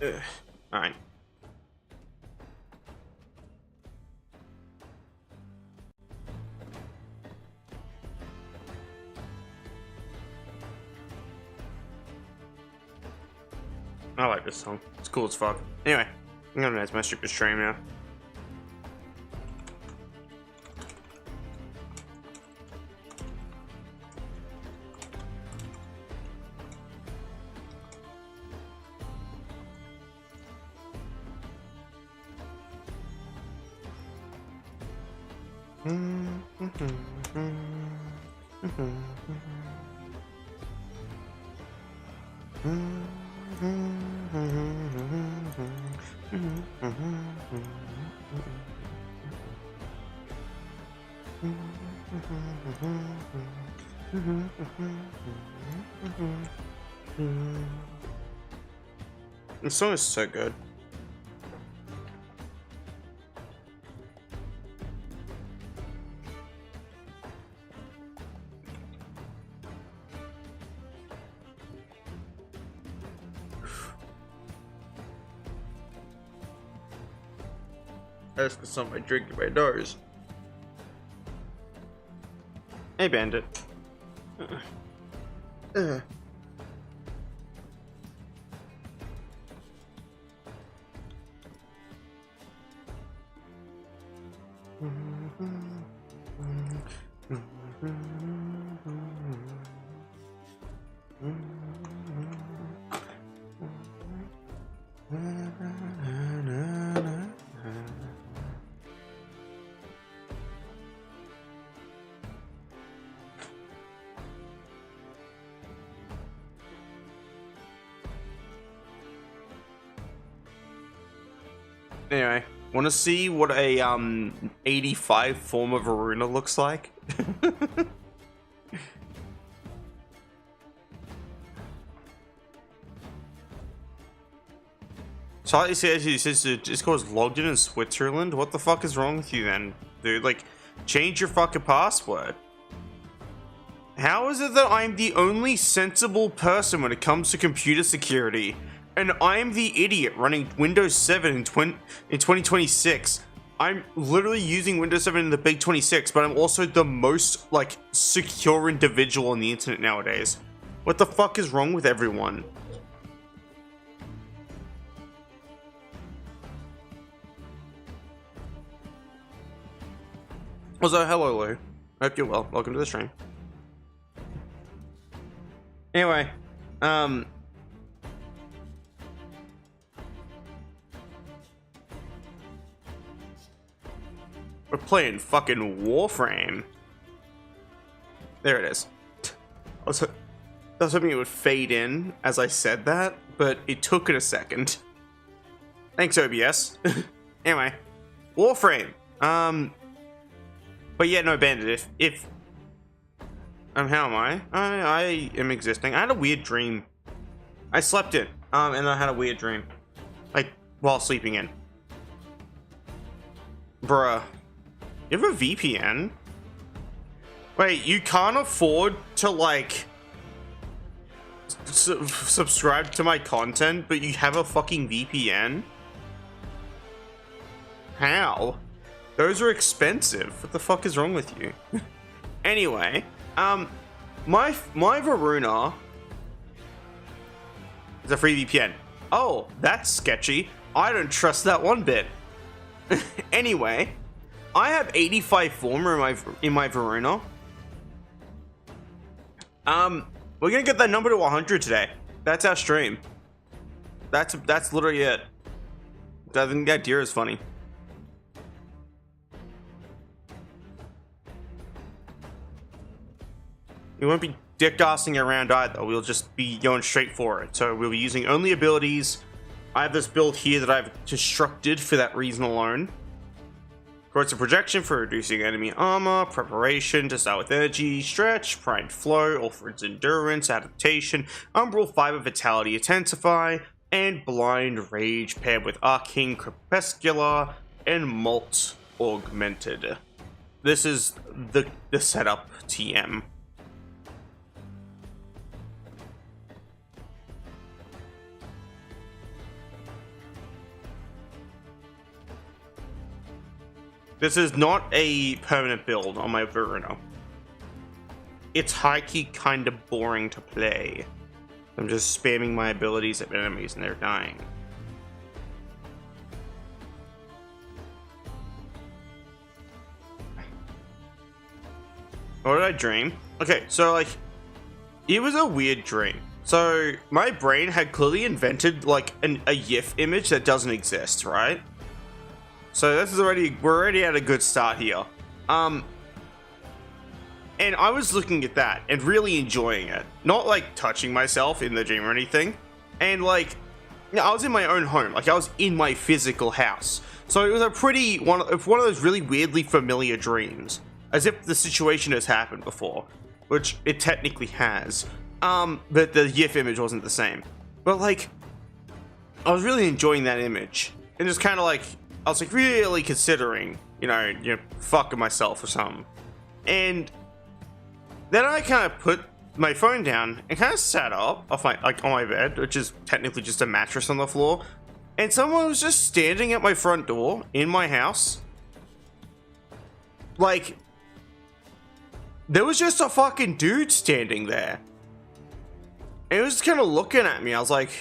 Alright. I like this song. It's cool as fuck. Anyway, I'm gonna end my stupid stream now. This song is so good. That's because somebody drinking my nose. Hey, Bandit. Anyway, want to see what a 85 Forma Voruna looks like? So it says this goes logged in Switzerland. What the fuck is wrong with you then, dude? Like, change your fucking password. How is it that I'm the only sensible person when it comes to computer security? And I'm the idiot running Windows 7 in 2026. I'm literally using Windows 7 in the big 26, but I'm also the most, like, secure individual on the internet nowadays. What the fuck is wrong with everyone? Also, hello, Lou. Hope you're well. Welcome to the stream. Anyway, we're playing fucking Warframe. There it is. I was hoping it would fade in as I said that, but it took it a second. Thanks, OBS. Anyway, Warframe. But yeah, no, Bandit. If how am I? I am existing. I had a weird dream. I slept in, and I had a weird dream, like while sleeping in. Bruh. You have a VPN? Wait, you can't afford to, like, subscribe to my content, but you have a fucking VPN? How? Those are expensive. What the fuck is wrong with you? Anyway, my Voruna is a free VPN. Oh, that's sketchy. I don't trust that one bit. Anyway, I have 85 Forma in my Voruna. We're gonna get that number to 100 today. That's our stream. That's literally it. I think the idea is funny. We won't be dick-assing around either. We'll just be going straight for it. So we'll be using only abilities. I have this build here that I've constructed for that reason alone. Creates a projection for reducing enemy armor, preparation to start with energy, stretch, primed flow, offers endurance, adaptation, umbral fiber vitality intensify, and blind rage paired with arcane crepuscular and malt augmented. This is the setup TM. This is not a permanent build on my Voruna. It's high-key kind of boring to play. I'm just spamming my abilities at enemies and they're dying. What did I dream? Okay, so like, it was a weird dream. So my brain had clearly invented like a GIF image that doesn't exist, right? So this is we're already at a good start here. And I was looking at that and really enjoying it. Not like touching myself in the dream or anything. And like, I was in my own home. Like I was in my physical house. So it was a pretty, one of those really weirdly familiar dreams. As if the situation has happened before. Which it technically has. But the GIF image wasn't the same. But like, I was really enjoying that image. And just kind of like, I was like really considering, you know, fucking myself or something. And then I kind of put my phone down and kind of sat up off my, like on my bed, which is technically just a mattress on the floor. And someone was just standing at my front door in my house. Like, there was just a fucking dude standing there. And he was just kind of looking at me. I was like,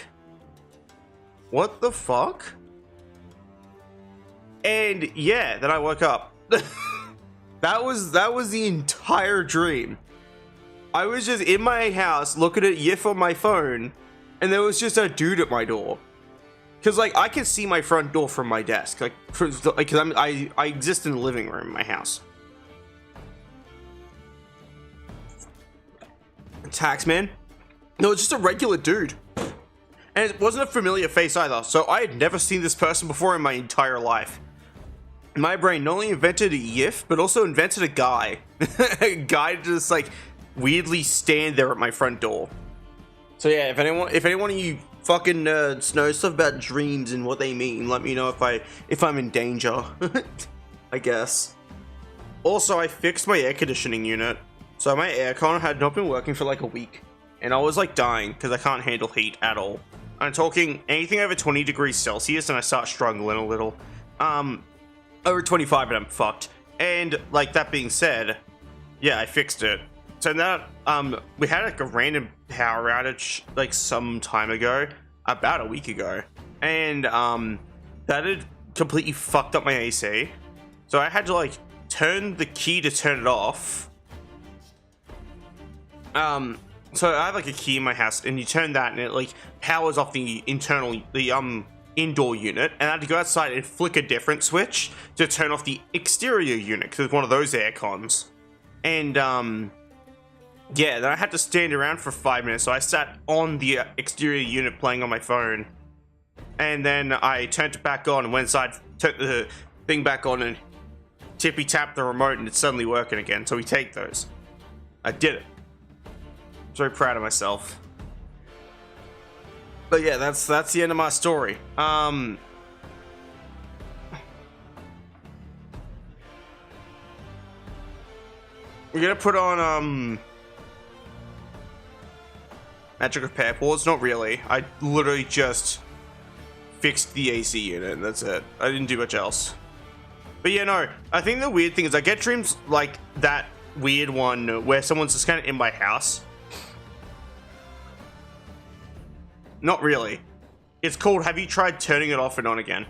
what the fuck? And yeah, then I woke up. That was the entire dream. I was just in my house looking at GIF on my phone, and there was just a dude at my door. Cause like I can see my front door from my desk, like, cause I exist in the living room in my house. Taxman? No, it's just a regular dude. And it wasn't a familiar face either, so I had never seen this person before in my entire life. My brain not only invented a GIF, but also invented a guy. A guy to just like weirdly stand there at my front door. So yeah, if anyone of you fucking nerds know stuff about dreams and what they mean, let me know if I'm in danger. I guess. Also, I fixed my air conditioning unit. So my aircon had not been working for like a week. And I was like dying because I can't handle heat at all. I'm talking anything over 20 degrees Celsius and I start struggling a little. Over 25 and I'm fucked. And like that being said, yeah, I fixed it. So now, we had like a random power outage like some time ago, about a week ago. And that had completely fucked up my AC. So I had to like turn the key to turn it off. So I have like a key in my house and you turn that and it like powers off the indoor unit, and I had to go outside and flick a different switch to turn off the exterior unit because it's one of those air cons. And yeah, then I had to stand around for 5 minutes, so I sat on the exterior unit playing on my phone, and then I turned it back on and went inside, turned the thing back on and tippy tapped the remote and it's suddenly working again. So we take those. I did it. I'm very proud of myself. But yeah, that's the end of my story. We're gonna put on magic repair boards. Not really. I literally just fixed the AC unit and that's it. I didn't do much else. But yeah, no. I think the weird thing is I get dreams like that weird one where someone's just kind of in my house. Not really. It's called, have you tried turning it off and on again?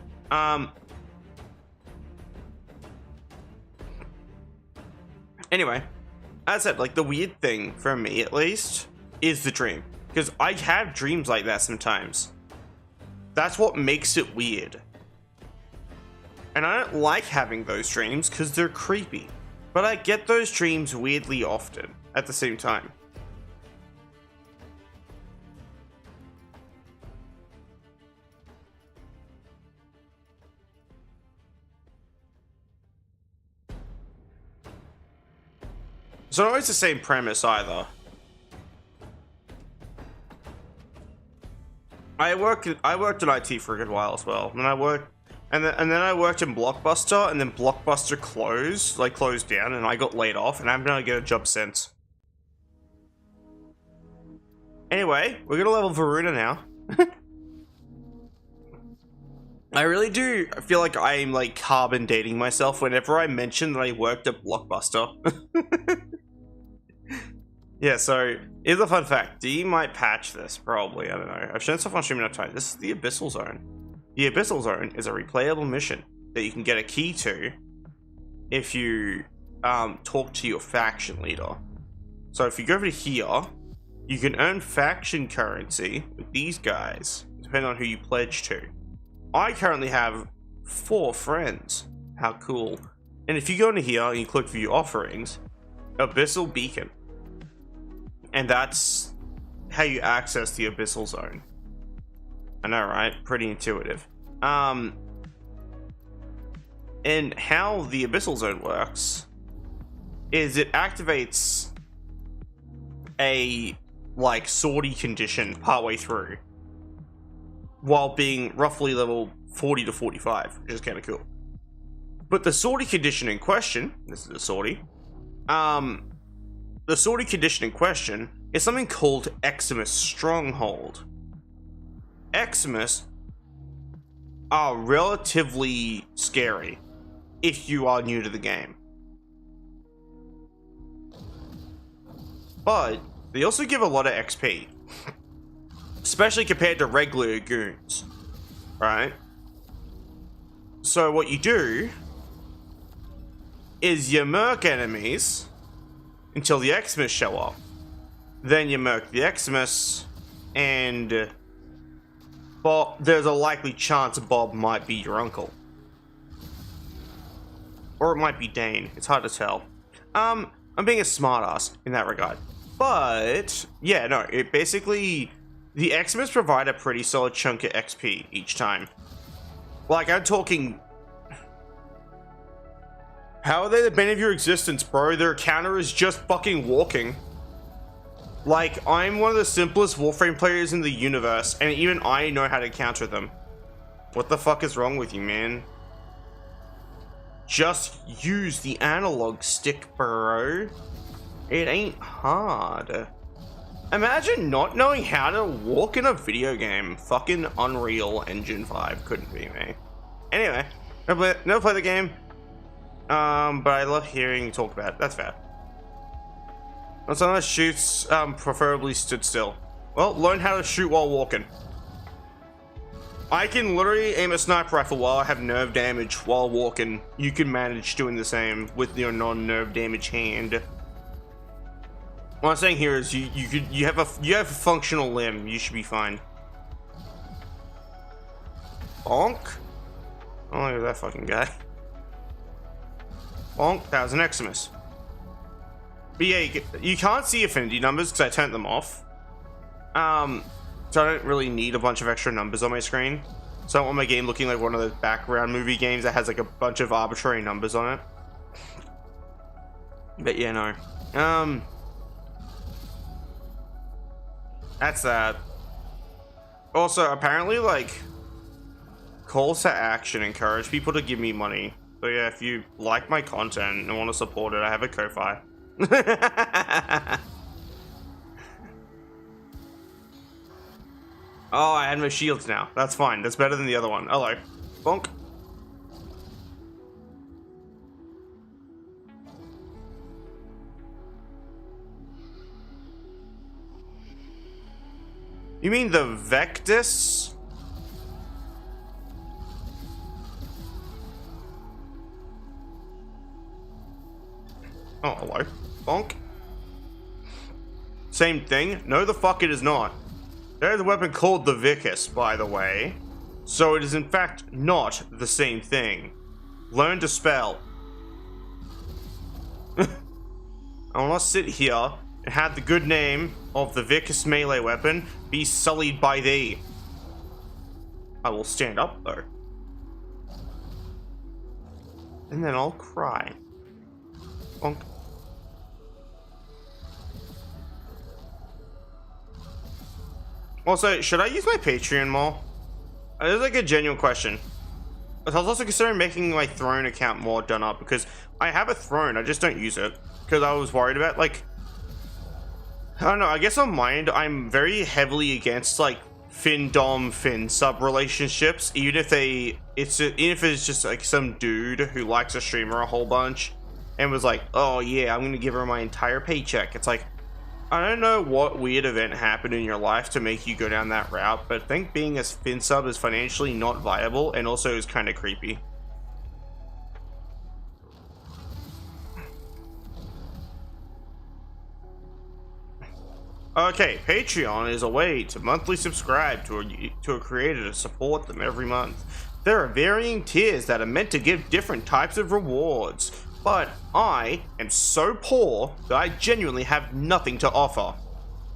Anyway, as I said, like the weird thing for me at least is the dream. Because I have dreams like that sometimes. That's what makes it weird. And I don't like having those dreams because they're creepy. But I get those dreams weirdly often at the same time. It's not always the same premise either. I worked in IT for a good while as well. And then I worked in Blockbuster, and then Blockbuster closed down, and I got laid off, and I haven't been able to get a job since. Anyway, we're gonna level Voruna now. I really do feel like I'm like carbon dating myself whenever I mention that I worked at Blockbuster. Yeah, so here's a fun fact. D might patch this, probably. I don't know. I've shown stuff on stream enough time. This is the Abyssal Zone. The Abyssal Zone is a replayable mission that you can get a key to if you talk to your faction leader. So if you go over to here, you can earn faction currency with these guys, depending on who you pledge to. I currently have 4 friends. How cool. And if you go into here and you click view offerings, Abyssal Beacon. And that's how you access the Abyssal Zone. I know, right? Pretty intuitive. And how the Abyssal Zone works is it activates a like swordy condition partway through while being roughly level 40 to 45, which is kind of cool. But the swordy condition in question, this is a swordy, the swordy condition in question is something called Eximus Stronghold. Eximus are relatively scary if you are new to the game. But they also give a lot of XP, especially compared to regular goons, right? So what you do is you murk enemies until the Eximus show up. Then you murk the Eximus, and Bob, there's a likely chance Bob might be your uncle. Or it might be Dane. It's hard to tell. I'm being a smartass in that regard. But, yeah, no, it basically... The Eximus provide a pretty solid chunk of XP each time. Like, I'm talking... How are they the bane of your existence, bro? Their counter is just fucking walking. Like, I'm one of the simplest Warframe players in the universe, and even I know how to counter them. What the fuck is wrong with you, man? Just use the analog stick, bro. It ain't hard. Imagine not knowing how to walk in a video game. Fucking Unreal Engine 5 couldn't be me. Anyway, never play the game. But I love hearing you talk about it. That's fair. When someone shoots, preferably stood still. Well, learn how to shoot while walking. I can literally aim a sniper rifle while I have nerve damage while walking. You can manage doing the same with your non-nerve damage hand. What I'm saying here is you have a functional limb. You should be fine. Bonk. Oh, look at that fucking guy. Bonk. That was an Eximus. But yeah, you can't see affinity numbers because I turned them off. So I don't really need a bunch of extra numbers on my screen. So I don't want my game looking like one of those background movie games that has like a bunch of arbitrary numbers on it. But yeah, no. That's that. Also, apparently, like, calls to action encourage people to give me money. So yeah, if you like my content and want to support it, I have a Ko-Fi. Oh, I had my shields now. That's fine. That's better than the other one. Hello. Bonk. You mean the Vectis? Oh, hello. Bonk. Same thing? No, the fuck it is not. There is a weapon called the Vicus, by the way. So it is in fact not the same thing. Learn to spell. I will not sit here and have the good name of the Vicus melee weapon be sullied by thee. I will stand up though. And then I'll cry. Bonk. Also, should I use my Patreon more? This is like a genuine question. I was also considering making my throne account more done up because I have a throne, I just don't use it. Because I was worried about, like, I don't know, I guess on my end, I'm very heavily against, like, fin dom fin sub relationships, even if it's just like some dude who likes a streamer a whole bunch and was like, oh yeah, I'm gonna give her my entire paycheck. It's like, I don't know what weird event happened in your life to make you go down that route, but I think being a fin sub is financially not viable and also is kind of creepy. Okay, Patreon is a way to monthly subscribe to a creator to support them every month. There are varying tiers that are meant to give different types of rewards, but I am so poor that I genuinely have nothing to offer.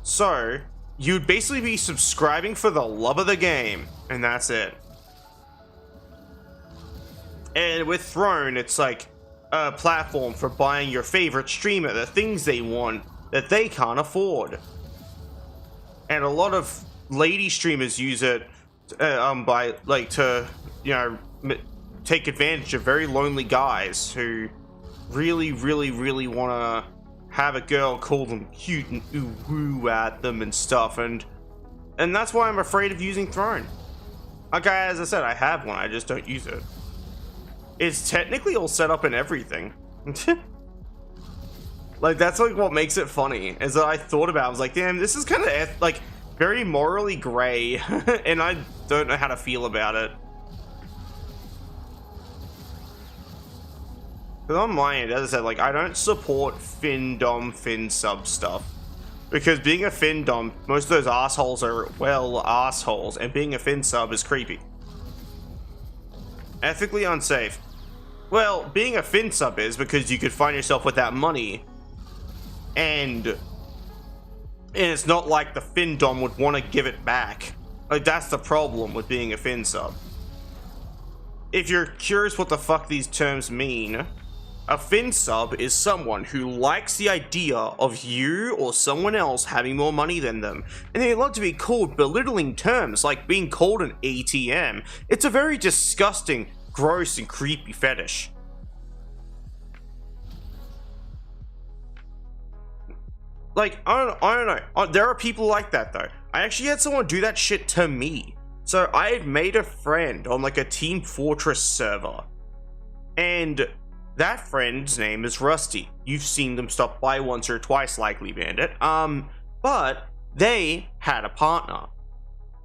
So, you'd basically be subscribing for the love of the game, and that's it. And with Throne, it's like a platform for buying your favorite streamer the things they want that they can't afford. And a lot of lady streamers use it by like to, you know, take advantage of very lonely guys who really want to have a girl call them cute and ooh woo at them and stuff, and that's why I'm afraid of using Throne. Okay, as I said, I have one, I just don't use it. It's technically all set up and everything. Like, that's like what makes it funny, is that I thought about it, I was like, damn, this is kind of like very morally gray and I don't know how to feel about it. Because on my end, as I said, like, I don't support fin dom fin sub stuff, because being a fin dom, most of those assholes are, well, assholes, and being a fin sub is creepy. Ethically unsafe. Well, being a fin sub is because you could find yourself with that money, and it's not like the fin dom would want to give it back. Like, that's the problem with being a fin sub. If you're curious what the fuck these terms mean, a fin sub is someone who likes the idea of you or someone else having more money than them, and they love to be called belittling terms like being called an ATM. It's a very disgusting, gross, and creepy fetish. Like, I don't know. There are people like that, though. I actually had someone do that shit to me. So I made a friend on like a Team Fortress server, and that friend's name is Rusty. You've seen them stop by once or twice, likely, Bandit. But they had a partner.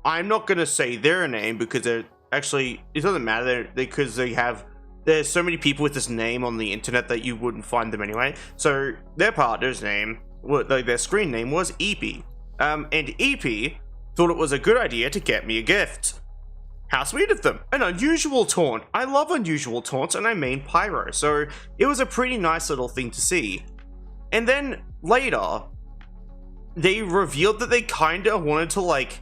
I'm not gonna say their name because they're actually, it doesn't matter because there's so many people with this name on the internet that you wouldn't find them anyway. So their partner's name, like their screen name, was EP. And EP thought it was a good idea to get me a gift. How sweet of them. An unusual taunt. I love unusual taunts, and I main Pyro, so it was a pretty nice little thing to see. And then later, they revealed that they kinda wanted to like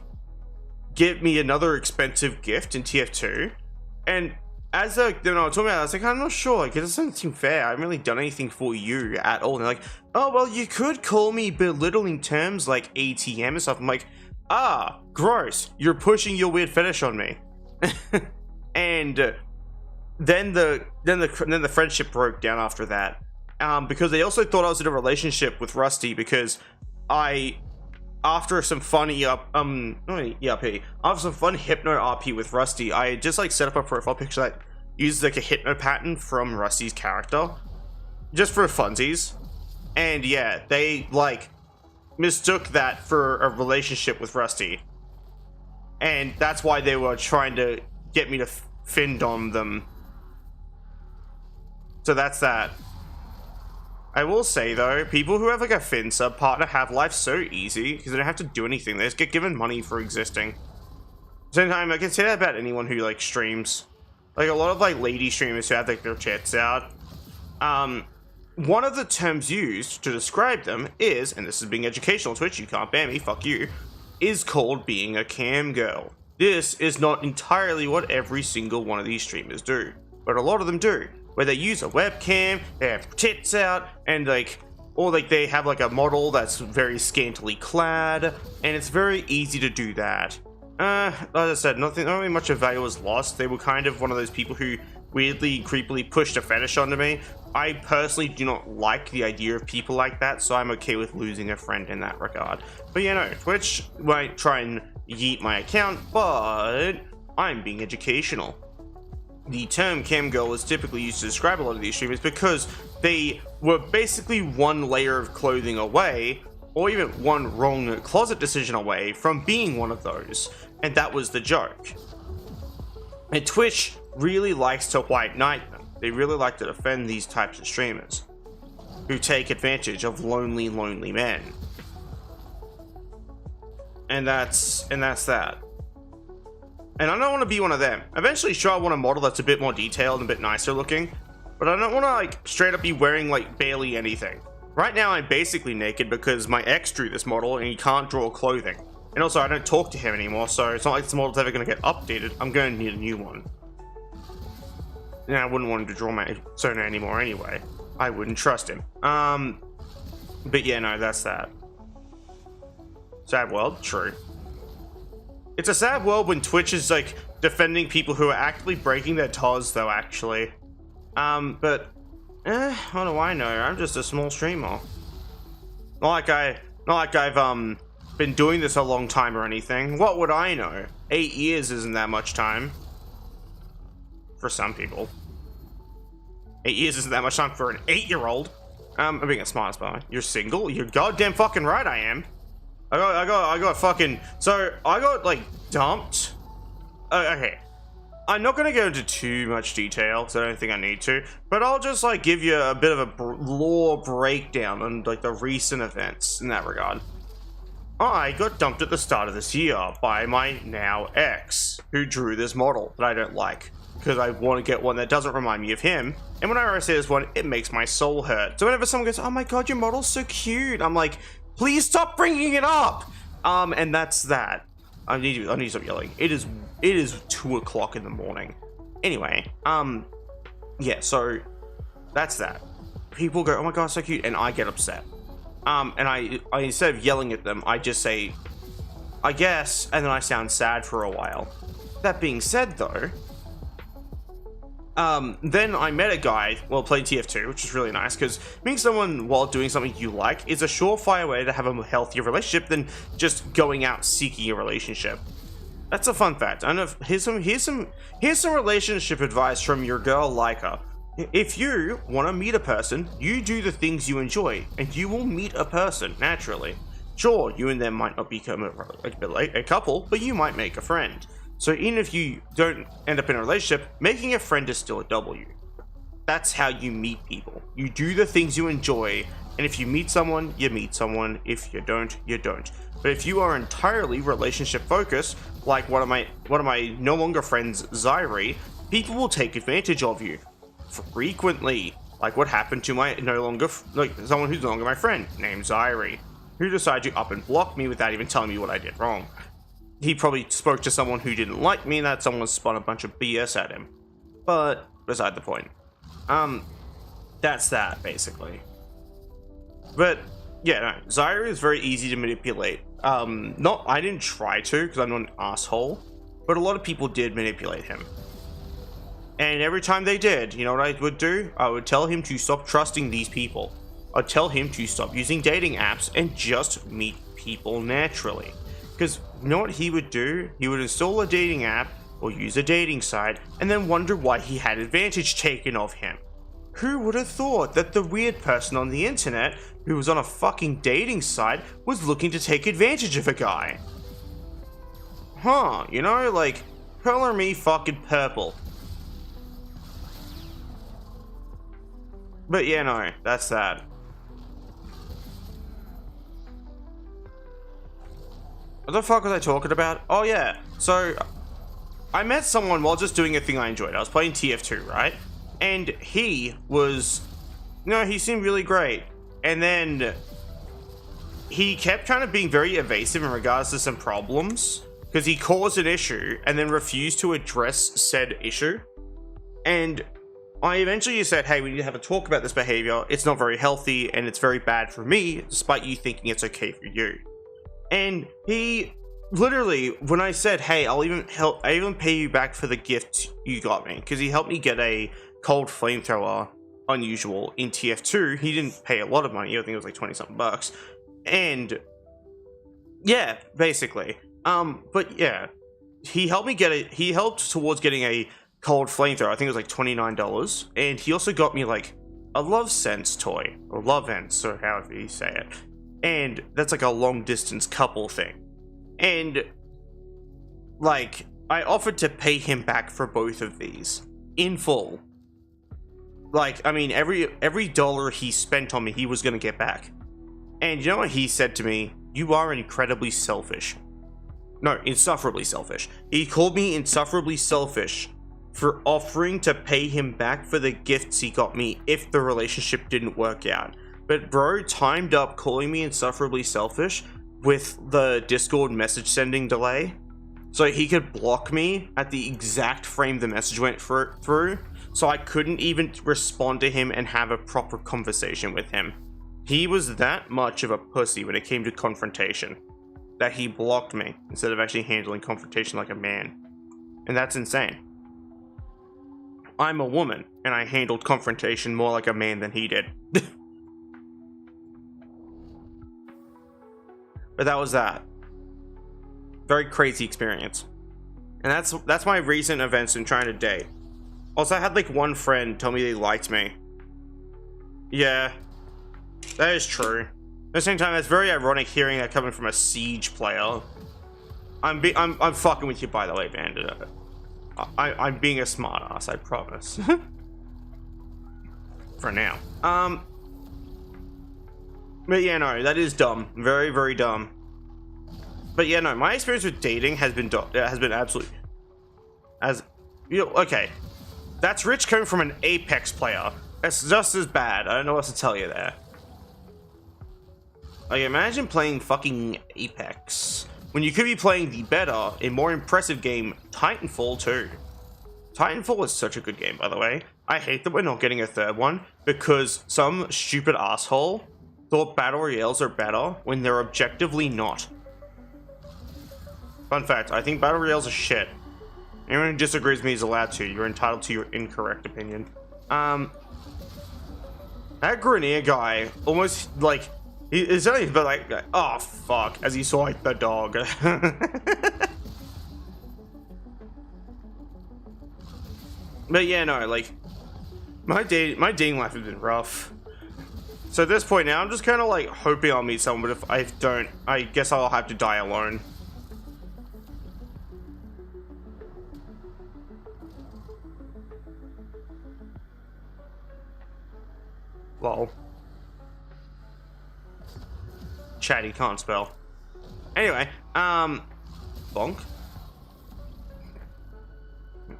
get me another expensive gift in TF2. And as I was talking about it, I was like, I'm not sure, like, it doesn't seem fair. I haven't really done anything for you at all. And they're like, oh, well, you could call me belittling terms like ATM and stuff. I'm like, ah, gross. You're pushing your weird fetish on me. And then the friendship broke down after that, because they also thought I was in a relationship with Rusty, because after some fun after some fun hypno RP with Rusty, I just like set up a profile picture that uses like a hypno pattern from Rusty's character, just for funsies. And yeah, they like mistook that for a relationship with Rusty. And that's why they were trying to get me to fin dom them. So that's that. I will say though, people who have like a fin sub partner have life so easy because they don't have to do anything. They just get given money for existing. Same time, I can say that about anyone who like streams. Like a lot of like lady streamers who have like their chats out. One of the terms used to describe them is, and this is being educational, Twitch, you can't ban me, fuck you, is called being a cam girl. This is not entirely what every single one of these streamers do, but a lot of them do, where they use a webcam, they have tits out, and like, or like they have like a model that's very scantily clad, and it's very easy to do that. Like I said, not really much of value was lost. They were kind of one of those people who weirdly, creepily pushed a fetish onto me. I personally do not like the idea of people like that, so I'm okay with losing a friend in that regard. But you know, Twitch might try and, yeet my account, but I'm being educational. The term cam girl is typically used to describe a lot of these streamers because they were basically one layer of clothing away, or even one wrong closet decision away from being one of those, and that was the joke. And Twitch really likes to white knight them. They really like to defend these types of streamers who take advantage of lonely men. And that's that. And I don't want to be one of them. Eventually, sure, I want a model that's a bit more detailed and a bit nicer looking, but I don't want to like straight up be wearing like barely anything. Right now, I'm basically naked because my ex drew this model and he can't draw clothing. And also, I don't talk to him anymore, so it's not like this model's ever going to get updated. I'm going to need a new one. And I wouldn't want him to draw my persona anymore anyway. I wouldn't trust him. But yeah, no, that's that. Sad world, true. It's a sad world when Twitch is like defending people who are actively breaking their TOS though, actually. What do I know? I'm just a small streamer. Not like I've been doing this a long time or anything. What would I know? 8 years isn't that much time. For some people. 8 years isn't that much time for an 8-year-old. I'm being a smart by the way. You're single? You're goddamn fucking right I am. I got fucking, so I got like dumped. Okay, I'm not gonna go into too much detail because I don't think I need to, but I'll just like give you a bit of a lore breakdown on like the recent events in that regard. I got dumped at the start of this year by my now ex, who drew this model that I don't like because I want to get one that doesn't remind me of him. And whenever I see this one, it makes my soul hurt. So whenever someone goes, "Oh my god, your model's so cute," I'm like, please stop bringing it up. And that's that. I need to stop yelling. It is 2 o'clock in the morning. Anyway, yeah, so that's that. People go, "Oh my god, so cute," and I get upset. And I instead of yelling at them, I just say, "I guess," and then I sound sad for a while. That being said, though, then I met a guy, well, played TF2, which is really nice, because meeting someone while doing something you like is a surefire way to have a healthier relationship than just going out seeking a relationship. That's a fun fact. I know. Here's some relationship advice from your girl Layka. If you want to meet a person, you do the things you enjoy, and you will meet a person naturally. Sure, you and them might not become a couple, but you might make a friend. So even if you don't end up in a relationship, making a friend is still a W. That's how you meet people. You do the things you enjoy, and if you meet someone, you meet someone. If you don't, you don't. But if you are entirely relationship focused, like one of my no longer friends, Zyri, people will take advantage of you frequently. Like what happened to my someone who's no longer my friend, named Zyri, who decided to up and block me without even telling me what I did wrong. He probably spoke to someone who didn't like me, and that someone spun a bunch of BS at him. But beside the point. That's that, basically. But, yeah, no, Zyri is very easy to manipulate. I didn't try to, because I'm not an asshole, but a lot of people did manipulate him. And every time they did, you know what I would do? I would tell him to stop trusting these people. I'd tell him to stop using dating apps and just meet people naturally. Because you know what he would do? He would install a dating app or use a dating site and then wonder why he had advantage taken of him. Who would have thought that the weird person on the internet who was on a fucking dating site was looking to take advantage of a guy? Huh, you know, like, color me fucking purple. But yeah, no, that's that. What the fuck was I talking about? Oh yeah, so I met someone while just doing a thing I enjoyed. I was playing TF2, right? And he was, he seemed really great. And then he kept kind of being very evasive in regards to some problems because he caused an issue and then refused to address said issue. And I eventually said, hey, we need to have a talk about this behavior. It's not very healthy and it's very bad for me, despite you thinking it's okay for you. And he literally, when I said, hey, I even pay you back for the gift you got me, because he helped me get a cold flamethrower, unusual, in TF2. He didn't pay a lot of money. I think it was like 20 something bucks. And yeah, basically. But yeah, he helped towards getting a cold flamethrower. I think it was like $29, and he also got me like a Love Sense toy, or Love Sense, or however you say it. And that's like a long distance couple thing. And like, I offered to pay him back for both of these in full. Like, I mean, every dollar he spent on me, he was gonna get back. And you know what he said to me? You are incredibly selfish. No, insufferably selfish. He called me insufferably selfish for offering to pay him back for the gifts he got me if the relationship didn't work out. But bro timed up calling me insufferably selfish with the Discord message sending delay, so he could block me at the exact frame the message went through, so I couldn't even respond to him and have a proper conversation with him. He was that much of a pussy when it came to confrontation, that he blocked me instead of actually handling confrontation like a man. And that's insane. I'm a woman, and I handled confrontation more like a man than he did. But that was that. Very crazy experience. And that's my recent events in trying to date. Also, I had like one friend tell me they liked me. Yeah, that is true. At the same time, it's very ironic hearing that coming from a Siege player. I'm fucking with you, by the way, Bandit. I'm being a smartass, I promise. For now. But yeah, no, that is dumb. Very, very dumb. But yeah, no, my experience with dating has been absolutely, as you know, okay. That's Rich coming from an Apex player. It's just as bad. I don't know what to tell you there. Like, imagine playing fucking Apex when you could be playing the better and more impressive game, Titanfall 2. Titanfall is such a good game, by the way. I hate that we're not getting a third one because some stupid asshole thought battle royales are better when they're objectively not. Fun fact, I think battle royales are shit. Anyone who disagrees with me is allowed to. You're entitled to your incorrect opinion. That Grenier guy almost like it's only but like oh fuck as he saw like the dog. But yeah, no, like my dating life has been rough. So at this point now, I'm just kind of like hoping I'll meet someone, but if I don't, I guess I'll have to die alone. Lol. Chatty can't spell. Anyway, bonk.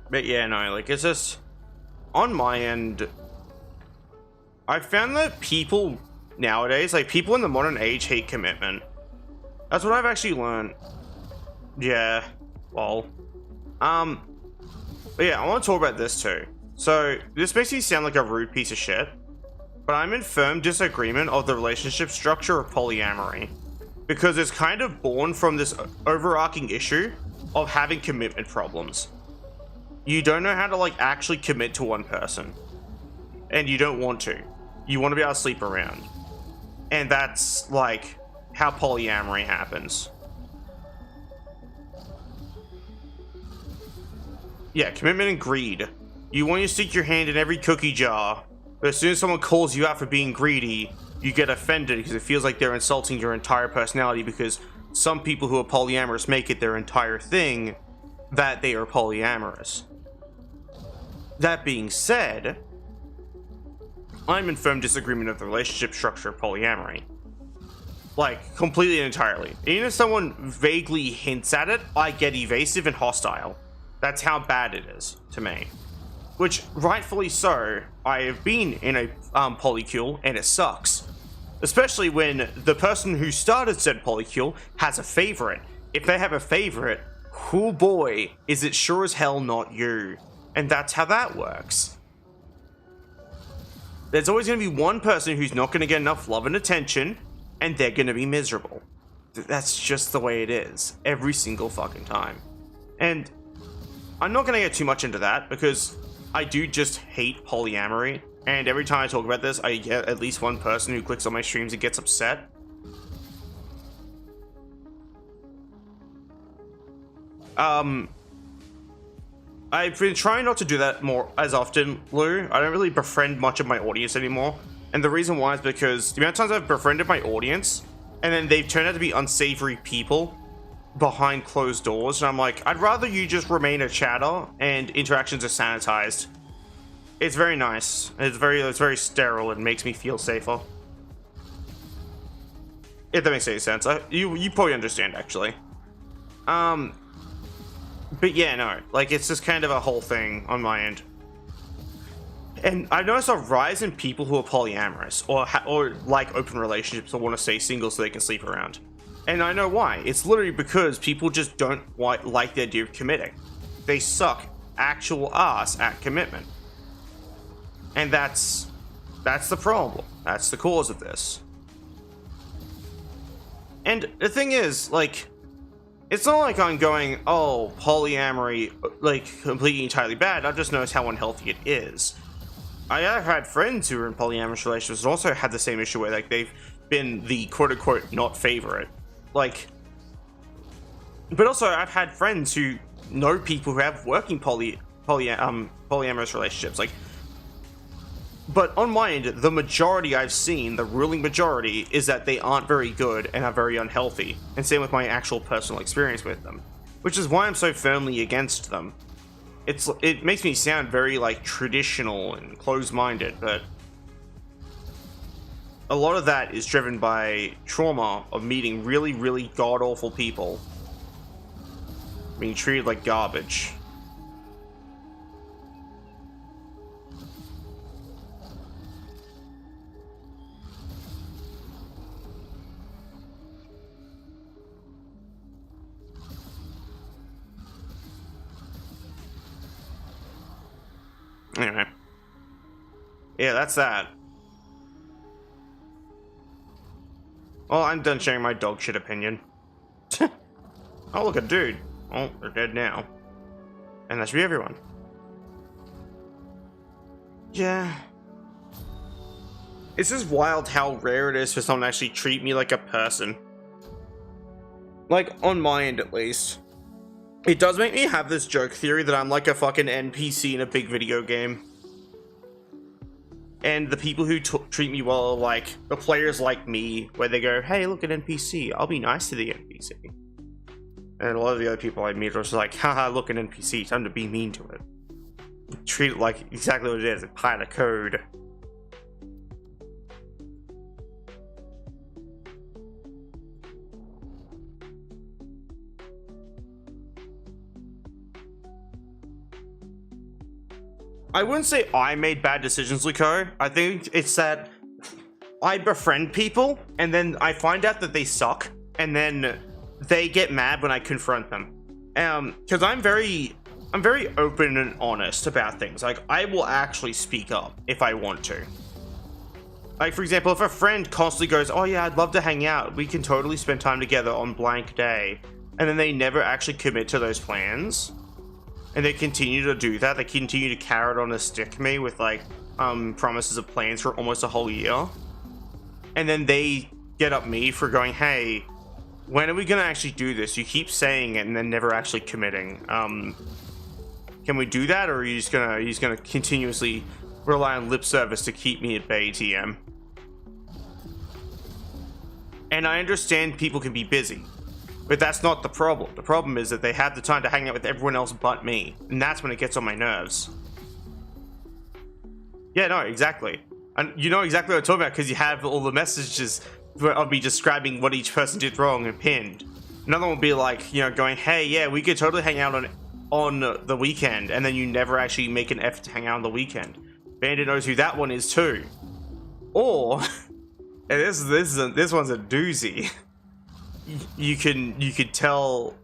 But yeah, no, like it's just on my end. I found that people nowadays, like people in the modern age, hate commitment. That's what I've actually learned. Yeah, lol. But yeah, I want to talk about this too. So this makes me sound like a rude piece of shit, but I'm in firm disagreement of the relationship structure of polyamory because it's kind of born from this overarching issue of having commitment problems. You don't know how to like actually commit to one person, and you don't want to. You want to be able to sleep around, and that's like how polyamory happens. Yeah, commitment and greed. You want to stick your hand in every cookie jar, but as soon as someone calls you out for being greedy, you get offended because it feels like they're insulting your entire personality, because some people who are polyamorous make it their entire thing that they are polyamorous. That being said, I'm in firm disagreement of the relationship structure of polyamory. Like, completely and entirely. Even if someone vaguely hints at it, I get evasive and hostile. That's how bad it is to me. Which, rightfully so, I have been in a polycule, and it sucks. Especially when the person who started said polycule has a favorite. If they have a favorite, oh boy, is it sure as hell not you. And that's how that works. There's always going to be one person who's not going to get enough love and attention, and they're going to be miserable. That's just the way it is, every single fucking time. And I'm not going to get too much into that, because I do just hate polyamory, and every time I talk about this, I get at least one person who clicks on my streams and gets upset. I've been trying not to do that more as often, Lou. I don't really befriend much of my audience anymore. And the reason why is because the amount of times I've befriended my audience and then they've turned out to be unsavory people behind closed doors. And I'm like, I'd rather you just remain a chatter and interactions are sanitized. It's very nice. It's very sterile and makes me feel safer. If that makes any sense. You probably understand, actually. But yeah, no. Like, it's just kind of a whole thing on my end. And I've noticed a rise in people who are polyamorous or like open relationships or want to stay single so they can sleep around. And I know why. It's literally because people just don't like the idea of committing. They suck actual ass at commitment. And that's the problem. That's the cause of this. And the thing is, like, it's not like I'm going, oh, polyamory, like, completely entirely bad. I've just noticed how unhealthy it is. I have had friends who are in polyamorous relationships and also had the same issue where, like, they've been the quote-unquote not favorite. Like, but also I've had friends who know people who have working polyamorous relationships. Like, but on my end, the majority I've seen, the ruling majority, is that they aren't very good and are very unhealthy. And same with my actual personal experience with them. Which is why I'm so firmly against them. It makes me sound very, like, traditional and closed-minded, but a lot of that is driven by trauma of meeting really, really god-awful people being treated like garbage. Anyway. Yeah, that's that. Well, I'm done sharing my dog shit opinion. Oh, look, a dude. Oh, they're dead now. And that should be everyone. Yeah. It's just wild how rare it is for someone to actually treat me like a person. Like, on my end at least. It does make me have this joke theory that I'm like a fucking NPC in a big video game. And the people who treat me well are like the players like me, where they go, hey, look, an NPC, I'll be nice to the NPC. And a lot of the other people I meet are just like, haha, look, an NPC, time to be mean to it. Treat it like exactly what it is, a pile of code. I wouldn't say I made bad decisions, Layka. I think it's that I befriend people, and then I find out that they suck, and then they get mad when I confront them. Because I'm very open and honest about things. Like, I will actually speak up if I want to. Like, for example, if a friend constantly goes, oh yeah, I'd love to hang out, we can totally spend time together on blank day, and then they never actually commit to those plans, and they continue to do that, they continue to carrot on a stick me with, like, promises of plans for almost a whole year, and then they get up me for going, hey, when are we gonna actually do this? You keep saying it and then never actually committing. Can we do that, or are you just gonna continuously rely on lip service to keep me at bay, TM? And I understand people can be busy, but that's not the problem. The problem is that they have the time to hang out with everyone else but me, and that's when it gets on my nerves. Yeah, no, exactly. And you know exactly what I'm talking about because you have all the messages where I'll be describing what each person did wrong and pinned. Another one will be like, you know, going, hey, yeah, we could totally hang out on the weekend, and then you never actually make an effort to hang out on the weekend. Bandit knows who that one is too. Or, and this one's a doozy. You could tell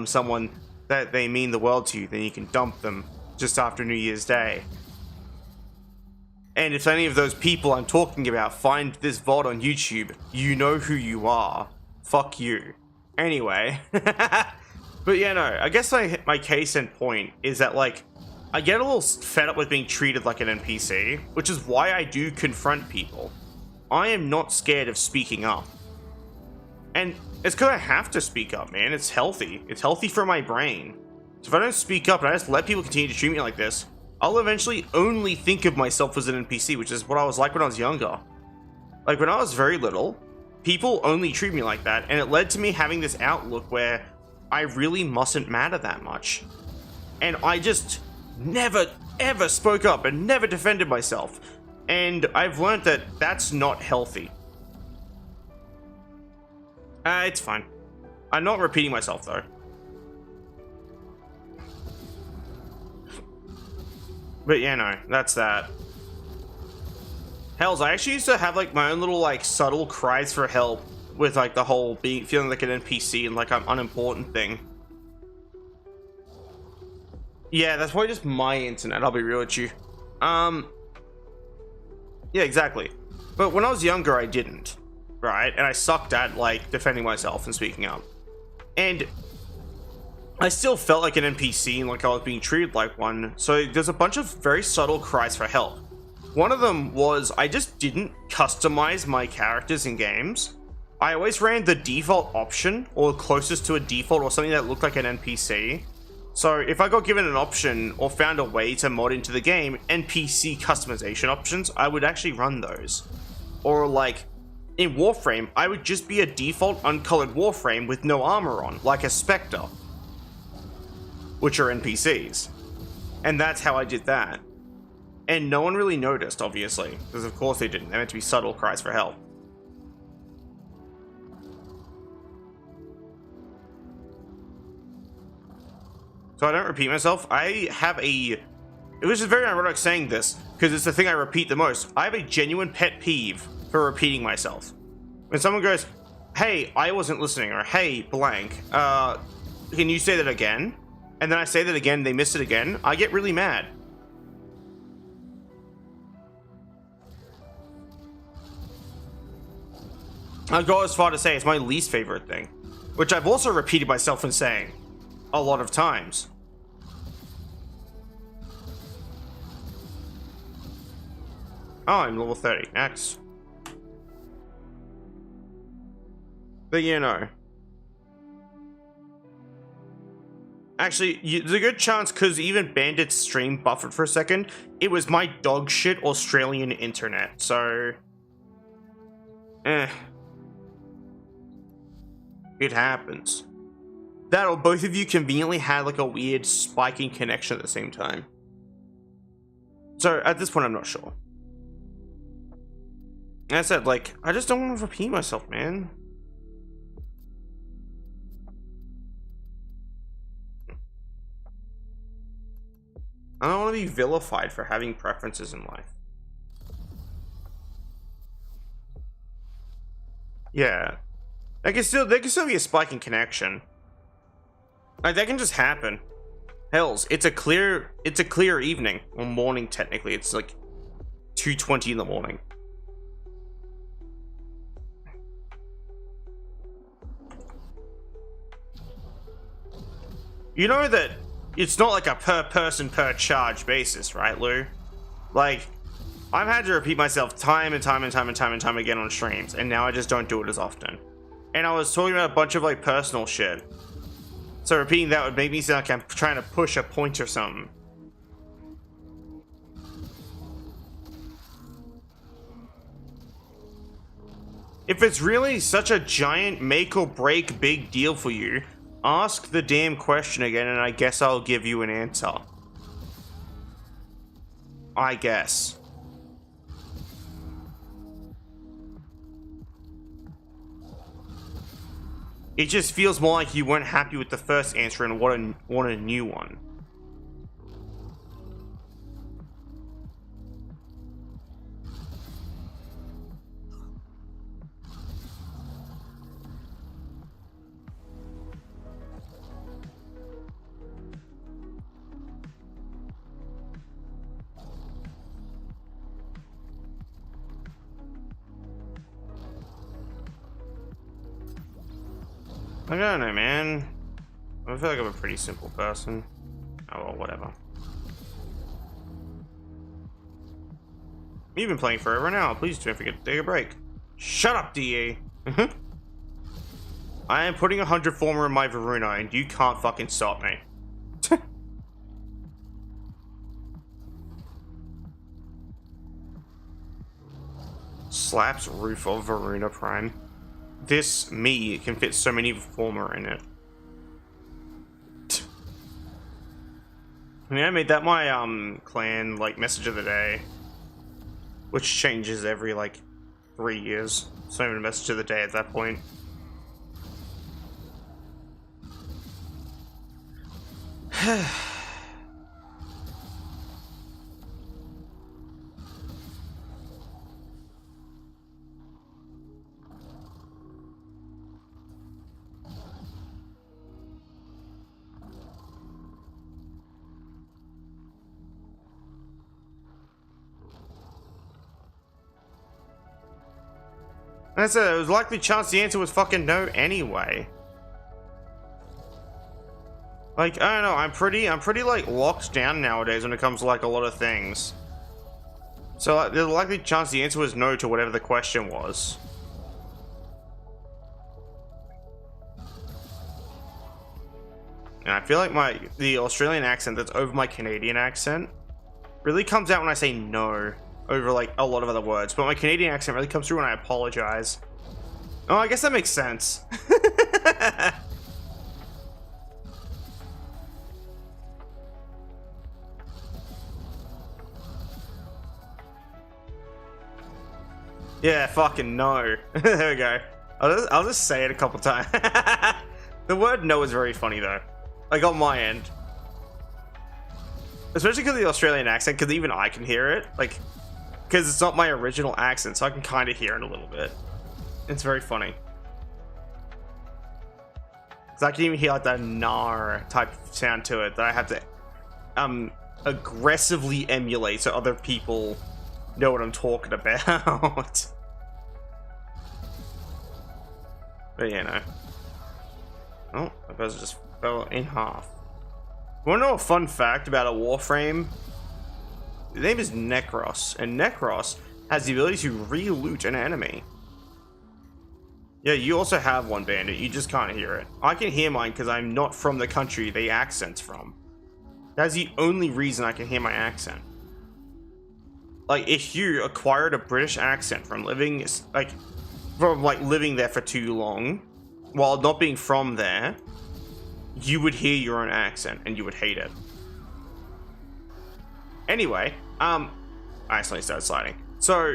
someone that they mean the world to you, then you can dump them just after New Year's Day. And if any of those people I'm talking about find this VOD on YouTube, you know who you are. Fuck you. Anyway. But yeah, no, I guess my case in point is that, like, I get a little fed up with being treated like an NPC, which is why I do confront people. I am not scared of speaking up. And it's because I have to speak up, man. It's healthy. It's healthy for my brain. So if I don't speak up and I just let people continue to treat me like this, I'll eventually only think of myself as an NPC, which is what I was like when I was younger. Like, when I was very little, people only treat me like that, and it led to me having this outlook where I really mustn't matter that much. And I just never, ever spoke up and never defended myself. And I've learned that that's not healthy. It's fine. I'm not repeating myself, though. But yeah, no, that's that. Hells, I actually used to have like my own little like subtle cries for help with like the whole feeling like an NPC and like I'm unimportant thing. Yeah, that's probably just my internet, I'll be real with you. Yeah, exactly. But when I was younger, I didn't, right? And I sucked at like defending myself and speaking up. And I still felt like an NPC and like I was being treated like one. So there's a bunch of very subtle cries for help. One of them was I just didn't customize my characters in games. I always ran the default option or closest to a default or something that looked like an NPC. So if I got given an option or found a way to mod into the game NPC customization options, I would actually run those. Or like in Warframe, I would just be a default uncolored Warframe with no armor on, like a Spectre, which are NPCs. And that's how I did that. And no one really noticed, obviously, because of course they didn't. They meant to be subtle cries for help. So I don't repeat myself. I have a... It was just very ironic saying this, because it's the thing I repeat the most. I have a genuine pet peeve for repeating myself. When someone goes, hey, I wasn't listening, or hey, blank, can you say that again? And then I say that again, they miss it again, I get really mad. I'd go as far to say it's my least favorite thing, which I've also repeated myself in saying a lot of times. Oh, I'm level 30. X. But you know. Actually, there's a good chance, because even Bandit's stream buffered for a second, it was my dog shit Australian internet, so... It happens. That or both of you conveniently had like a weird spiking connection at the same time. So at this point, I'm not sure. As I said, like, I just don't want to repeat myself, man. I don't want to be vilified for having preferences in life. Yeah. There can still be a spike in connection. Like, that can just happen. Hells, it's a clear evening or morning technically. It's like 2:20 in the morning. You know that it's not like a per person per charge basis, right, Lou? Like, I've had to repeat myself time and time again on streams, and now I just don't do it as often. And I was talking about a bunch of like personal shit. So repeating that would make me sound like I'm trying to push a point or something. If it's really such a giant make or break big deal for you, ask the damn question again and I guess I'll give you an answer. I guess. It just feels more like you weren't happy with the first answer and want a new one. I don't know, man. I feel like I'm a pretty simple person. Oh, well, whatever. You've been playing forever now. Please don't forget to take a break. Shut up, DA. I am putting 100 Forma in my Voruna, and you can't fucking stop me. Slaps roof of Voruna Prime. This me can fit so many Forma in it. I mean, I made that my clan like message of the day, which changes every like 3 years. So even a message of the day at that point. And I said, it was likely chance the answer was fucking no anyway. Like, I don't know, I'm pretty like locked down nowadays when it comes to like a lot of things. So like, there's a likely chance the answer was no to whatever the question was. And I feel like the Australian accent that's over my Canadian accent really comes out when I say no over like a lot of other words, but my Canadian accent really comes through when I apologize. Oh, I guess that makes sense. Yeah, fucking no. There we go. I'll just say it a couple times. The word no is very funny though. Like on my end. Especially because of the Australian accent, because even I can hear it. Like, because it's not my original accent, so I can kind of hear it a little bit. It's very funny. Because I can even hear like that nar type sound to it that I have to aggressively emulate so other people know what I'm talking about. But yeah, no. Oh, my buzzer just fell in half. Wanna know a fun fact about a Warframe? The name is Necros, and Necros has the ability to re-loot an enemy. Yeah, you also have one, Bandit, you just can't hear it. I can hear mine because I'm not from the country the accent's from. That's the only reason I can hear my accent. Like, if you acquired a British accent from living there for too long, while not being from there, you would hear your own accent and you would hate it. Anyway, I accidentally started sliding. So,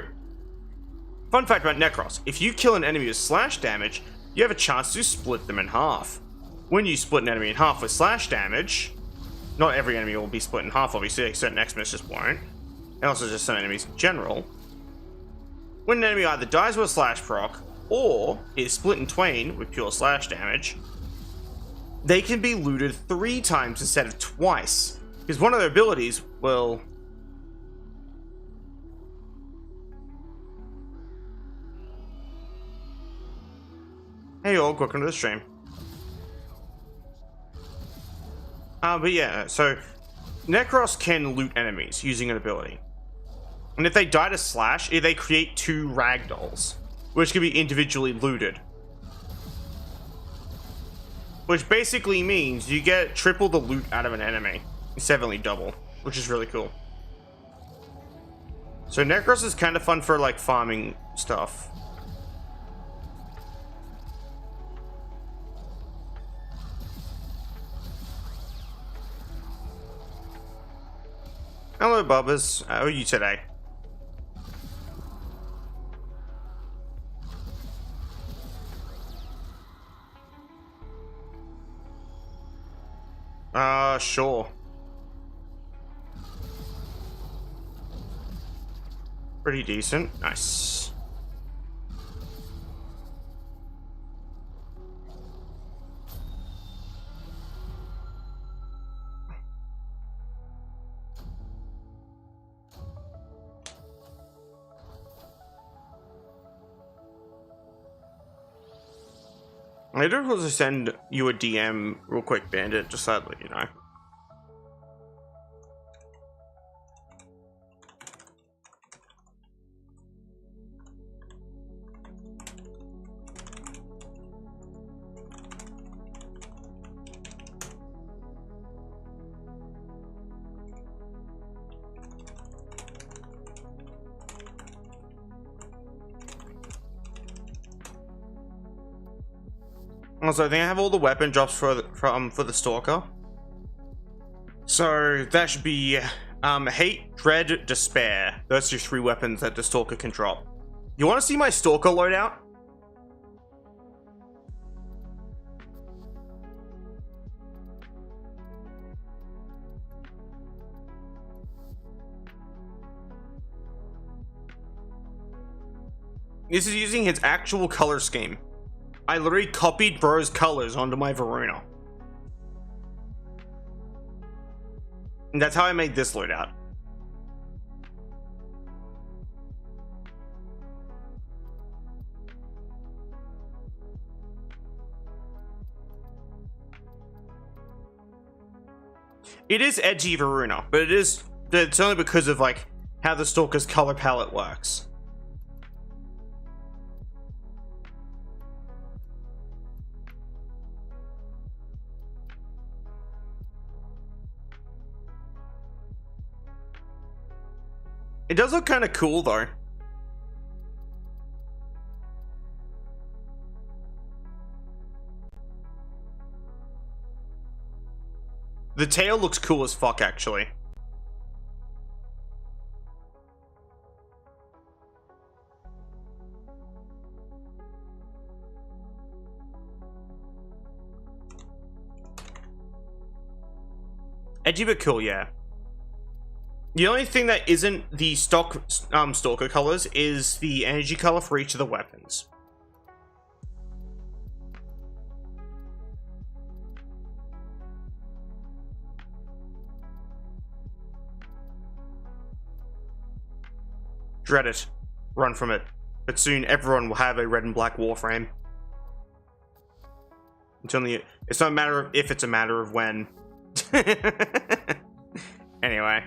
fun fact about Necros. If you kill an enemy with slash damage, you have a chance to split them in half. When you split an enemy in half with slash damage, not every enemy will be split in half, obviously, like certain Xmas just won't. And also just some enemies in general. When an enemy either dies with a slash proc, or is split in twain with pure slash damage, they can be looted 3 times instead of twice. Because one of their abilities will... Hey all, welcome to the stream. But yeah, so Necros can loot enemies using an ability. And if they die to slash, they create 2 ragdolls, which can be individually looted. Which basically means you get triple the loot out of an enemy, instead of only double, which is really cool. So Necros is kind of fun for like farming stuff. Hello, Bubbas. How are you today? Sure. Pretty decent. Nice. I do also send you a DM real quick, Bandit, just so I'd let you know. Also, I think I have all the weapon drops for the Stalker. So that should be Hate, Dread, Despair. Those are 3 weapons that the Stalker can drop. You want to see my Stalker loadout? This is using his actual color scheme. I literally copied bro's colors onto my Voruna. And that's how I made this loadout. It is edgy Voruna, but it's only because of like how the Stalker's color palette works. It does look kind of cool though. The tail looks cool as fuck, actually. Edgy but cool, yeah. The only thing that isn't the stock Stalker colors is the energy color for each of the weapons. Dread it. Run from it. But soon everyone will have a red and black Warframe. It's not a matter of if, it's a matter of when. Anyway.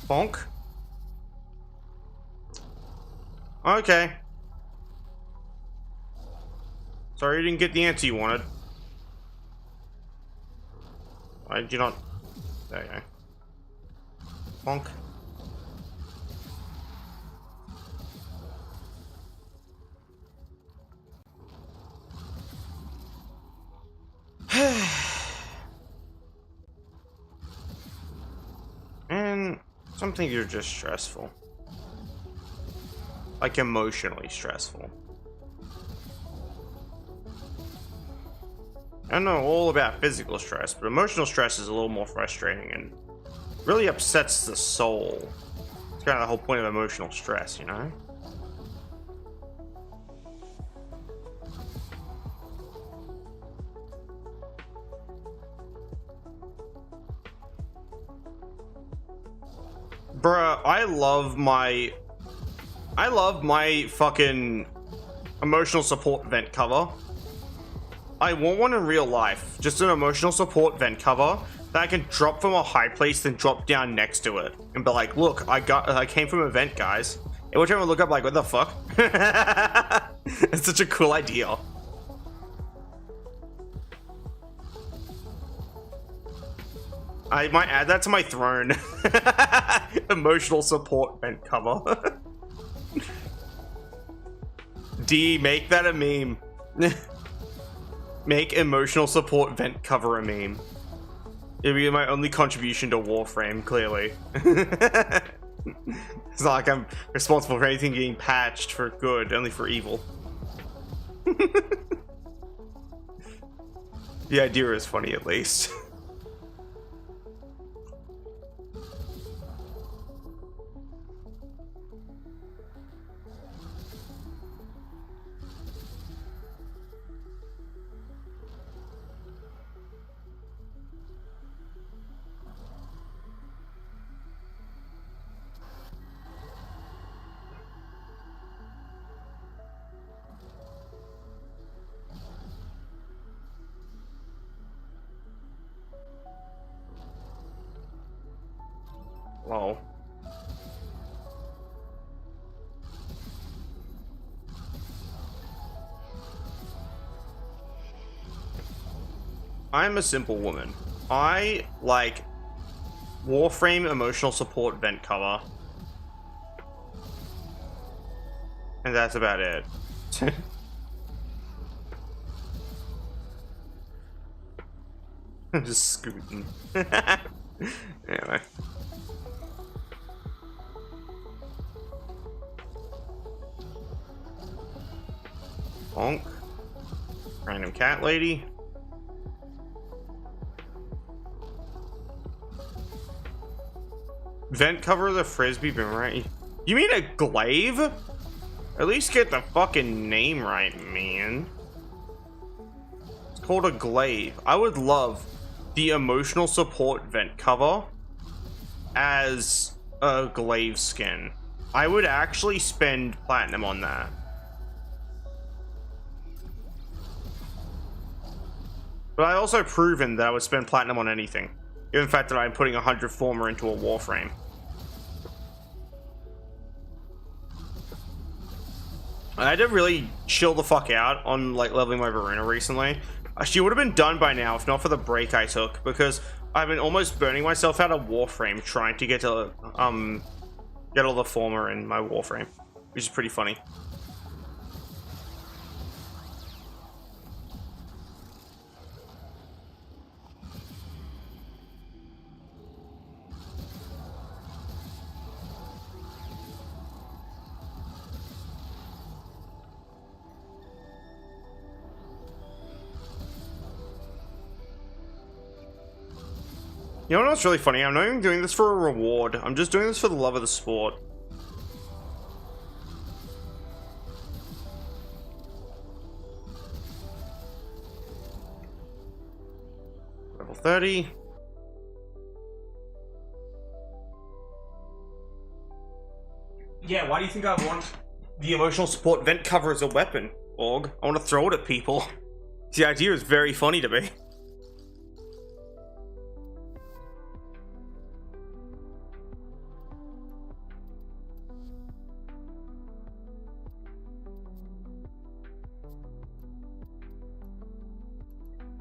Bonk. Okay. Sorry you didn't get the answer you wanted. Why did you not? There you go. Bonk. And some things are just stressful. Like emotionally stressful. I don't know all about physical stress, but emotional stress is a little more frustrating and really upsets the soul. It's kind of the whole point of emotional stress, you know? Bruh, I love my fucking emotional support vent cover. I want one in real life. Just an emotional support vent cover that I can drop from a high place and drop down next to it. And be like, look, I came from a vent, guys. Every time I look up like, what the fuck? It's such a cool idea. I might add that to my throne. Emotional support vent cover. D, make that a meme. Make emotional support vent cover a meme. It'll be my only contribution to Warframe, clearly. It's not like I'm responsible for anything getting patched for good, only for evil. The idea is funny, at least. Lol. I'm a simple woman. I like Warframe emotional support vent cover. And that's about it. I'm just scooting. Anyway. Bonk. Random cat lady. Vent cover the frisbee boomerang. You mean a glaive? At least get the fucking name right, man. It's called a glaive. I would love the emotional support vent cover as a glaive skin. I would actually spend platinum on that. But I also proven that I would spend platinum on anything. Given the fact that I'm putting 100 Forma into a Warframe. I had to really chill the fuck out on like leveling my Voruna recently. She would have been done by now if not for the break I took, because I've been almost burning myself out of Warframe trying to get to get all the Forma in my Warframe, which is pretty funny. You know what's really funny? I'm not even doing this for a reward. I'm just doing this for the love of the sport. Level 30. Yeah, why do you think I want the emotional support vent cover as a weapon, Org? I want to throw it at people. The idea is very funny to me.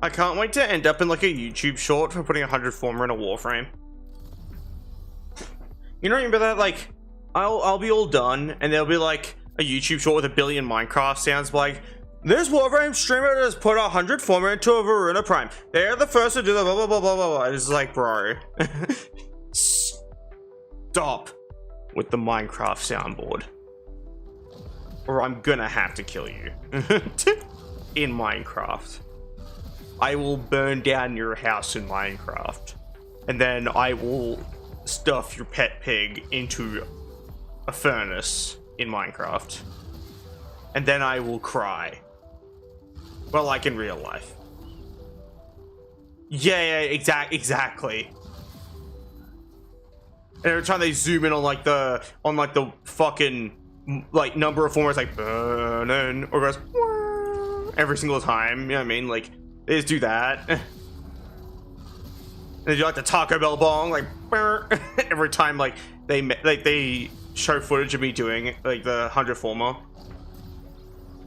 I can't wait to end up in like a YouTube short for putting 100 Forma in a Warframe. You know, remember that? Like, I'll be all done, and there'll be like a YouTube short with a billion Minecraft sounds like, this Warframe streamer has put 100 Forma into a Voruna Prime. They're the first to do the blah blah blah blah blah blah. It's like, bro, stop with the Minecraft soundboard, or I'm gonna have to kill you in Minecraft. I will burn down your house in Minecraft, and then I will stuff your pet pig into a furnace in Minecraft, and then I will cry. Well, like in real life. Yeah, exactly. And every time they zoom in on like the fucking like number of Formas, like burning, or goes every single time. You know what I mean? Like, they just do that. And they do like the Taco Bell bong, like every time like they show footage of me doing like the 100 Forma.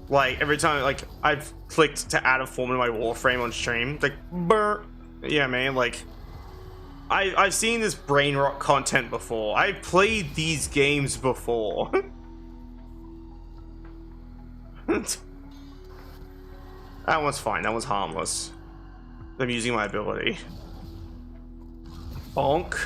Like every time like I've clicked to add a Forma to my Warframe on stream, like burr. Yeah, man. Like I've seen this brain rot content before. I've played these games before. That one's fine. That one's harmless. I'm using my ability. Bonk.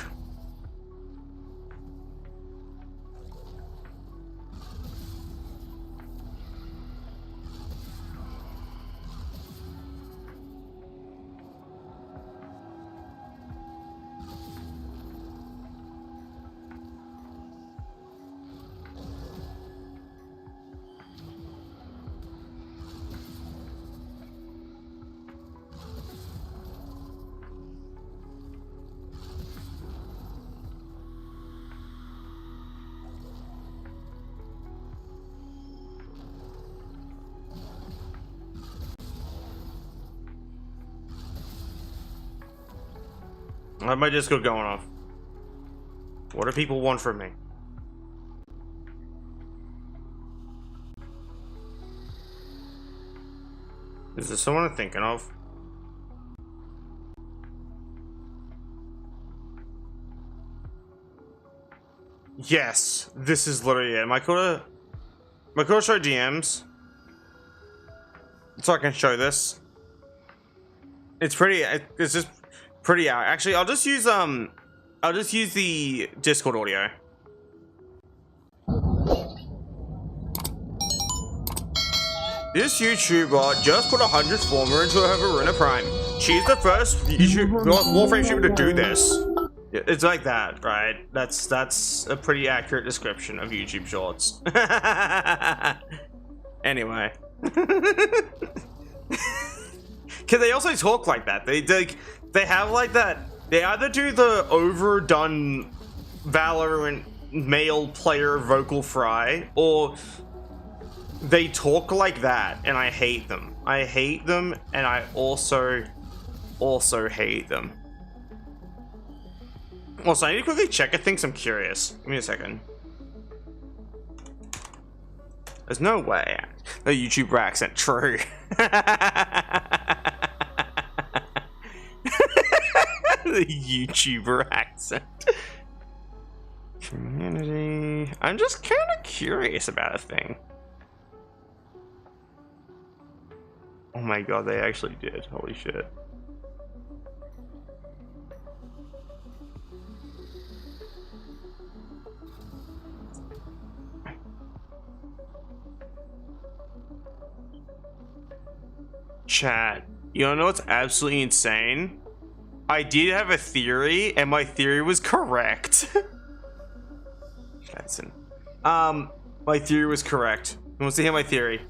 I have my Discord going off. What do people want from me? Is there someone I'm thinking of? Yes, this is literally it. Am I cool to show DMs? So I can show this. It's just pretty out. Actually, I'll just use the Discord audio. This YouTuber just put 100 Forma into her Voruna Prime. She's the first Warframe YouTuber to do this. It's like that, right? That's a pretty accurate description of YouTube Shorts. Anyway. Cause they also talk like that. They have like that. They either do the overdone Valorant male player vocal fry, or they talk like that, and I hate them. I hate them, and I also hate them. Also, I need to quickly check a thing, so I'm curious. Give me a second. There's no way. The YouTuber accent, true. The YouTuber accent. Community. I'm just kind of curious about a thing. Oh my god, they actually did. Holy shit. Chat, you wanna know what's absolutely insane? I did have a theory, and my theory was correct. Listen. My theory was correct. You want to hear my theory?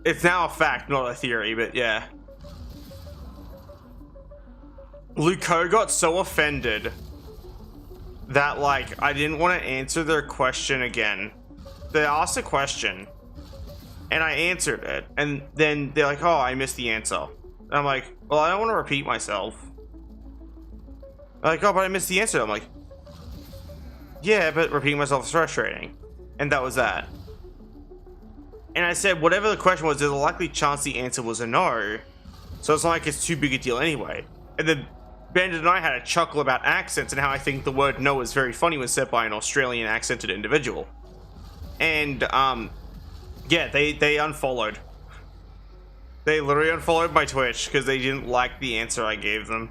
It's now a fact, not a theory, but yeah. Luco got so offended that, like, I didn't want to answer their question again. They asked a question, and I answered it, and then they're like, oh, I missed the answer. And I'm like, well, I don't want to repeat myself. They're like, oh, but I missed the answer. I'm like, yeah, but repeating myself is frustrating. And that was that. And I said, whatever the question was, there's a likely chance the answer was a no. So it's not like it's too big a deal anyway. And then Bandit and I had a chuckle about accents and how I think the word no is very funny when said by an Australian accented individual. And, yeah, they unfollowed. They literally unfollowed my Twitch because they didn't like the answer I gave them.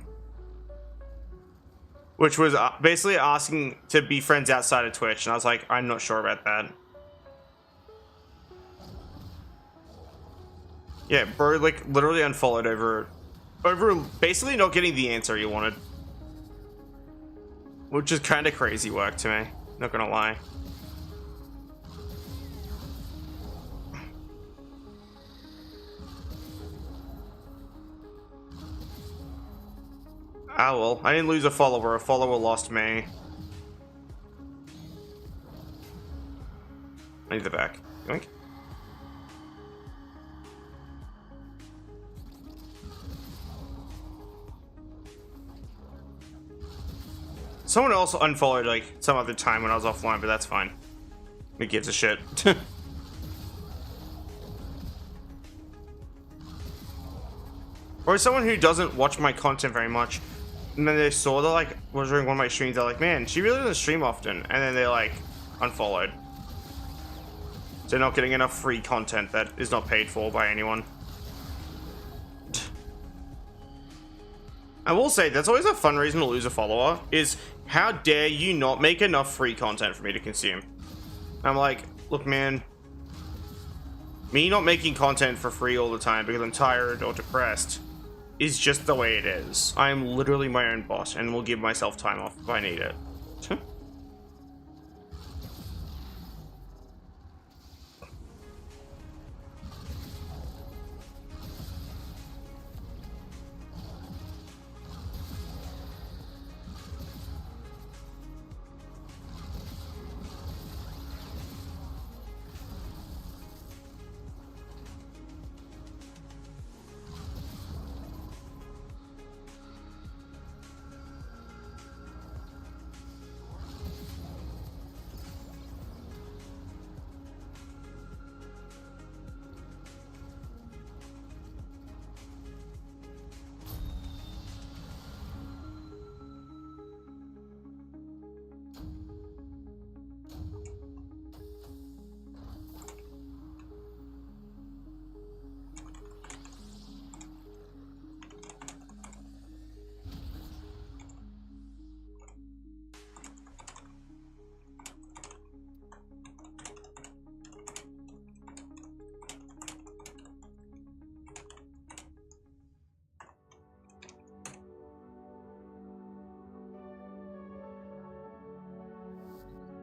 Which was basically asking to be friends outside of Twitch. And I was like, I'm not sure about that. Yeah, bro, like, literally unfollowed over basically not getting the answer you wanted. Which is kind of crazy work to me. Not gonna lie. Ah, well, I didn't lose a follower lost me. I need the back. Yoink. Someone else unfollowed like some other time when I was offline, but that's fine. Who gives a shit? Or someone who doesn't watch my content very much, and then they saw that like was during one of my streams, they're like, man, she really doesn't stream often, and then they like unfollowed. So they're not getting enough free content that is not paid for by anyone. I will say that's always a fun reason to lose a follower, is how dare you not make enough free content for me to consume. I'm like, look man, me not making content for free all the time because I'm tired or depressed is just the way it is. I'm literally my own boss and will give myself time off if I need it.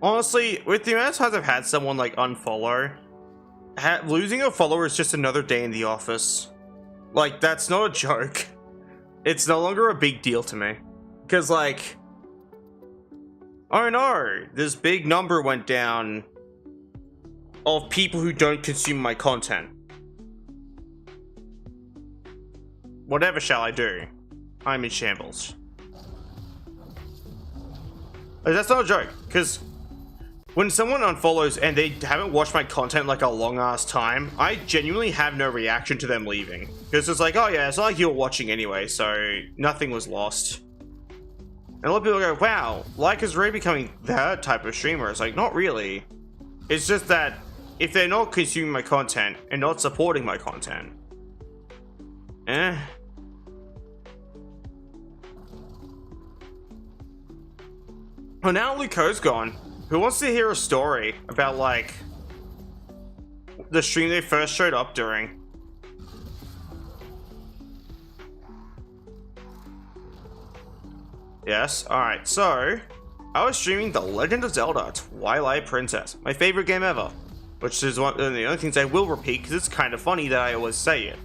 Honestly, with the amount of times I've had someone like unfollow, losing a follower is just another day in the office. Like, that's not a joke. It's no longer a big deal to me. Because, like, oh no, this big number went down of people who don't consume my content. Whatever shall I do? I'm in shambles. That's not a joke, because when someone unfollows and they haven't watched my content like a long ass time, I genuinely have no reaction to them leaving. Because it's like, oh yeah, it's not like you were watching anyway, so nothing was lost. And a lot of people go, wow, Layka's really becoming that type of streamer. It's like, not really. It's just that if they're not consuming my content and not supporting my content, Oh, now Luco's gone. Who wants to hear a story about, like, the stream they first showed up during? Yes, alright, so I was streaming The Legend of Zelda Twilight Princess, my favorite game ever, which is one of the only things I will repeat because it's kind of funny that I always say it.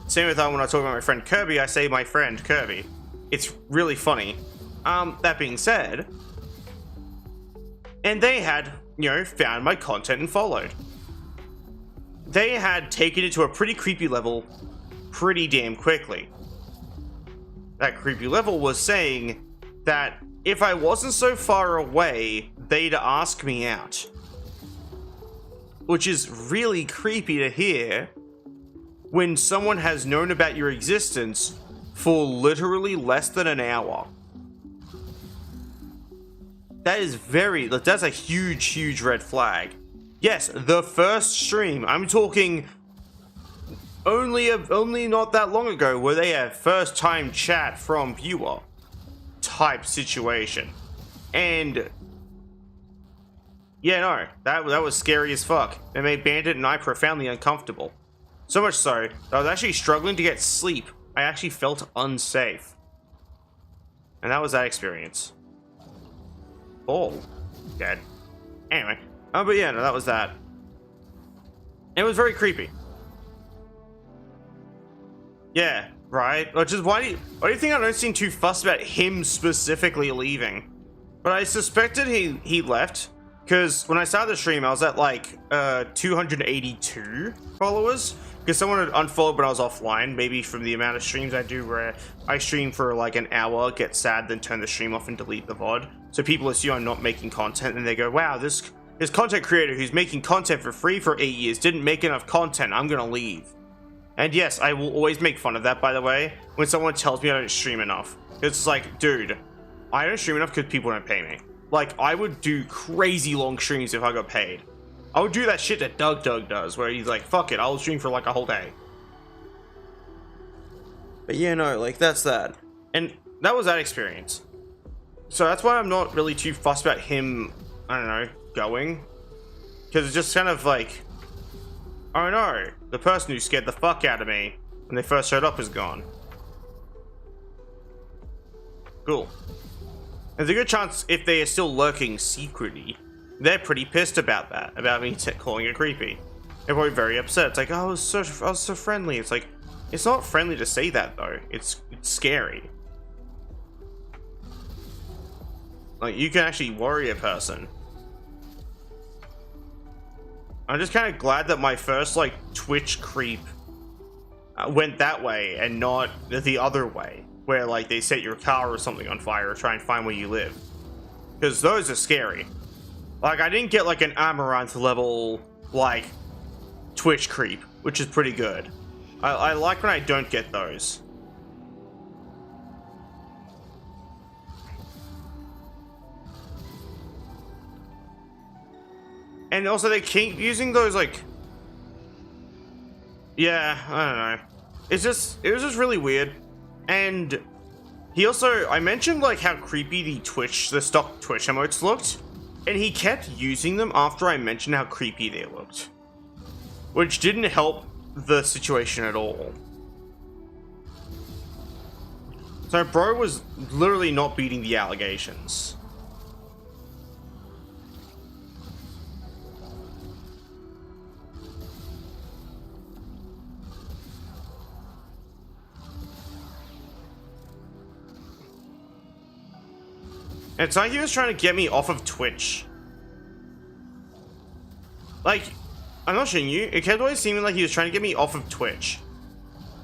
Same with when I talk about my friend Kirby, I say my friend Kirby. It's really funny. That being said, and they had, you know, found my content and followed. They had taken it to a pretty creepy level pretty damn quickly. That creepy level was saying that if I wasn't so far away, they'd ask me out. Which is really creepy to hear when someone has known about your existence for literally less than an hour. That is that's a huge red flag. Yes, the first stream, I'm talking only not that long ago were they a first time chat from viewer type situation. And yeah, no, that was scary as fuck. It made Bandit and I profoundly uncomfortable. So much so, that I was actually struggling to get sleep. I actually felt unsafe. And that was that experience. Oh, dead. Anyway, but yeah, no, that was that. It was very creepy. Yeah, right. Which is why do you think I don't seem too fussed about him specifically leaving? But I suspected he left because when I started the stream, I was at like 282 followers. Because someone had unfollowed when I was offline, maybe from the amount of streams I do where I stream for like an hour, get sad, then turn the stream off and delete the VOD. So people assume I'm not making content and they go, wow, this content creator who's making content for free for 8 years didn't make enough content, I'm gonna leave. And yes, I will always make fun of that, by the way, when someone tells me I don't stream enough. It's like, dude, I don't stream enough because people don't pay me. Like, I would do crazy long streams if I got paid. I would do that shit that Doug does, where he's like, fuck it, I'll stream for like a whole day. But yeah, no, like, that's that. And that was that experience. So that's why I'm not really too fussed about him, I don't know, going. Because it's just kind of like, oh no, the person who scared the fuck out of me when they first showed up is gone. Cool. There's a good chance if they are still lurking secretly, they're pretty pissed about that, about me calling it creepy. They're probably very upset. It's like, oh, I was so friendly. It's like, it's not friendly to say that though. It's scary. Like, you can actually worry a person. I'm just kind of glad that my first like Twitch creep went that way and not the other way, where like they set your car or something on fire or try and find where you live, because those are scary. Like, I didn't get like an Amaranth level like Twitch creep, which is pretty good. I like when I don't get those. And also they keep using those like, yeah, I don't know. It was just really weird. And he also, I mentioned like how creepy the stock Twitch emotes looked, and he kept using them after I mentioned how creepy they looked, which didn't help the situation at all. So bro was literally not beating the allegations. It's like he was trying to get me off of Twitch. Like, I'm not shitting you. It kept always seeming like he was trying to get me off of Twitch.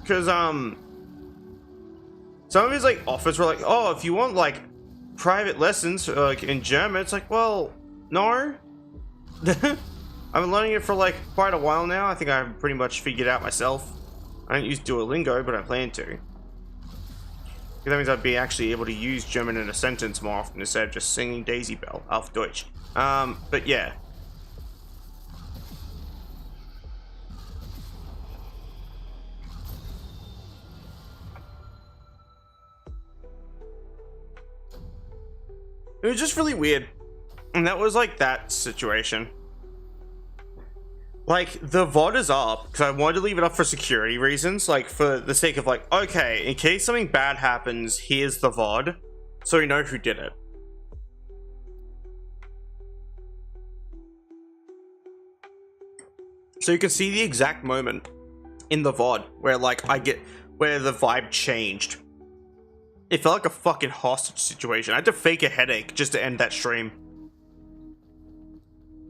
Because, some of his, like, offers were like, oh, if you want, like, private lessons, like, in German, it's like, well, no. I've been learning it for, like, quite a while now. I think I've pretty much figured it out myself. I don't use Duolingo, but I plan to. That means I'd be actually able to use German in a sentence more often instead of just singing Daisy Bell auf Deutsch. But yeah. It was just really weird. And that was like that situation. Like, the VOD is up because I wanted to leave it up for security reasons, like for the sake of like, okay, in case something bad happens, here's the VOD, so we know who did it. So you can see the exact moment in the VOD where like where the vibe changed. It felt like a fucking hostage situation. I had to fake a headache just to end that stream.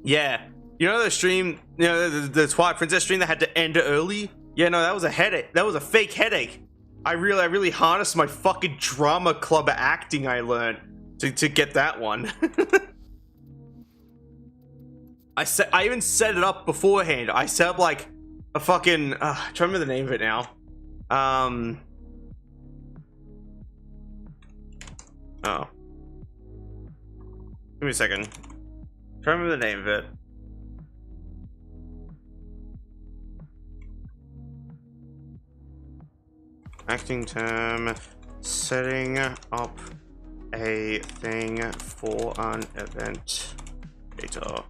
Yeah. You know the stream, you know, the Twilight Princess stream that had to end early? Yeah, no, that was a headache. That was a fake headache. I really harnessed my fucking drama club acting I learned to get that one. I even set it up beforehand. I set up like a fucking, I'm trying to remember the name of it now. Oh. Give me a second. I'm trying to remember the name of it. Acting term, setting up a thing for an event. Data.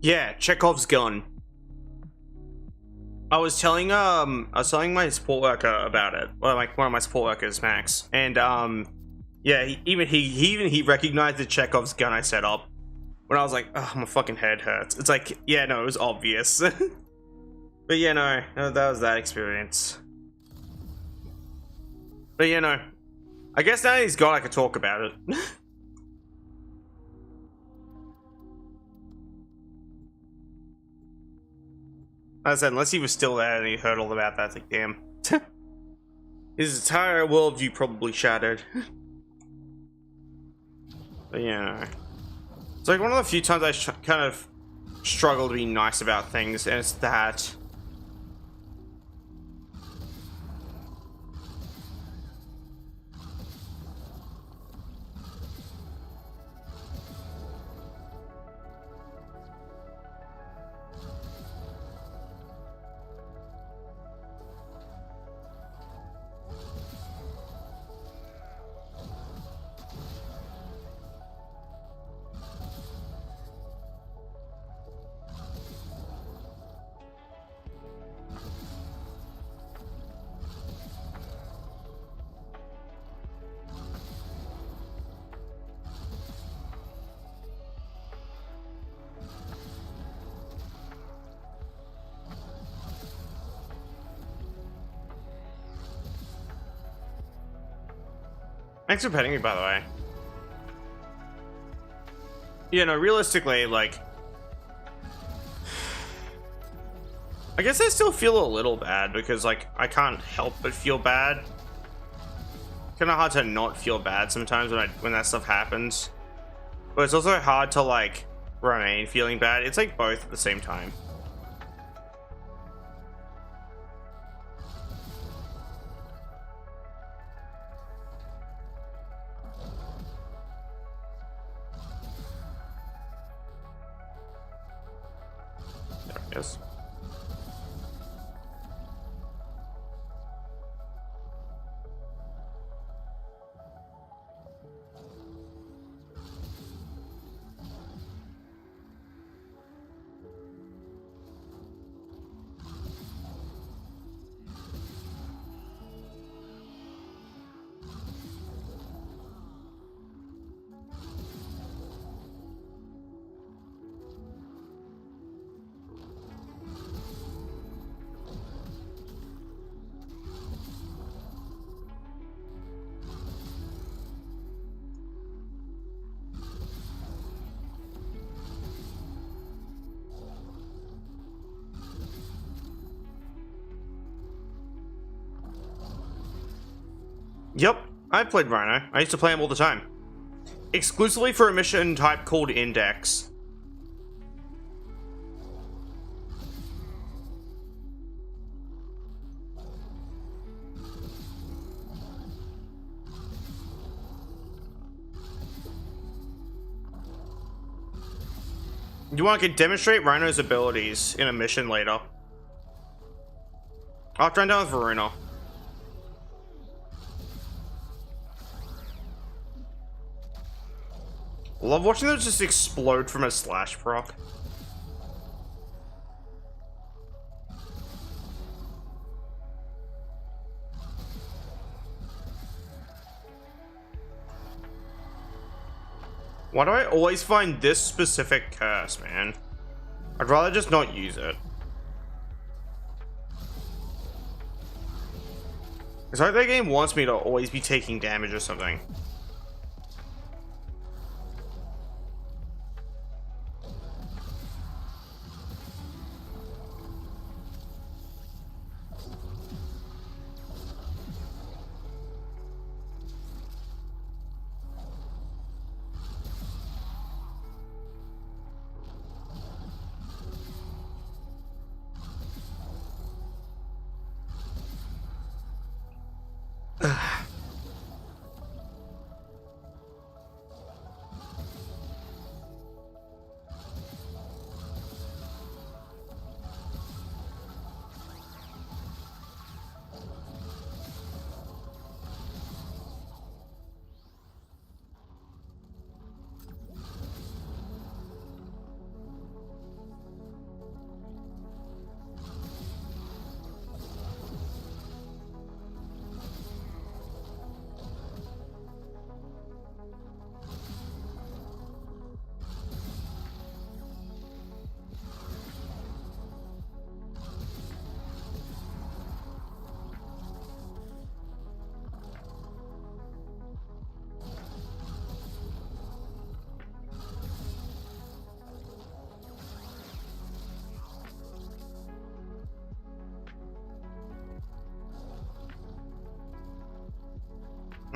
Yeah, Chekhov's gun. I was telling my support worker about it. Well, like one of my support workers, Max, and yeah, he recognized the Chekhov's gun I set up. When I was like, oh, my fucking head hurts. It's like, yeah, no, it was obvious. But yeah, no, that was that experience. But yeah, no, I guess now he's gone, I could talk about it. As I said, unless he was still there and he heard all about that, it's like, damn. His entire worldview probably shattered. But yeah. It's like one of the few times I kind of struggle to be nice about things, and it's that. Thanks for petting me, by the way. You know, realistically, like, I guess I still feel a little bad because, like, I can't help but feel bad. Kind of hard to not feel bad sometimes when that stuff happens, but it's also hard to like remain feeling bad. It's like both at the same time. There it is. Yep, I played Rhino. I used to play him all the time. Exclusively for a mission type called Index. You want to demonstrate Rhino's abilities in a mission later. After I'm done with Voruna. Love watching them just explode from a slash proc. Why do I always find this specific curse, man? I'd rather just not use it. It's like that game wants me to always be taking damage or something.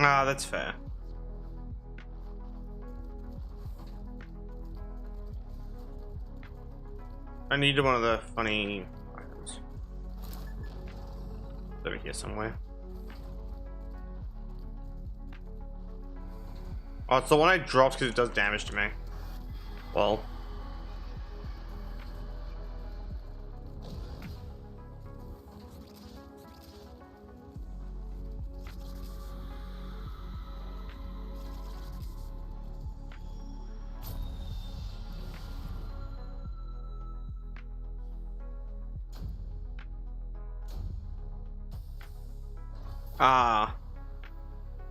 Ah, that's fair. I needed one of the funny items. It's over here somewhere. Oh, it's the one I dropped because it does damage to me. Well. Ah.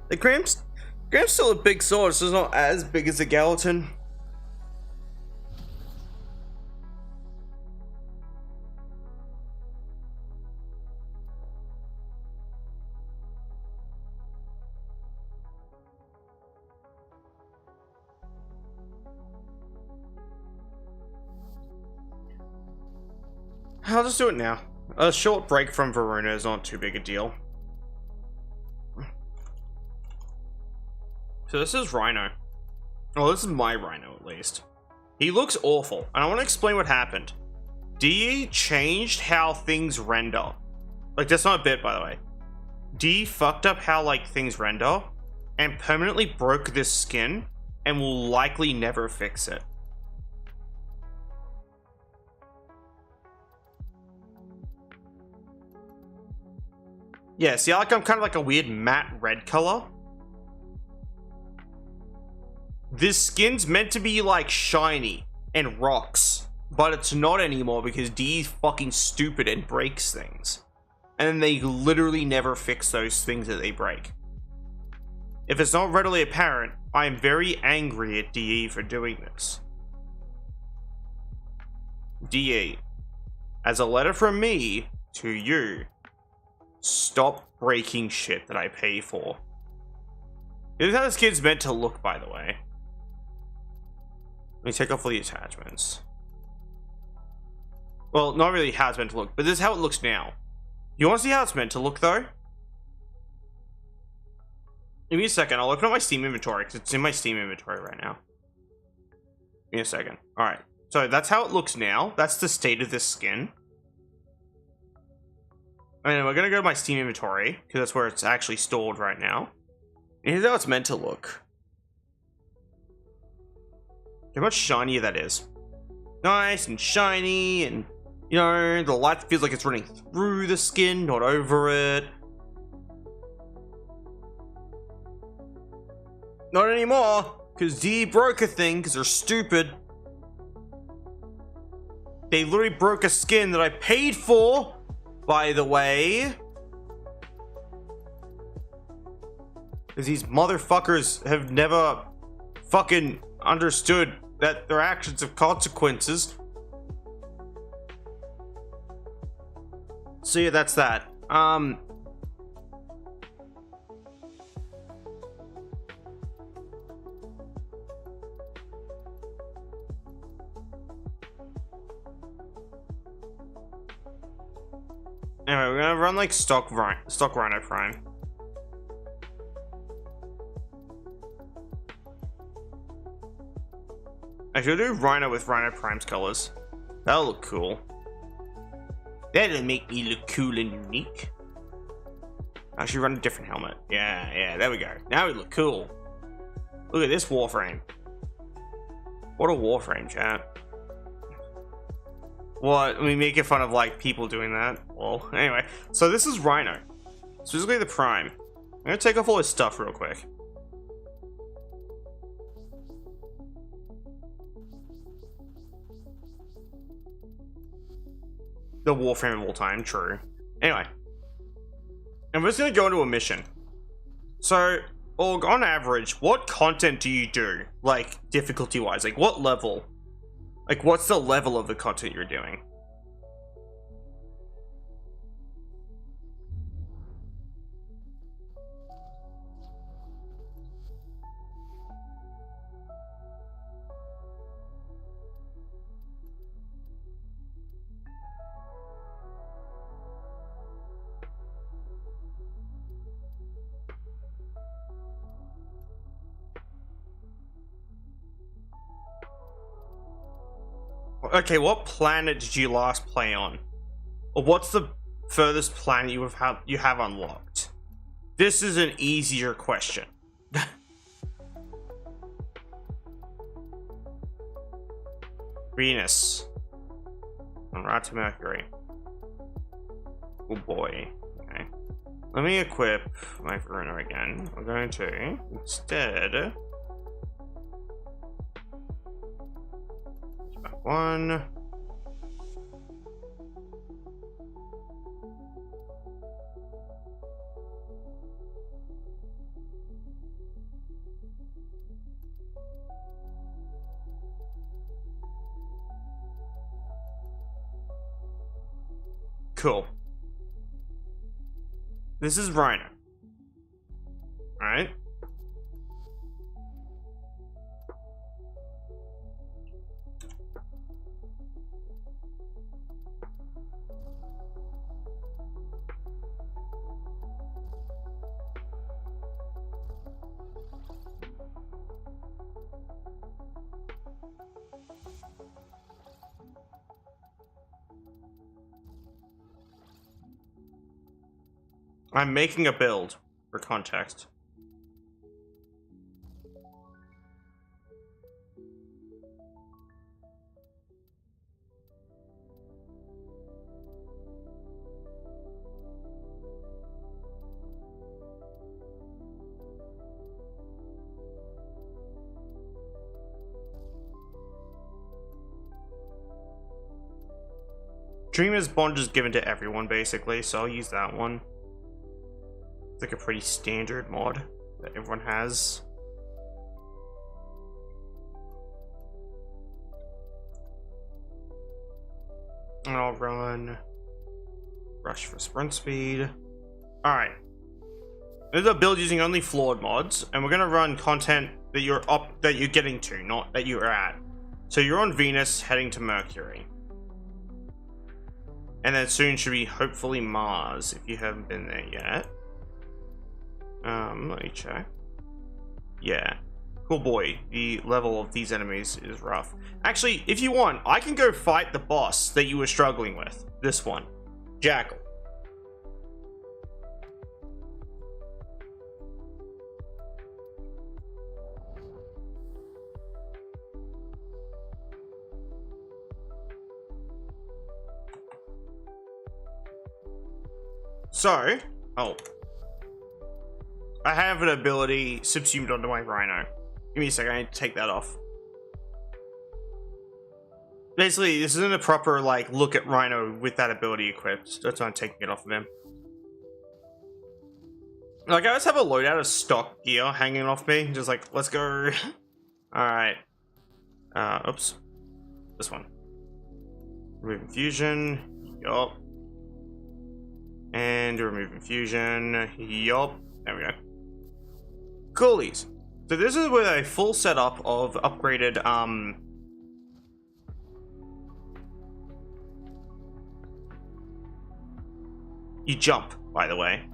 The Graham's still a big sword, so it's not as big as the Gallatin. I'll just do it now. A short break from Voruna is not too big a deal. So this is Rhino. Oh, this is my Rhino at least. He looks awful, and I want to explain what happened. DE changed how things render. Like, that's not a bit, by the way. DE fucked up how, like, things render, and permanently broke this skin, and will likely never fix it. Yeah, see, I'm kind of like a weird matte red color. This skin's meant to be like shiny and rocks, but it's not anymore because D's fucking stupid and breaks things. And then they literally never fix those things that they break. If it's not readily apparent, I am very angry at DE for doing this. DE, as a letter from me to you, stop breaking shit that I pay for. This is how this kid's meant to look, by the way. Let me take off all the attachments. Well, not really how it's meant to look, but this is how it looks now. You want to see how it's meant to look, though? Give me a second. I'll open up my Steam inventory because it's in my Steam inventory right now. Give me a second. All right. So that's how it looks now. That's the state of this skin. And we're gonna go to my Steam inventory because that's where it's actually stored right now. And here's how it's meant to look. Look how much shinier that is. Nice and shiny, and you know, the light feels like it's running through the skin, not over it. Not anymore, because D broke a thing because they're stupid. They literally broke a skin that I paid for, by the way. Because these motherfuckers have never fucking understood that their actions have consequences. So yeah, that's that. Anyway, we're gonna run like stock Rhino Prime. I should do Rhino with Rhino Prime's colors. That'll look cool. That'll make me look cool and unique. I should run a different helmet. Yeah, there we go. Now we look cool. Look at this Warframe. What a Warframe, chat. What? I mean, making fun of like people doing that. Well, anyway. So this is Rhino. Specifically the Prime. I'm gonna take off all his stuff real quick. The Warframe of all time, true. Anyway. And we're just gonna go into a mission. So, Org, on average, what content do you do? Like, difficulty-wise? Like, what level? Like, what's the level of the content you're doing? Okay, what planet did you last play on? Or what's the furthest planet you have unlocked? This is an easier question. Venus. And right to Mercury. Oh boy. Okay. Let me equip my Voruna again. We're going to instead one. Cool. This is Rhino. Alright. I'm making a build, for context. Dreamer's Bond is given to everyone, basically, so I'll use that one. It's like a pretty standard mod that everyone has. And I'll run Rush for sprint speed. Alright. This is a build using only flawed mods, and we're gonna run content that you're getting to, not that you're at. So you're on Venus heading to Mercury. And then soon should be hopefully Mars if you haven't been there yet. Let me check. Yeah. Cool boy. The level of these enemies is rough. Actually, if you want, I can go fight the boss that you were struggling with. This one. Jackal. So, oh. I have an ability subsumed onto my rhino. Give me a second, I need to take that off. Basically, this isn't a proper, like, look at rhino with that ability equipped. That's why I'm taking it off of him. Like, I always have a loadout of stock gear hanging off me. Just like, let's go. Alright. Oops. This one. Remove infusion. Yup. And remove infusion. Yup. There we go. Coolies. So this is with a full setup of upgraded, you jump, by the way.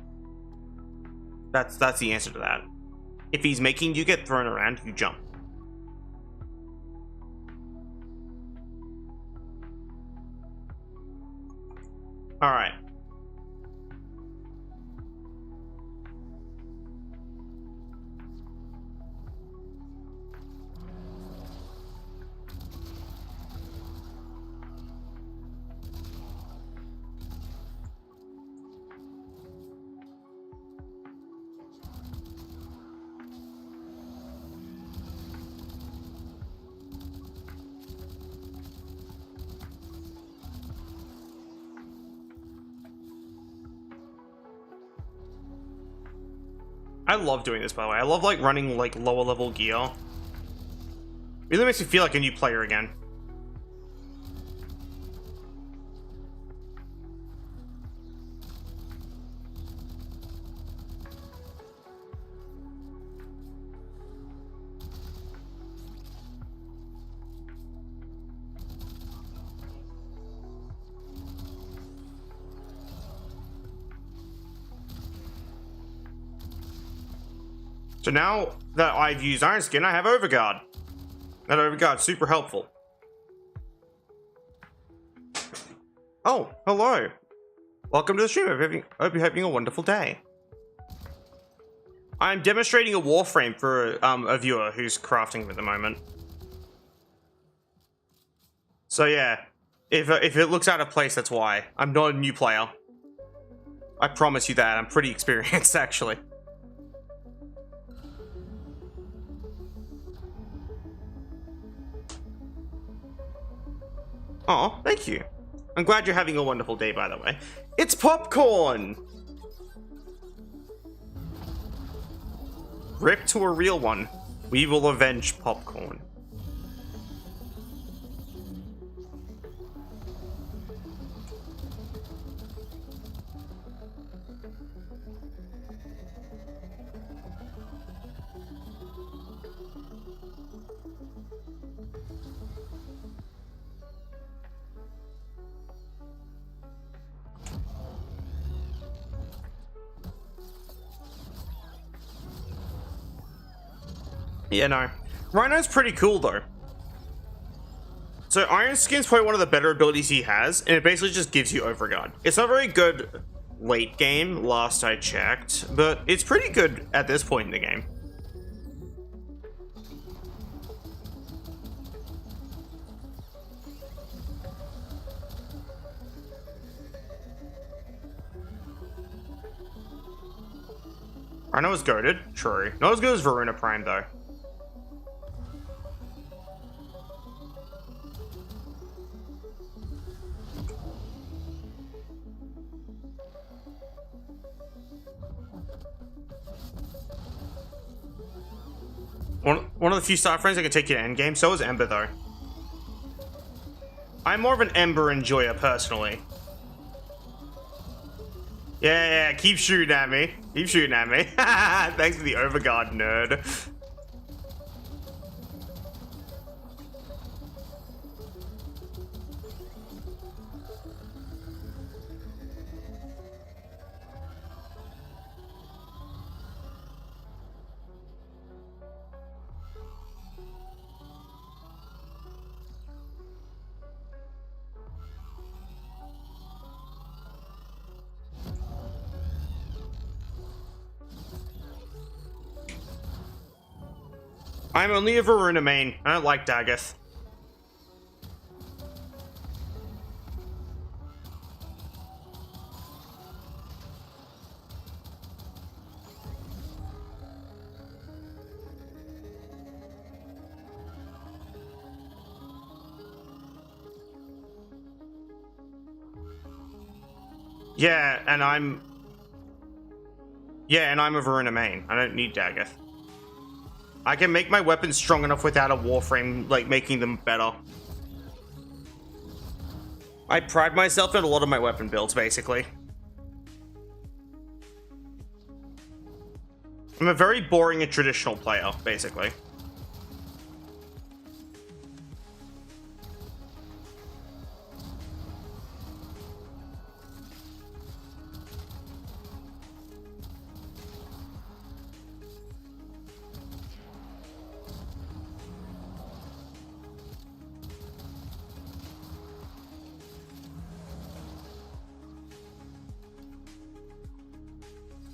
That's the answer to that. If he's making you get thrown around, you jump. Alright. I love doing this, by the way. I love, like, running, like, lower level gear. It really makes me feel like a new player again. So now that I've used Iron Skin, I have Overguard. That Overguard's super helpful. Oh, hello. Welcome to the stream. Hope you're having a wonderful day. I'm demonstrating a Warframe for a viewer who's crafting them at the moment. So yeah, if it looks out of place, that's why. I'm not a new player. I promise you that. I'm pretty experienced, actually. Oh, thank you. I'm glad you're having a wonderful day, by the way. It's popcorn! Rip to a real one. We will avenge popcorn. Yeah, no. Rhino's pretty cool, though. So Iron Skin's probably one of the better abilities he has, and it basically just gives you Overguard. It's not very good late game, last I checked, but it's pretty good at this point in the game. Rhino is goated, true. Not as good as Voruna Prime, though. One of the few star frames that can take you to endgame. So is Ember, though. I'm more of an Ember enjoyer, personally. Yeah, keep shooting at me. Keep shooting at me. Thanks for the Overguard, nerd. I'm only a Voruna main. I don't like Daggeth. Yeah, and I'm a Voruna main. I don't need Daggeth. I can make my weapons strong enough without a Warframe, like, making them better. I pride myself in a lot of my weapon builds, basically. I'm a very boring and traditional player, basically.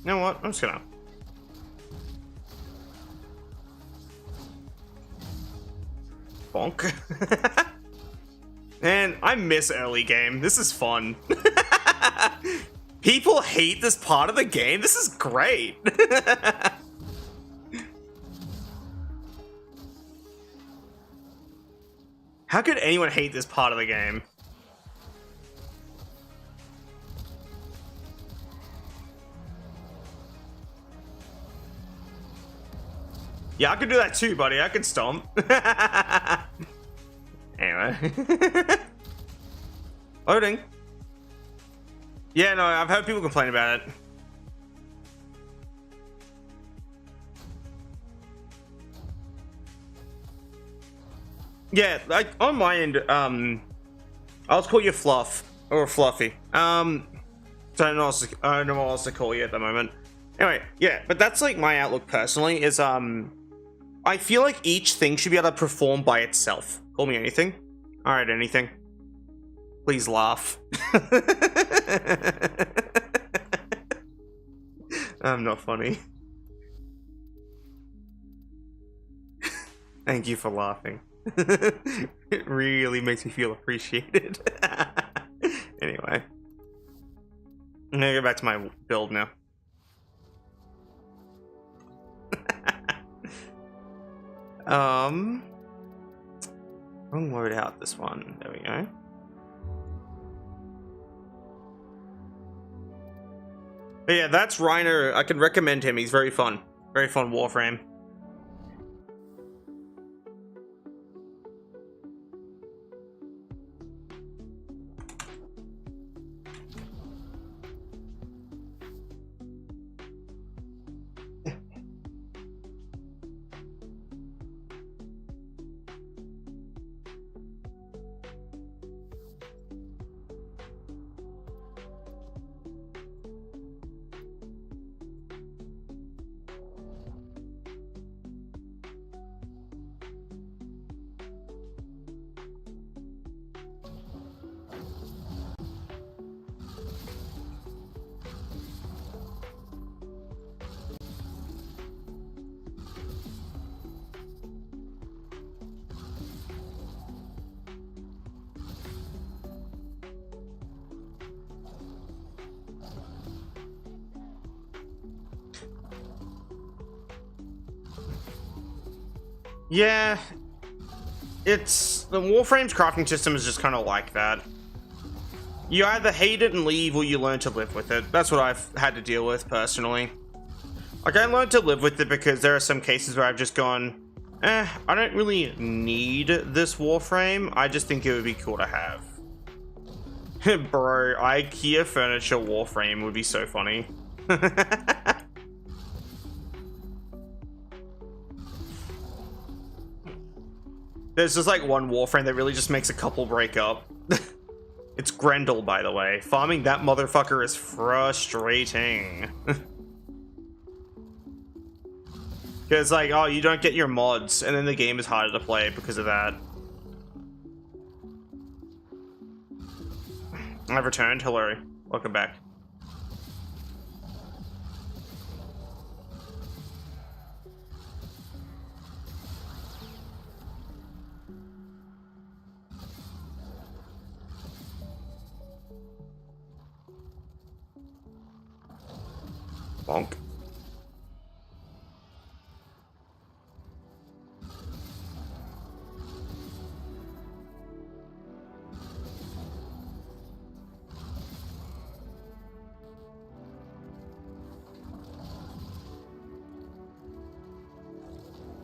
You know what? I'm just gonna... bonk. Man, I miss early game. This is fun. People hate this part of the game. This is great. How could anyone hate this part of the game? Yeah, I could do that too, buddy. I could stomp. Anyway. Loading. Yeah, no, I've heard people complain about it. Yeah, like, on my end, I'll just call you Fluff. Or Fluffy. So I don't know what else to call you at the moment. Anyway, yeah, but that's, like, my outlook personally, is, I feel like each thing should be able to perform by itself. Call me anything. Alright, anything. Please laugh. I'm not funny. Thank you for laughing. It really makes me feel appreciated. Anyway. I'm gonna go back to my build now. Wrong loadout, this one. There we go. But yeah, that's Reiner. I can recommend him. He's very fun. Very fun Warframe. Yeah, it's the Warframe's crafting system is just kind of like that. You either hate it and leave, or you learn to live with it. That's what I've had to deal with personally. Like, I learned to live with it because there are some cases where I've just gone, I don't really need this Warframe. I just think it would be cool to have. Bro, IKEA furniture Warframe would be so funny. There's just like one Warframe that really just makes a couple break up. It's Grendel, by the way. Farming that motherfucker is frustrating. Because, like, oh, you don't get your mods, and then the game is harder to play because of that. I've returned. Hello. Welcome back. Bonk.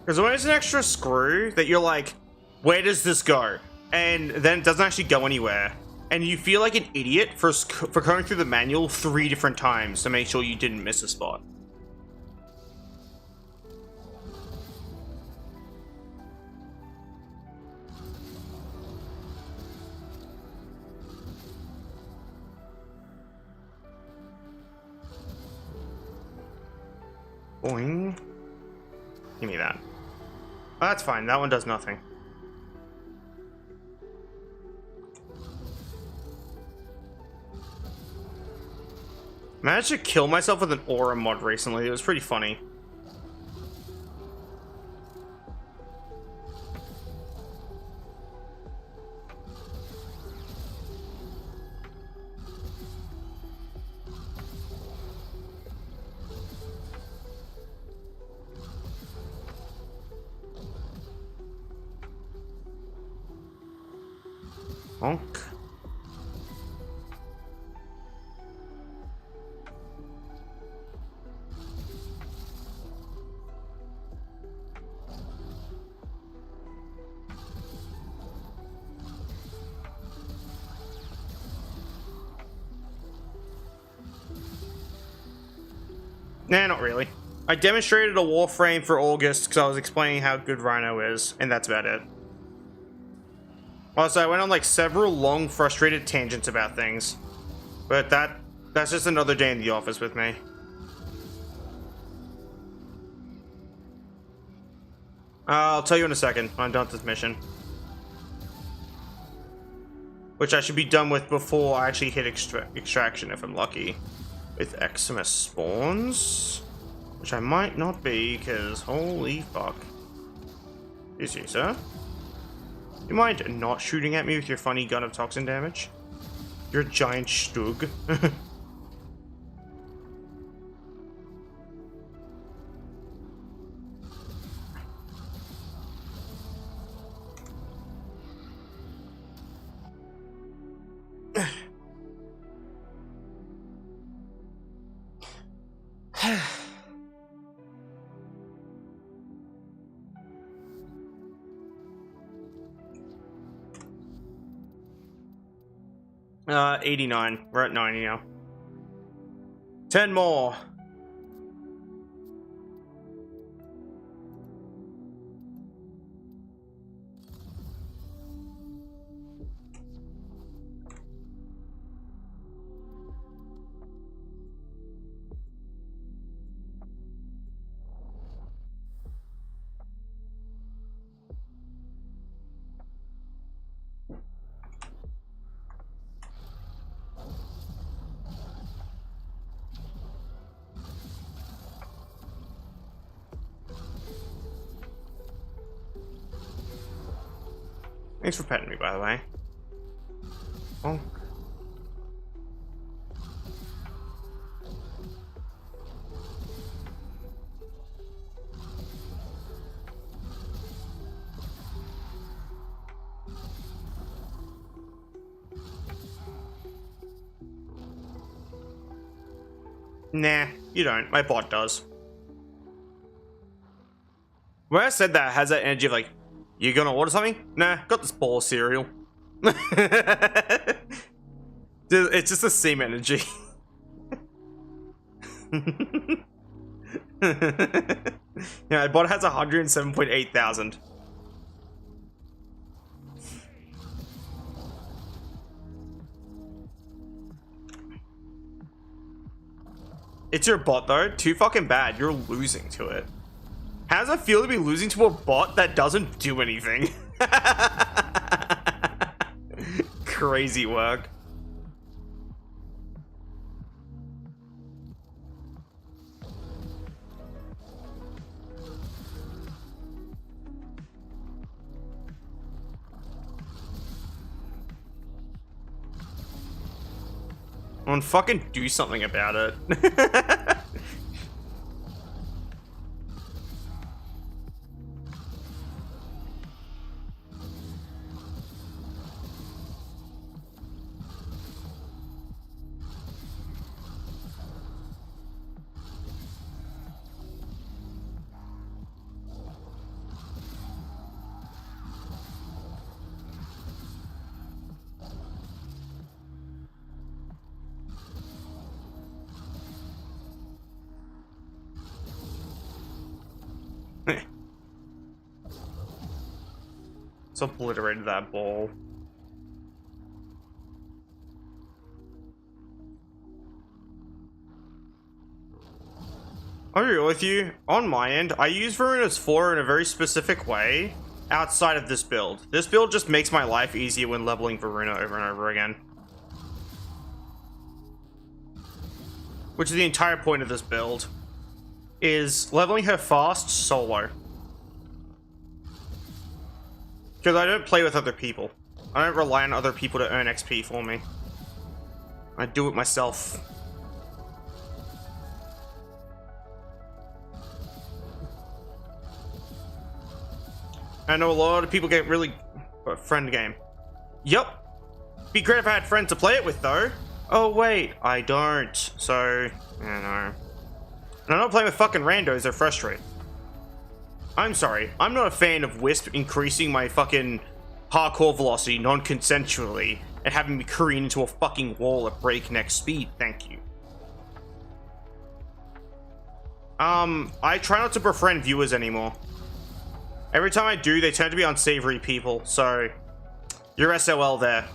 There's always an extra screw that you're like, where does this go? And then it doesn't actually go anywhere. And you feel like an idiot for going through the manual 3 different times to make sure you didn't miss a spot. Boing. Give me that. Oh, that's fine. That one does nothing. Managed to kill myself with an aura mod recently. It was pretty funny. Honk. Nah, not really. I demonstrated a Warframe for August because I was explaining how good Rhino is, and that's about it. Also, I went on like several long, frustrated tangents about things. But that's just another day in the office with me. I'll tell you in a second when I'm done with this mission. Which I should be done with before I actually hit extraction if I'm lucky. With Eximus spawns. Which I might not be, because holy fuck. Is he, sir? You mind not shooting at me with your funny gun of toxin damage? You're a giant stug. Uh, 89. We're at 90 now. 10 more. Thanks for petting me, by the way. Oh. Nah, you don't. My bot does. When I said that, it has that energy of like, you gonna order something? Nah, got this bowl of cereal. It's just the same energy. Yeah, my bot has 107.8 thousand. It's your bot though. Too fucking bad. You're losing to it. How does it feel to be losing to a bot that doesn't do anything? Crazy work. And fucking do something about it. Let's obliterate that ball. I'll be real with you, on my end, I use Voruna's 4 in a very specific way outside of this build. This build just makes my life easier when leveling Voruna over and over again. Which is the entire point of this build, is leveling her fast solo. Because I don't play with other people. I don't rely on other people to earn XP for me. I do it myself. I know a lot of people get really... friend game. Yup. Be great if I had friends to play it with, though. Oh, wait. I don't. So, I don't know. And I'm not playing with fucking randos. They're frustrating. I'm sorry. I'm not a fan of Wisp increasing my fucking hardcore velocity non-consensually and having me careen into a fucking wall at breakneck speed. Thank you. I try not to befriend viewers anymore. Every time I do, they tend to be unsavory people, so you're SOL there.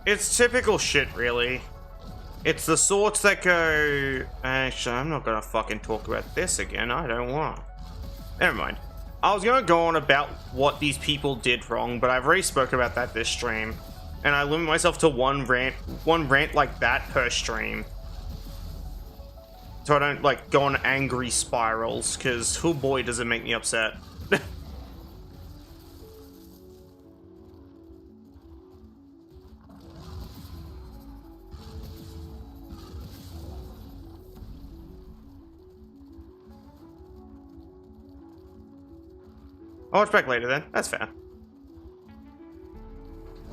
It's typical shit, really. It's the sorts that go... Actually, I'm not gonna fucking talk about this again. I don't want. Never mind. I was gonna go on about what these people did wrong, but I've already spoken about that this stream. And I limit myself to one rant like that per stream. So I don't, like, go on angry spirals, because, oh boy, does it make me upset. I'll watch back later then. That's fair.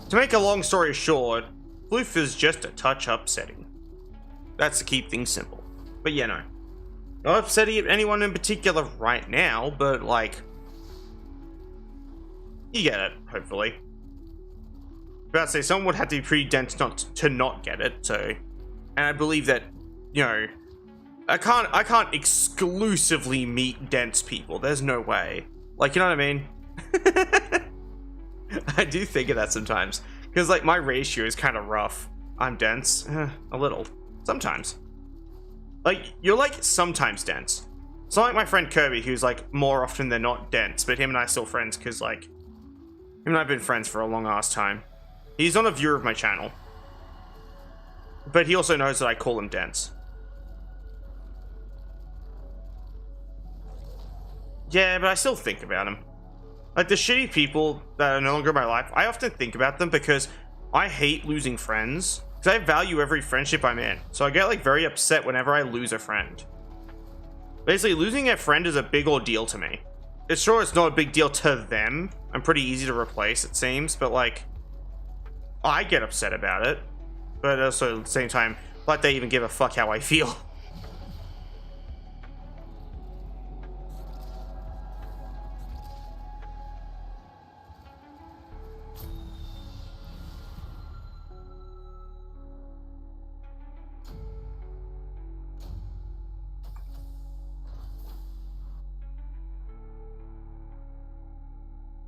To make a long story short, Floof is just a touch upsetting. That's to keep things simple. But yeah, no. Not upsetting at anyone in particular right now, but like... You get it, hopefully. But I'd say someone would have to be pretty dense not to not get it, so... And I believe that, you know... I can't exclusively meet dense people. There's no way. Like, you know what I mean? I do think of that sometimes. Because, like, my ratio is kind of rough. I'm dense. A little. Sometimes. Like, you're, like, sometimes dense. It's not like my friend Kirby, who's, like, more often than not dense. But him and I are still friends because, like... Him and I have been friends for a long-ass time. He's not a viewer of my channel. But he also knows that I call him dense. Yeah, but I still think about him. Like, the shitty people that are no longer in my life, I often think about them because I hate losing friends. Because I value every friendship I'm in. So I get, like, very upset whenever I lose a friend. Basically, losing a friend is a big ordeal to me. It's sure it's not a big deal to them. I'm pretty easy to replace, it seems. But, like, I get upset about it. But also, at the same time, like they even give a fuck how I feel.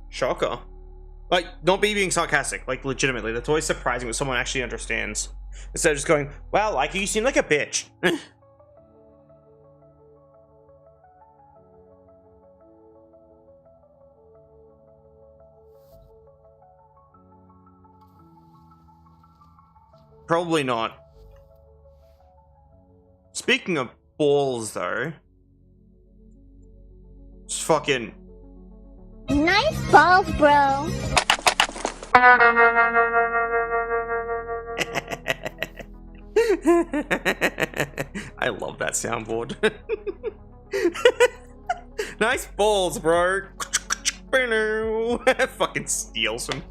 Shocker. Like, not me being sarcastic, like, legitimately. That's always surprising when someone actually understands. Instead of just going, wow, like, you seem like a bitch. Probably not. Speaking of balls, though. Just fucking... Nice balls, bro. I love that soundboard. Nice balls, bro. Fucking steals him.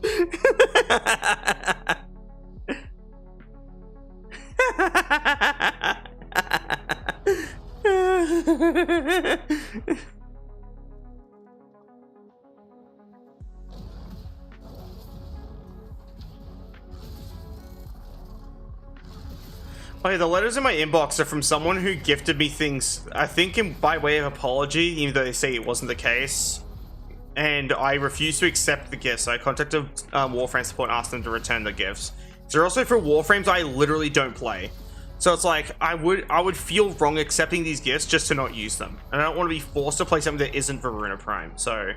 Oh, yeah, the letters in my inbox are from someone who gifted me things, I think by way of apology, even though they say it wasn't the case. And I refused to accept the gifts. So I contacted Warframe support and asked them to return the gifts. They're also for Warframes I literally don't play. So it's like, I would feel wrong accepting these gifts just to not use them. And I don't want to be forced to play something that isn't Voruna Prime. So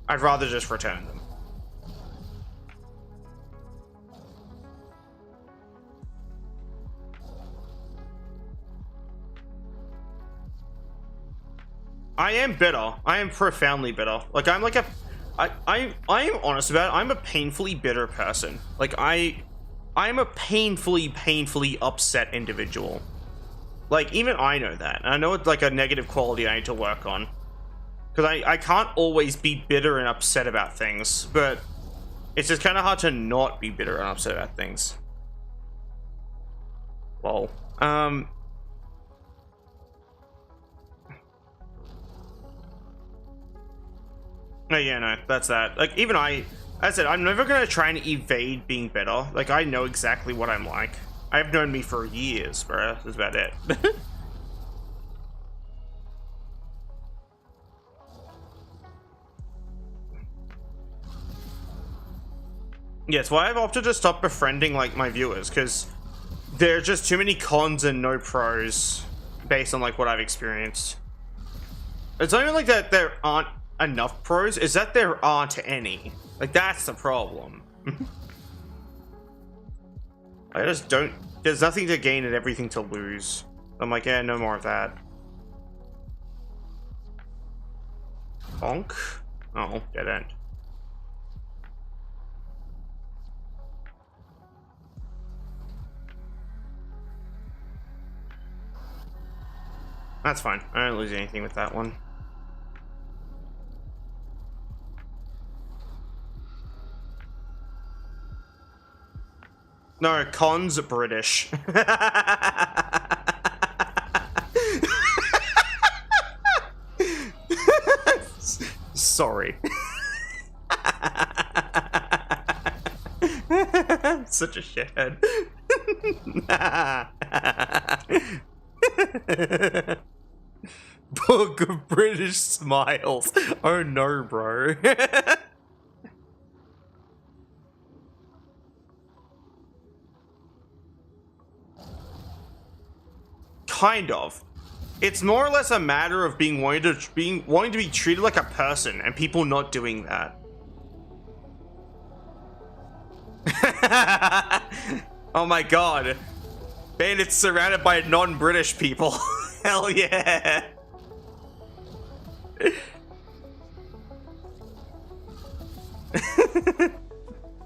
I'd rather just return them. I am bitter. I am profoundly bitter. Like, I'm like I am honest about it. I'm a painfully bitter person. Like, I'm a painfully upset individual. Like, even I know that. And I know it's like a negative quality I need to work on. Because I can't always be bitter and upset about things. But it's just kind of hard to not be bitter and upset about things. Lol. No, yeah, no, that's that. Like, even as I said, I'm never gonna try and evade being bitter. Like, I know exactly what I'm like. I've known me for years, bro. That's about it. Yeah, it's why I've opted to stop befriending, like, my viewers, because there are just too many cons and no pros based on, like, what I've experienced. It's not even like that there aren't enough pros, is that there aren't any. Like, that's the problem. I just don't, there's nothing to gain and everything to lose. I'm like, yeah, no more of that. Bonk? Oh, dead end. That's fine. I don't lose anything with that one. No, Con's British. Sorry. Such a shithead. Book of British Smiles. Oh no, bro. Kind of. It's more or less a matter of wanting to be treated like a person, and people not doing that. Oh my god. Bandit's surrounded by non-British people. Hell yeah.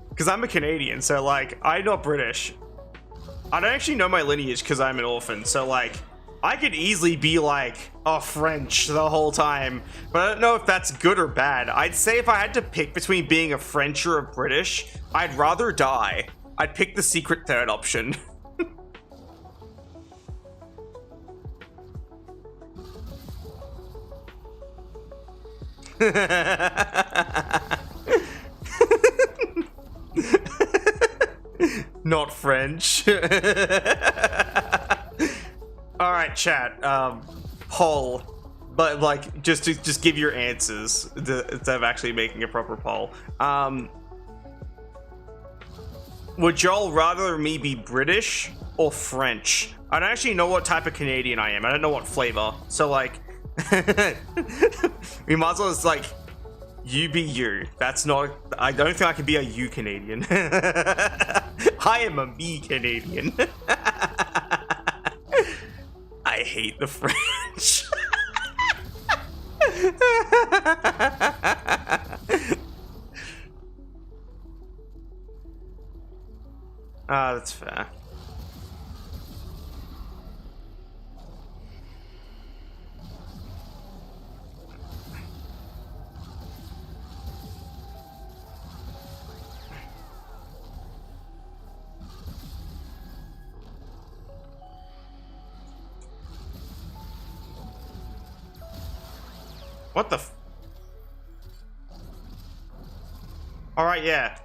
Because I'm a Canadian, so like, I'm not British. I don't actually know my lineage because I'm an orphan, so like, I could easily be like, oh, French the whole time, but I don't know if that's good or bad. I'd say if I had to pick between being a French or a British, I'd rather die. I'd pick the secret third option. Not French. All right, chat. Poll, but like, just give your answers instead of actually making a proper poll. Would y'all rather me be British or French? I don't actually know what type of Canadian I am. I don't know what flavor. So like, we might as well just like, you be you. That's not, I don't think I can be a you Canadian. I am a me Canadian. I hate the French. Ah, that's fair. What the Alright, yeah.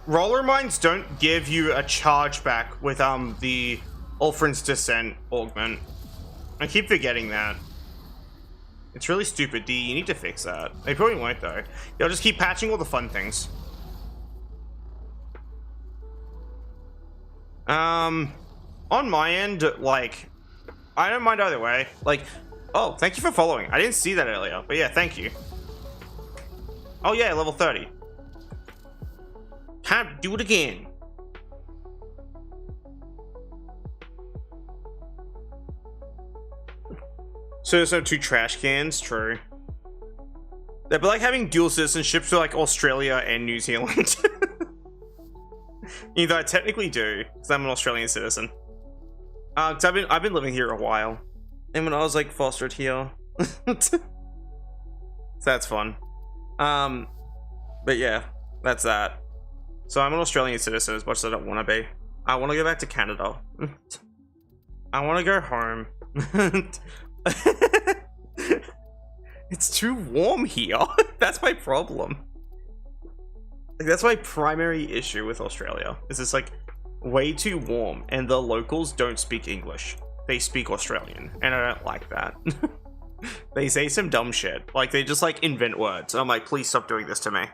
Roller mines don't give you a chargeback with the Ulfrin's Descent augment. I keep forgetting that. It's really stupid, D. You need to fix that. They probably won't though. They'll just keep patching all the fun things. On my end, like, I don't mind either way. Like, oh, thank you for following. I didn't see that earlier, but yeah, thank you. Oh yeah, level 30. Can't do it again. So there's no 2 trash cans, true. That'd be like having dual citizenships for like Australia and New Zealand. Either I technically do, because I'm an Australian citizen. Cause I've been living here a while. And when I was like fostered here. So that's fun. But yeah, that's that. So I'm an Australian citizen as much as I don't want to be. I want to go back to Canada. I want to go home. It's too warm here. That's my problem. Like, that's my primary issue with Australia. Is it's like way too warm and the locals don't speak English. They speak Australian and I don't like that. They say some dumb shit. Like they just like invent words. And I'm like, please stop doing this to me.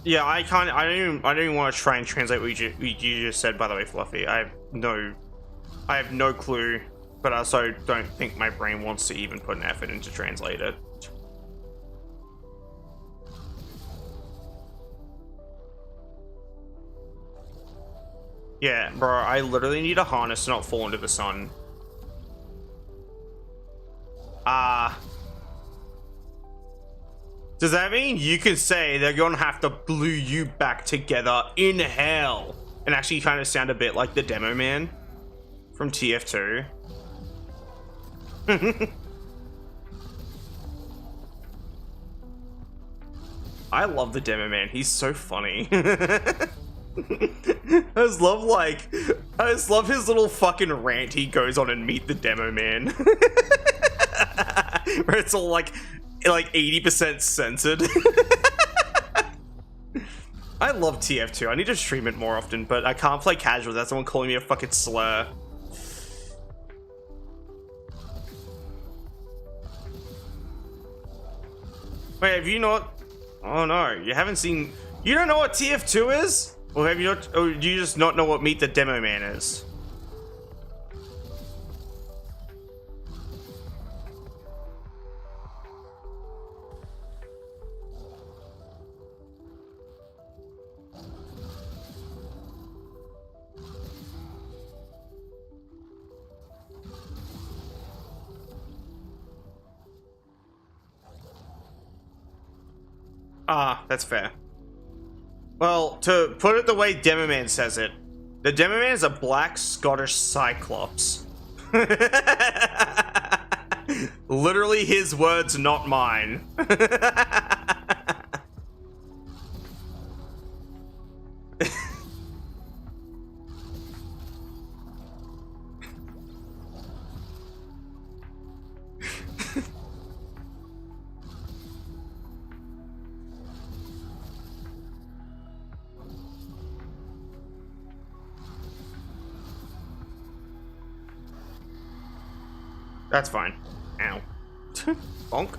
Yeah, I don't even want to try and translate what you just said, by the way, Fluffy. I have no clue, but I also don't think my brain wants to even put an effort into translate it. Yeah, bro, I literally need a harness to not fall into the sun. Does that mean you can say they're gonna have to glue you back together in hell? And actually kind of sound a bit like the Demo Man from TF2. I love the Demo Man. He's so funny. I just love his little fucking rant he goes on and Meet the Demo Man. Where it's all like 80% censored. I love TF2. I need to stream it more often, but I can't play casual without someone calling me a fucking slur. Wait, have you not? Oh no, you haven't seen. You don't know what TF2 is? Or have you not? Or do you just not know what Meet the Demo Man is? Ah, that's fair. Well, to put it the way Demoman says it, the Demoman is a black Scottish cyclops. Literally his words, not mine. That's fine. Ow. Bonk.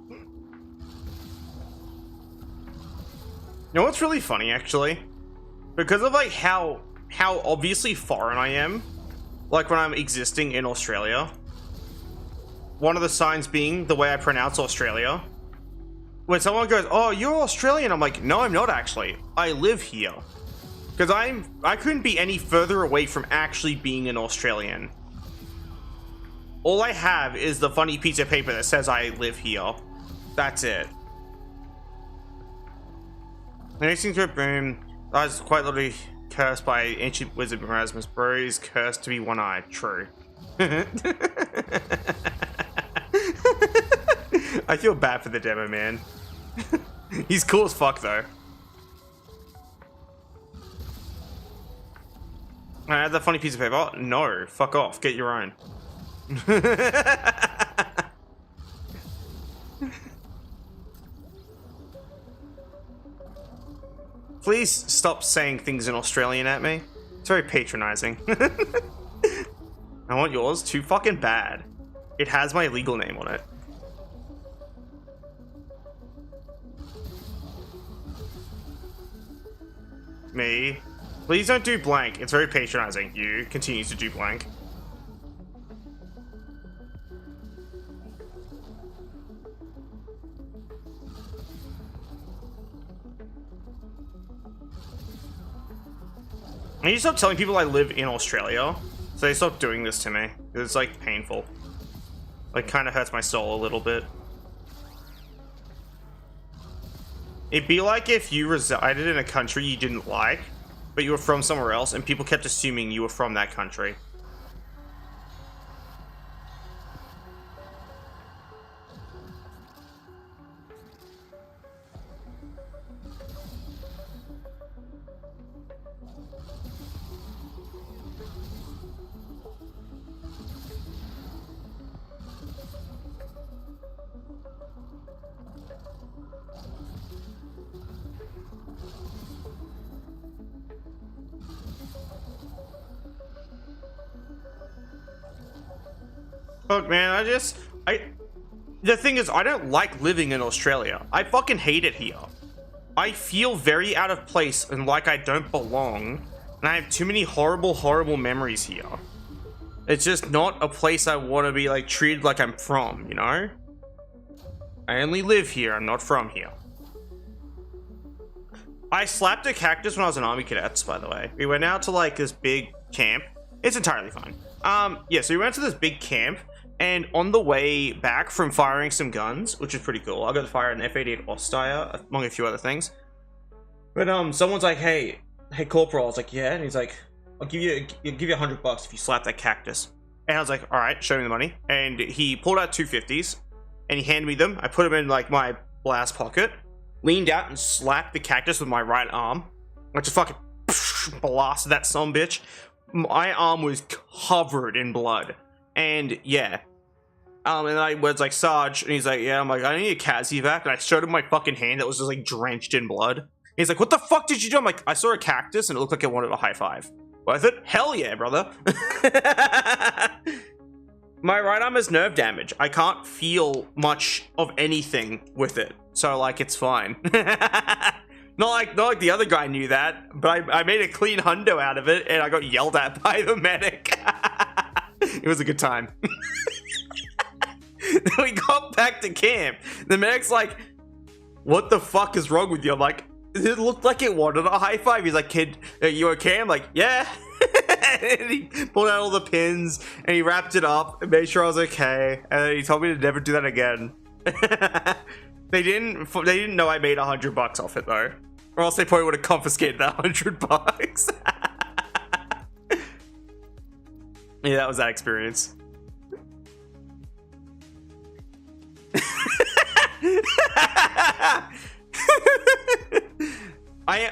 You know what's really funny, actually? Because of like how obviously foreign I am, like when I'm existing in Australia, one of the signs being the way I pronounce Australia. When someone goes, "Oh, you're Australian," I'm like, "No, I'm not actually. I live here." Because I couldn't be any further away from actually being an Australian. All I have is the funny piece of paper that says I live here. That's it. The next thing to a boom, I was quite literally cursed by ancient wizard Erasmus. Bro is cursed to be one-eyed. True. I feel bad for the demo man. He's cool as fuck though. I have that funny piece of paper. Oh, no, fuck off. Get your own. Please stop saying things in Australian at me. It's very patronizing. I want yours too fucking bad. It has my legal name on it. Me. Please don't do blank. It's very patronizing. You continue to do blank. I need to stop telling people I live in Australia, so they stop doing this to me. It's like painful. Like kind of hurts my soul a little bit. It'd be like if you resided in a country you didn't like, but you were from somewhere else, and people kept assuming you were from that country. Look, man, the thing is, I don't like living in Australia. I fucking hate it here. I feel very out of place and like I don't belong, and I have too many horrible, horrible memories here. It's just not a place I want to be, like, treated like I'm from, you know? I only live here, I'm not from here. I slapped a cactus when I was in Army Cadets, by the way. We went out to, like, this big camp. It's entirely fine. Yeah, so we went to this big camp, and on the way back from firing some guns, which is pretty cool, I got to fire an F-88 Ostire, among a few other things. But someone's like, hey Corporal. I was like, yeah, and he's like, I'll give you $100 if you slap that cactus. And I was like, all right, show me the money. And he pulled out 250s, and he handed me them. I put them in like my blouse pocket, leaned out and slapped the cactus with my right arm. I just fucking blasted that son bitch. My arm was covered in blood. And yeah. And I was like, Sarge, and he's like, yeah. I'm like, I need a Cassie back. And I showed him my fucking hand that was just like drenched in blood. And he's like, what the fuck did you do? I'm like, I saw a cactus and it looked like it wanted a high five. Worth it? Hell yeah, brother. My right arm has nerve damage. I can't feel much of anything with it. So like, it's fine. Not like the other guy knew that, but I made a clean hundo out of it and I got yelled at by the medic. It was a good time. Then we got back to camp. The medic's like, what the fuck is wrong with you? I'm like, it looked like it wanted a high five. He's like, kid, are you okay? I'm like, yeah. And he pulled out all the pins and he wrapped it up and made sure I was okay. And then he told me to never do that again. They didn't know I made $100 off it though, or else they probably would have confiscated that $100. Yeah, that was that experience.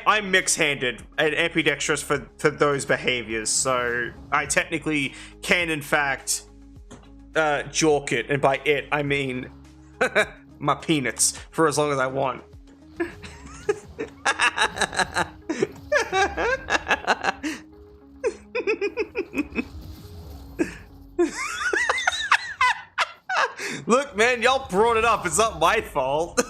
I'm mix-handed and ambidextrous for those behaviors, so I technically can in fact jork it, and by it I mean my peanuts for as long as I want. Look, man, y'all brought it up. It's not my fault.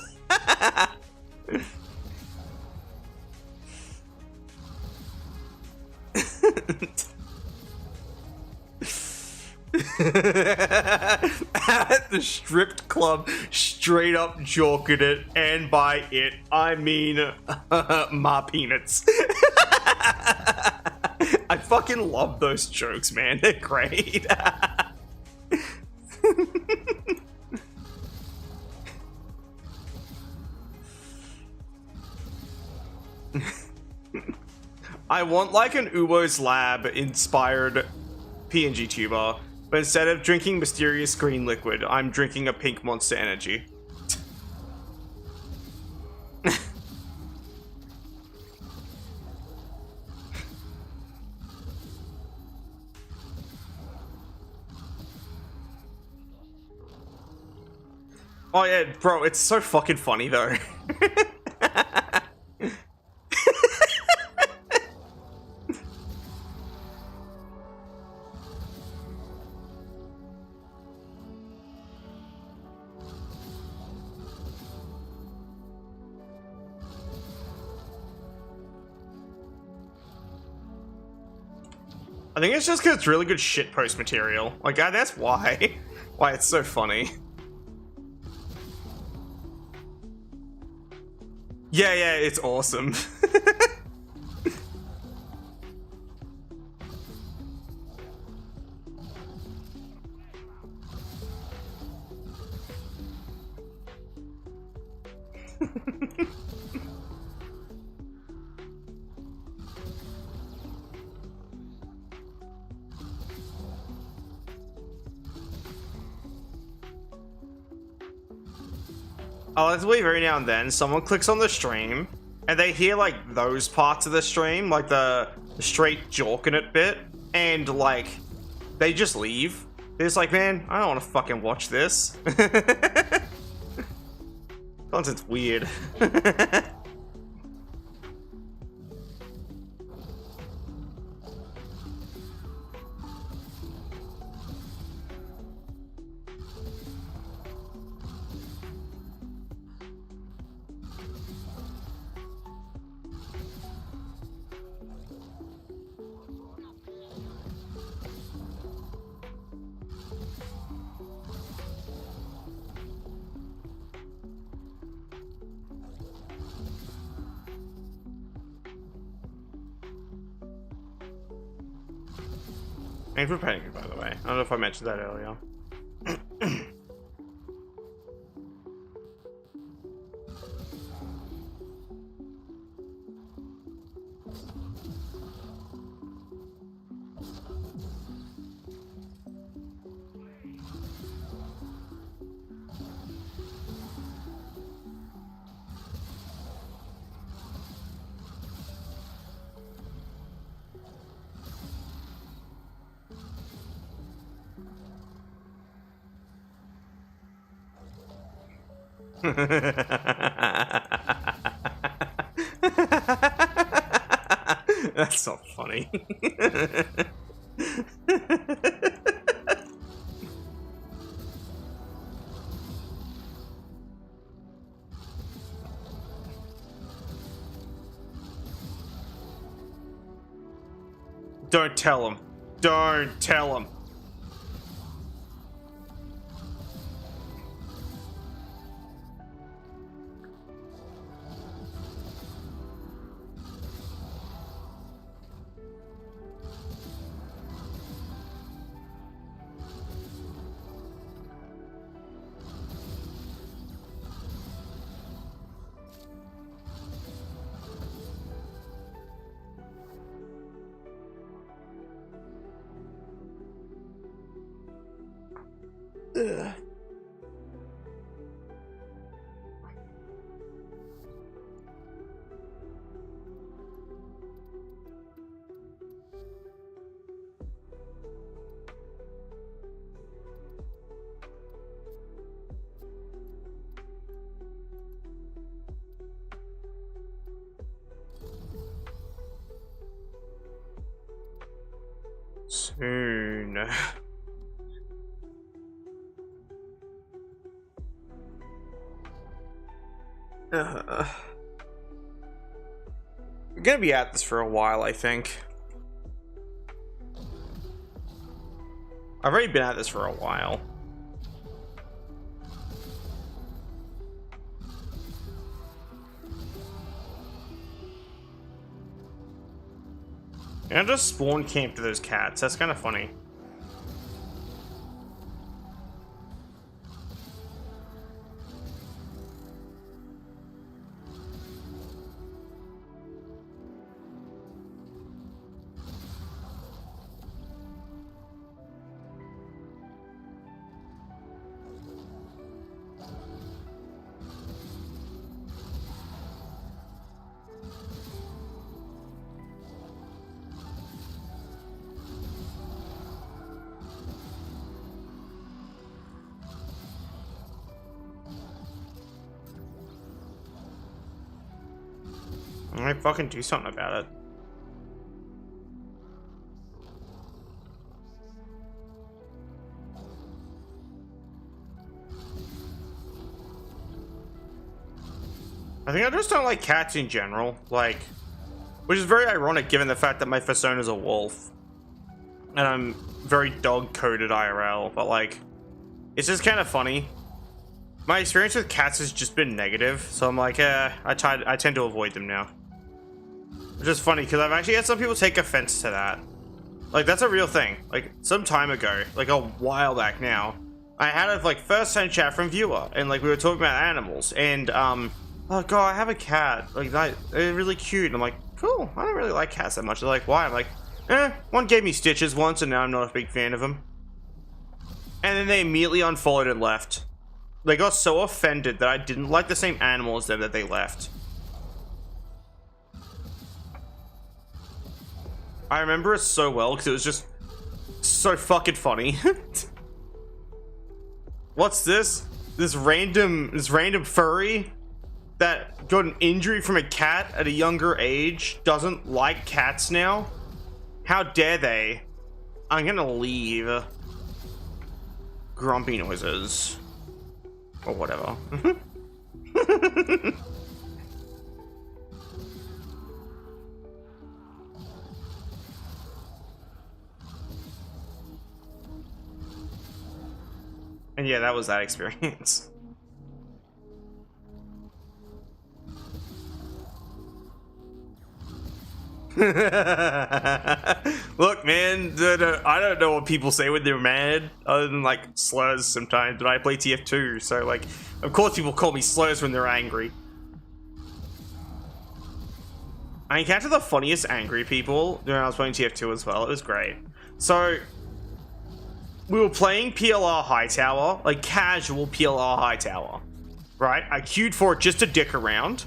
At the strip club, straight up joking it, and by it I mean my peanuts. I fucking love those jokes, man. They're great. I want like an Uwo's Lab inspired PNG tuber, but instead of drinking mysterious green liquid, I'm drinking a pink Monster Energy. Oh yeah, bro, it's so fucking funny though. I think it's just because it's really good shitpost material. Like, that's why. Why it's so funny. Yeah, it's awesome. I like the way every now and then someone clicks on the stream and they hear like those parts of the stream, like the straight jorking it bit, and like they just leave. They're just like, man, I don't want to fucking watch this. Content's weird. Thanks for paying, by the way. I don't know if I mentioned that earlier. That's so funny. Don't tell him. Don't tell him. Ugh. Soon. We're gonna be at this for a while, I think. I've already been at this for a while. And I just spawn camp to those cats. That's kind of funny. I might fucking do something about it. I think I just don't like cats in general, like, which is very ironic given the fact that my persona is a wolf. And I'm very dog-coded IRL, but like, it's just kind of funny. My experience with cats has just been negative, so I'm like, I tend to avoid them now. Which is funny, because I've actually had some people take offense to that. Like, that's a real thing. Like, some time ago, like a while back now, I had a, like, first-time chat from viewer, and, like, we were talking about animals, and, oh god, I have a cat. Like, they're really cute. And I'm like, cool. I don't really like cats that much. They're like, why? I'm like, one gave me stitches once, and now I'm not a big fan of them. And then they immediately unfollowed and left. They got so offended that I didn't like the same animal as them that they left. I remember it so well because it was just so fucking funny. What's this? This random furry that got an injury from a cat at a younger age doesn't like cats now? How dare they? I'm gonna leave. Grumpy noises. Or whatever. And yeah, that was that experience. Look, man, I don't know what people say when they're mad, other than like slurs sometimes, but I play TF2, so like, of course people call me slurs when they're angry. I encountered the funniest angry people when I was playing TF2 as well. It was great. So, we were playing PLR Hightower, like casual PLR Hightower, right? I queued for it just to dick around.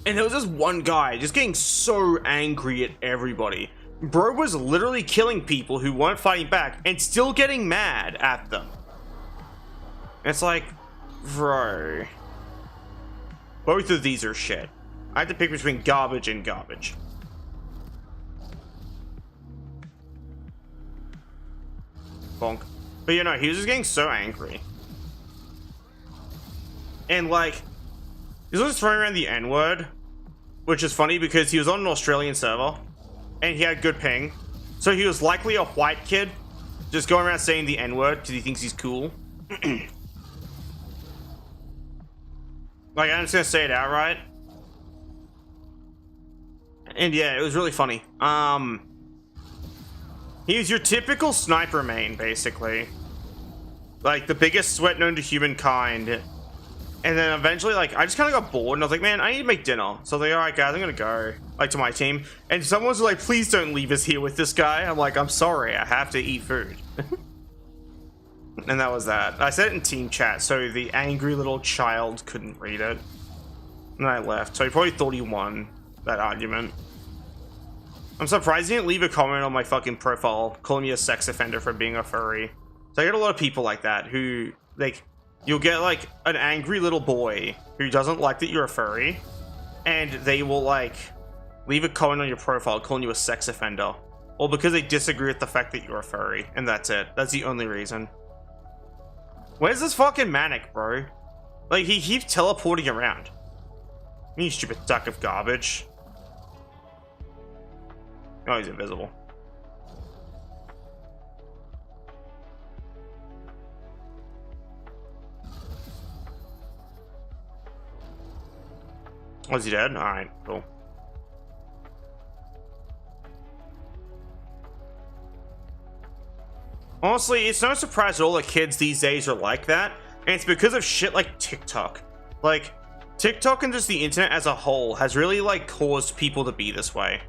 And there was this one guy just getting so angry at everybody. Bro was literally killing people who weren't fighting back and still getting mad at them. It's like, bro. Both of these are shit. I had to pick between garbage and garbage. Bonk. But you know, he was just getting so angry. And like, he was just throwing around the N-word, which is funny because he was on an Australian server and he had good ping. So he was likely a white kid just going around saying the N-word because he thinks he's cool. Like, I'm just gonna say it outright. And yeah, it was really funny. He was your typical sniper main, basically. Like, the biggest sweat known to humankind. And then eventually, like, I just kind of got bored, and I was like, man, I need to make dinner. So I was like, alright, guys, I'm gonna go, like, to my team. And someone was like, please don't leave us here with this guy. I'm like, I'm sorry, I have to eat food. And that was that. I said it in team chat, so the angry little child couldn't read it. And I left, so he probably thought he won that argument. I'm surprised he didn't leave a comment on my fucking profile calling me a sex offender for being a furry. So I get a lot of people like that who, like, you'll get like an angry little boy who doesn't like that you're a furry, and they will like leave a comment on your profile calling you a sex offender, or because they disagree with the fact that you're a furry, and that's it. That's the only reason. Where's this fucking manic, bro? Like, he keeps teleporting around. You stupid duck of garbage. Oh, he's invisible. Was he dead? Alright, cool. Honestly, it's no surprise that all the kids these days are like that, and it's because of shit like TikTok. Like, TikTok and just the internet as a whole has really, like, caused people to be this way.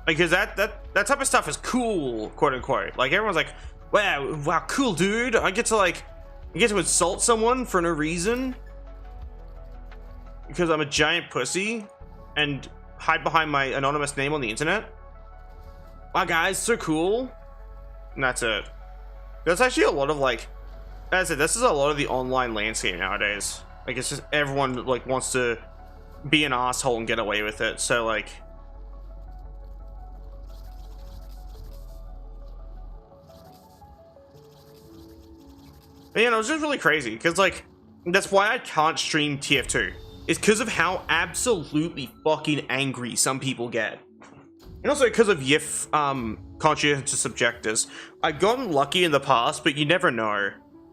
Because that type of stuff is cool, quote unquote. Like, everyone's like, wow, cool, dude. I get to insult someone for no reason. Because I'm a giant pussy and hide behind my anonymous name on the internet. Wow, guys, so cool. And that's it. There's actually a lot of, like, as I said, this is a lot of the online landscape nowadays. Like, it's just everyone like wants to be an asshole and get away with it. So like, but, you know, it's just really crazy because like that's why I can't stream TF2. It's because of how absolutely fucking angry some people get, and also because of YIF conscientious objectors. I've gotten lucky in the past, but you never know.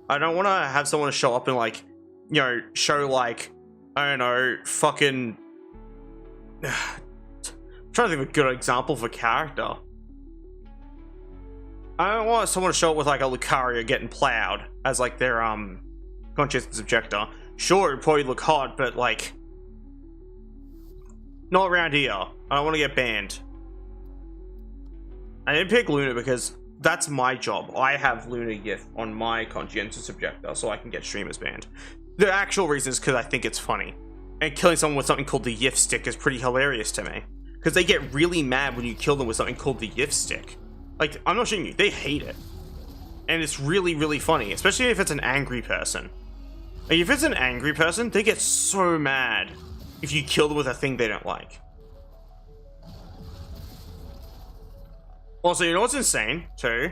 I don't want to have someone show up and like, you know, show like, I don't know, fucking. I'm trying to think of a good example for character. I don't want someone to show up with like a Lucario getting plowed as like their conscientious objector. Sure, it'd probably look hot, but like, not around here. I don't want to get banned. I didn't pick Luna because that's my job. I have Luna YIF on my conscientious objector, so I can get streamers banned. The actual reason is because I think it's funny. And killing someone with something called the YIF stick is pretty hilarious to me. Because they get really mad when you kill them with something called the YIF stick. Like, I'm not showing you, they hate it. And it's really, really funny, especially if it's an angry person. Like, if it's an angry person, they get so mad if you kill them with a thing they don't like. Also, you know what's insane, too?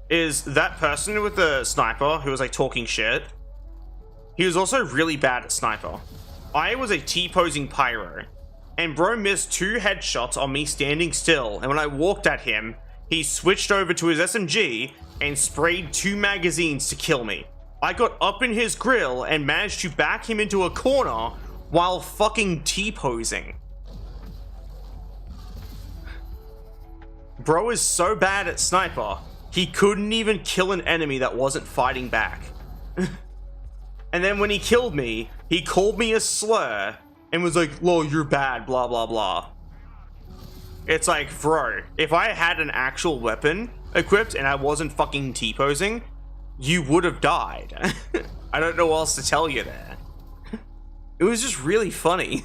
Is that person with the sniper who was, like, talking shit, he was also really bad at sniper. I was a T-posing pyro, and bro missed 2 headshots on me standing still, and when I walked at him, he switched over to his SMG and sprayed 2 magazines to kill me. I got up in his grill and managed to back him into a corner while fucking T-posing. Bro is so bad at sniper, he couldn't even kill an enemy that wasn't fighting back. And then when he killed me, he called me a slur and was like, "Lol, you're bad, blah, blah, blah." It's like, bro, if I had an actual weapon equipped and I wasn't fucking T-posing, you would have died. I don't know what else to tell you there. It was just really funny.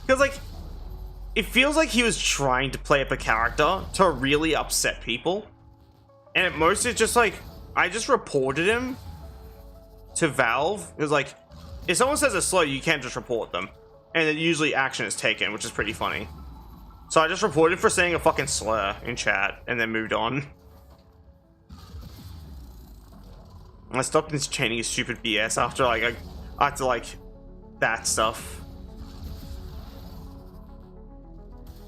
Because, like, it feels like he was trying to play up a character to really upset people. And at most, it's just like, I just reported him to Valve. It was like, if someone says it's slow, you can't just report them. And then usually action is taken, which is pretty funny. So I just reported for saying a fucking slur in chat and then moved on. I stopped entertaining his stupid BS after like that stuff.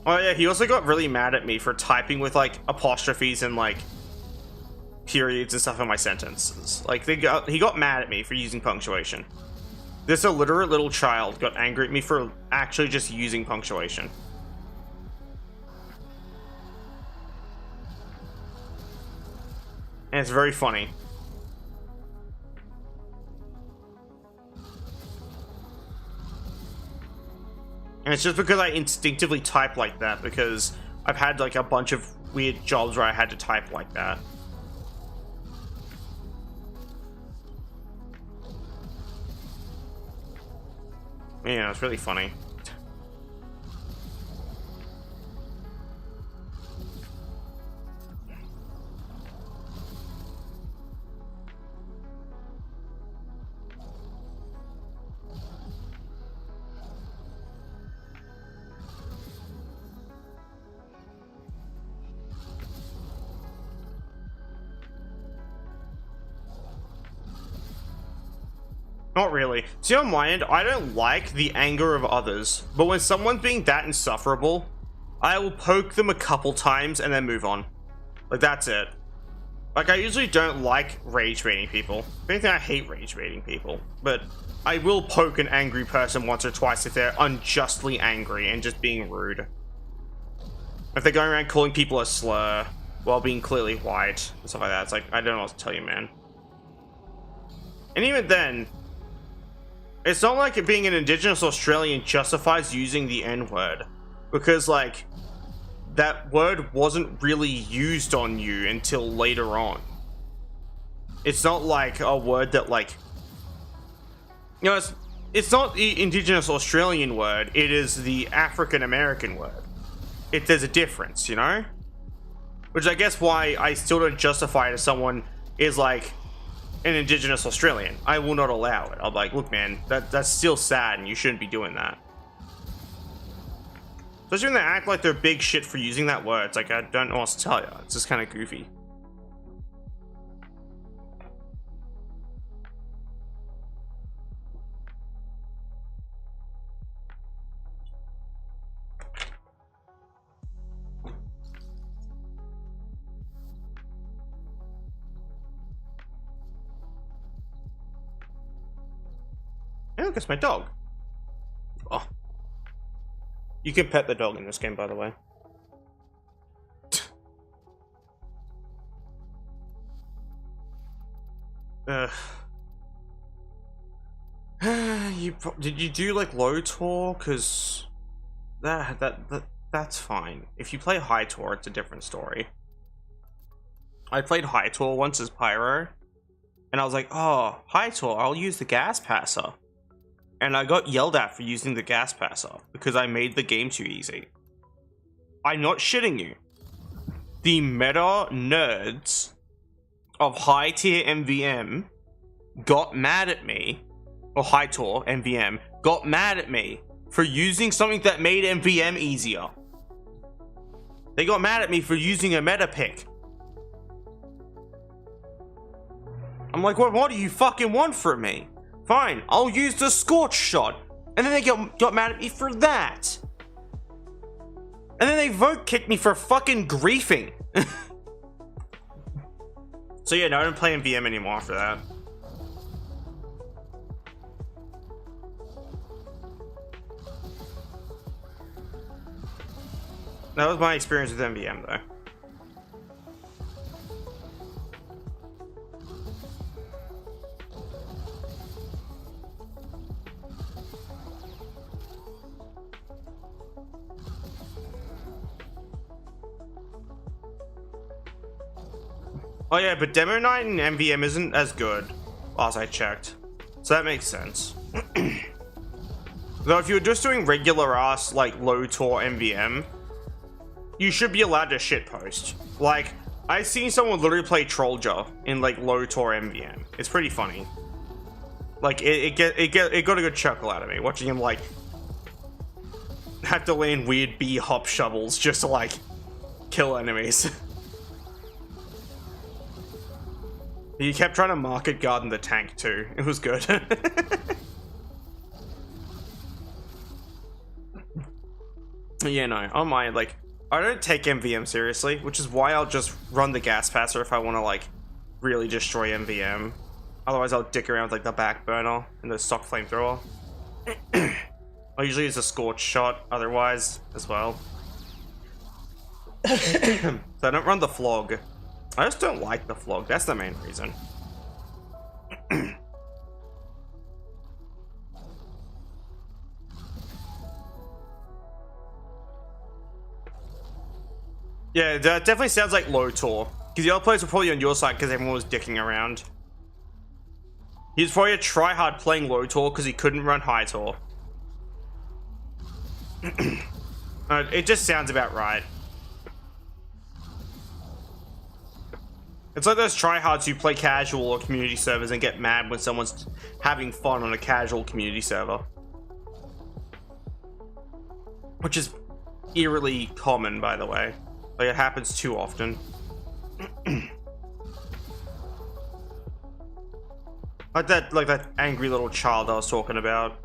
Oh yeah, he also got really mad at me for typing with like apostrophes and like periods and stuff in my sentences. Like he got mad at me for using punctuation. This illiterate little child got angry at me for actually just using punctuation. And it's very funny. And it's just because I instinctively type like that, because I've had like a bunch of weird jobs where I had to type like that. Yeah, it's really funny. Not really. See, on my end, I don't like the anger of others, but when someone's being that insufferable, I will poke them a couple times and then move on. Like, that's it. Like, I usually don't like rage baiting people. If anything, I hate rage baiting people. But I will poke an angry person once or twice if they're unjustly angry and just being rude. If they're going around calling people a slur while being clearly white and stuff like that, it's like, I don't know what to tell you, man. And even then, it's not like it being an Indigenous Australian justifies using the N-word, because like that word wasn't really used on you until later on. It's not like a word that like, you know, it's not the Indigenous Australian word, it is the African American word. There's a difference, you know? Which I guess why I still don't justify it if someone is like, an Indigenous Australian. I will not allow it. I'm like, look, man, that's still sad, and you shouldn't be doing that. Especially when they act like they're big shit for using that word. It's like, I don't know what to tell you. It's just kind of goofy. Hey, look, it's my dog. Oh. You can pet the dog in this game, by the way. Did you do like low tour? Cause that's fine. If you play high tour, it's a different story. I played high tour once as Pyro, and I was like, oh, high tour, I'll use the gas passer. And I got yelled at for using the gas passer because I made the game too easy. I'm not shitting you. The meta nerds of high tier MVM got mad at me, or high tour MVM got mad at me for using something that made MVM easier. They got mad at me for using a meta pick. I'm like, what do you fucking want from me? Fine, I'll use the Scorch Shot. And then they got mad at me for that. And then they vote kicked me for fucking griefing. So yeah, no, I don't play in VM anymore after that. That was my experience with MVM though. Oh yeah, but Demo Night in MVM isn't as good, as I checked. So that makes sense. Though if you're just doing regular ass, like, low tour MVM, you should be allowed to shitpost. Like, I've seen someone literally play Trollja in, like, low tour MVM. It's pretty funny. Like, it got a good chuckle out of me, watching him, like, have to land weird bee hop shovels just to, like, kill enemies. He kept trying to market garden the tank too. It was good. Yeah, no, on my, like, I don't take MVM seriously, which is why I'll just run the gas passer if I want to, like, really destroy MVM. Otherwise, I'll dick around with, like, the back burner and the stock flamethrower. I usually use a Scorch Shot otherwise as well. So I don't run the Flog. I just don't like the Flog. That's the main reason. Yeah, that definitely sounds like low tour. Because the other players were probably on your side because everyone was dicking around. He's probably a tryhard playing low tour because he couldn't run high tour. It just sounds about right. It's like those tryhards who play casual or community servers and get mad when someone's having fun on a casual community server. Which is eerily common, by the way. Like, it happens too often. like that angry little child I was talking about.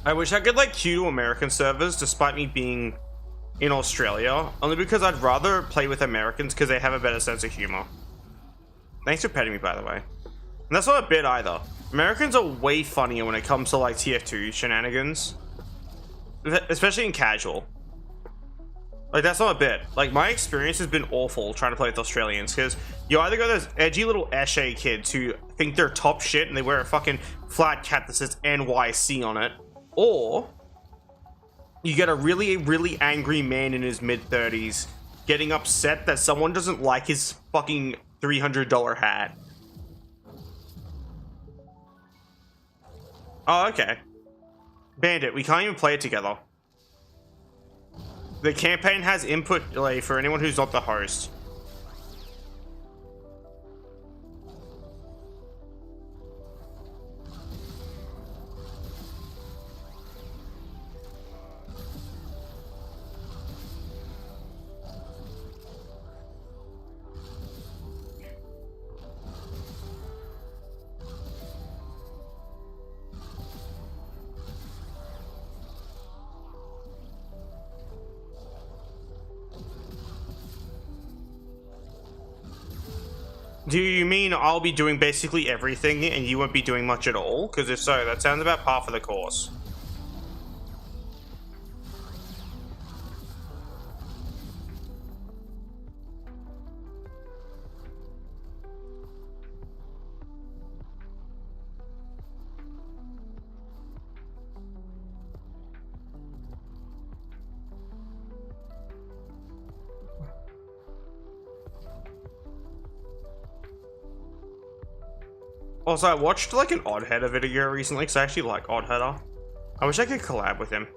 I wish I could, like, queue to American servers despite me being in Australia, only because I'd rather play with Americans because they have a better sense of humor. Thanks for petting me, by the way. And that's not a bit either. Americans are way funnier when it comes to, like, TF2 shenanigans, especially in casual. Like, that's not a bit. Like, my experience has been awful trying to play with Australians because you either got those edgy little Eshe kids who think they're top shit and they wear a fucking flat cap that says NYC on it, or you get a really, really angry man in his mid-30s getting upset that someone doesn't like his fucking $300 hat. Oh, okay. Bandit, we can't even play it together. The campaign has input delay for anyone who's not the host. Do you mean I'll be doing basically everything and you won't be doing much at all? Because if so, that sounds about par for the course. Also, I watched like an Oddheader video recently because I actually like Oddheader. I wish I could collab with him.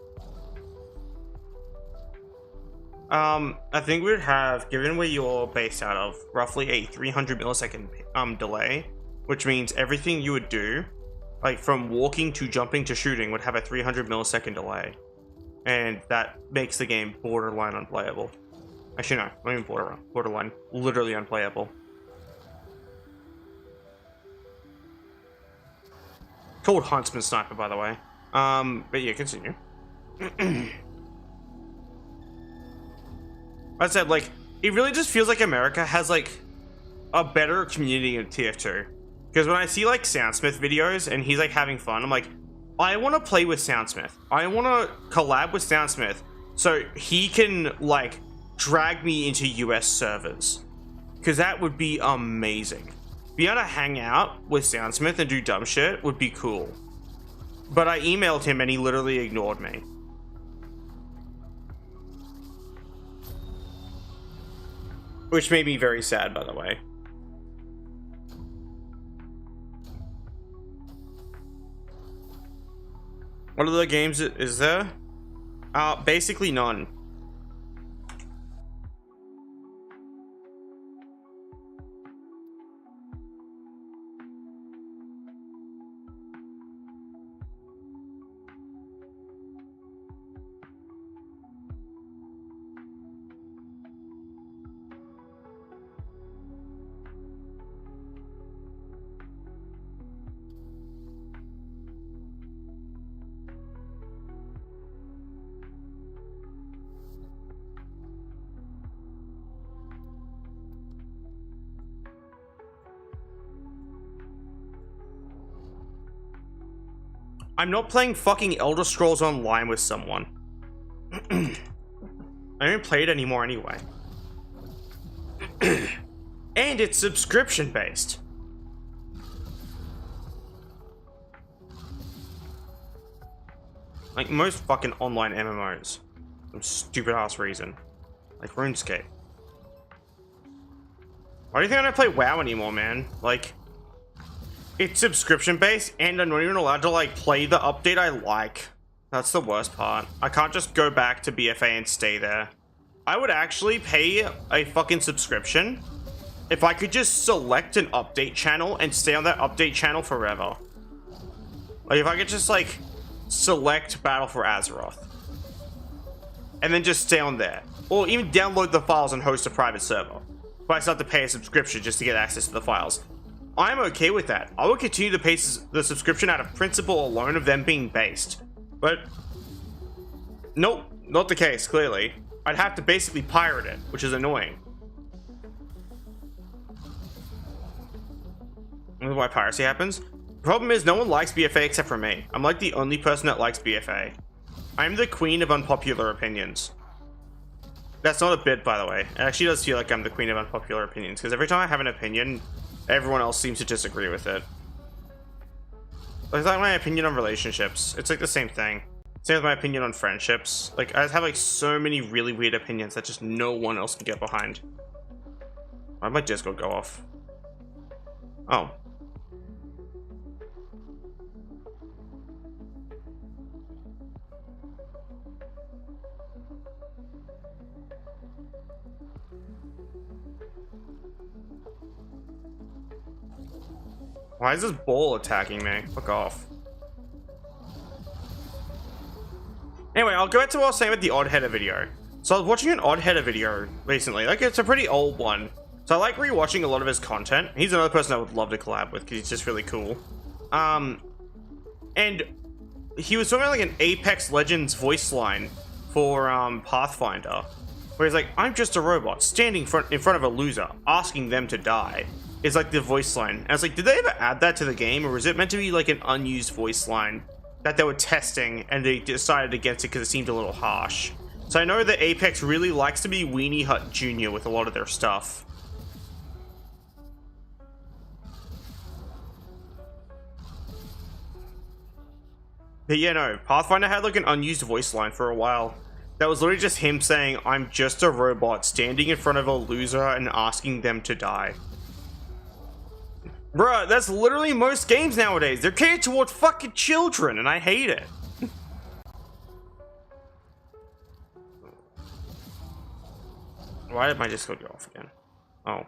I think we would have, given where you're based out of, roughly a 300 millisecond delay, which means everything you would do, like from walking to jumping to shooting, would have a 300 millisecond delay. And that makes the game borderline unplayable. Actually, no, not even borderline, literally unplayable. Called Huntsman Sniper, by the way. But yeah, continue. I said, like, it really just feels like America has, like, a better community in TF2. Because when I see, like, Soundsmith videos and he's, like, having fun, I'm like, I want to play with Soundsmith. I want to collab with Soundsmith so he can, like, drag me into US servers. Because that would be amazing. Being able to hang out with Soundsmith and do dumb shit would be cool. But I emailed him and he literally ignored me. Which made me very sad, by the way. What other games is there? Basically none. I'm not playing fucking Elder Scrolls Online with someone. I don't play it anymore anyway. And it's subscription based. Like most fucking online MMOs. Some stupid ass reason. Like RuneScape. Why do you think I don't play WoW anymore, man? Like, it's subscription based and I'm not even allowed to like play the update I like. That's the worst part. I can't just go back to BFA and stay there. I would actually pay a fucking subscription if I could just select an update channel and stay on that update channel forever. Like if I could just like select Battle for Azeroth and then just stay on there. Or even download the files and host a private server. But I still have to pay a subscription just to get access to the files. I'm okay with that. I will continue to pay the subscription out of principle alone of them being based. But nope, not the case, clearly. I'd have to basically pirate it, which is annoying. This is why piracy happens. The problem is no one likes BFA except for me. I'm like the only person that likes BFA. I'm the queen of unpopular opinions. That's not a bit, by the way. It actually does feel like I'm the queen of unpopular opinions, because every time I have an opinion, everyone else seems to disagree with it. It's like my opinion on relationships. It's like the same thing. Same with my opinion on friendships. Like, I have like so many really weird opinions that just no one else can get behind. Why'd my Discord go off? Oh. Why is this ball attacking me? Fuck off. Anyway, I'll go back to what I was saying with the odd header video. So I was watching an odd header video recently. Like, it's a pretty old one. So I like rewatching a lot of his content. He's another person I would love to collab with because he's just really cool. And he was talking about like an Apex Legends voice line for Pathfinder, where he's like, "I'm just a robot standing in front of a loser, asking them to die." Is like the voice line. And I was like, did they ever add that to the game, or was it meant to be like an unused voice line that they were testing and they decided against it because it seemed a little harsh? So I know that Apex really likes to be Weenie Hut Jr. with a lot of their stuff. But yeah, no, Pathfinder had like an unused voice line for a while. That was literally just him saying, "I'm just a robot standing in front of a loser and asking them to die." Bruh, that's literally most games nowadays. They're catered towards fucking children, and I hate it. Why did my Discord go off again? Oh.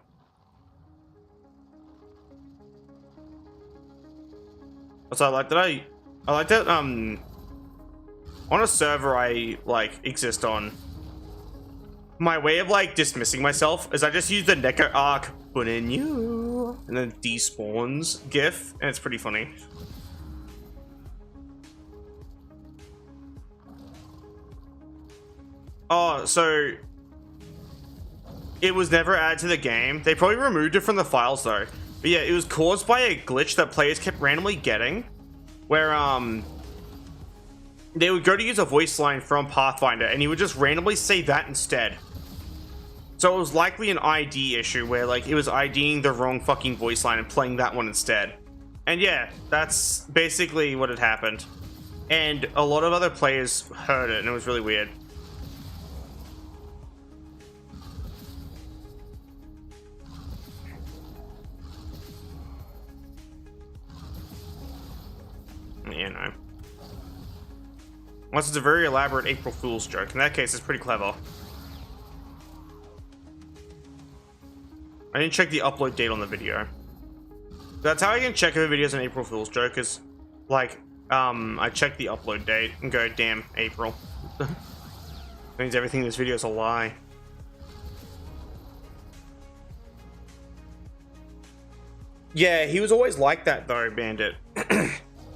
So I like that on a server I like exist on, my way of like dismissing myself is I just use the Neko arc in you and then despawns gif, and it's pretty funny. Oh, so it was never added to the game. They probably removed it from the files though. But yeah, it was caused by a glitch that players kept randomly getting, where they would go to use a voice line from Pathfinder and he would just randomly say that instead. So it was likely an ID issue where like it was IDing the wrong fucking voice line and playing that one instead. And yeah, that's basically what had happened. And a lot of other players heard it and it was really weird. You know. Unless it's a very elaborate April Fool's joke. In that case, it's pretty clever. I didn't check the upload date on the video. That's how I can check if a video is an April Fool's joke, is like, I check the upload date and go, damn, April. That means everything in this video is a lie. Yeah, he was always like that though, Bandit.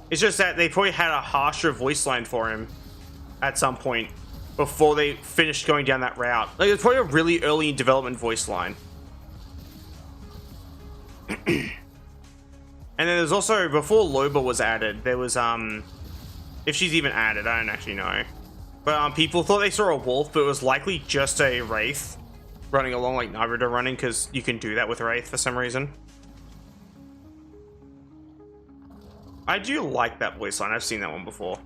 It's just that they probably had a harsher voice line for him at some point before they finished going down that route. Like, it's probably a really early in development voice line. And then there's also, before Loba was added, there was, if she's even added, I don't actually know. But people thought they saw a wolf, but it was likely just a wraith running along like Naruto running, because you can do that with wraith for some reason. I do like that voice line. I've seen that one before.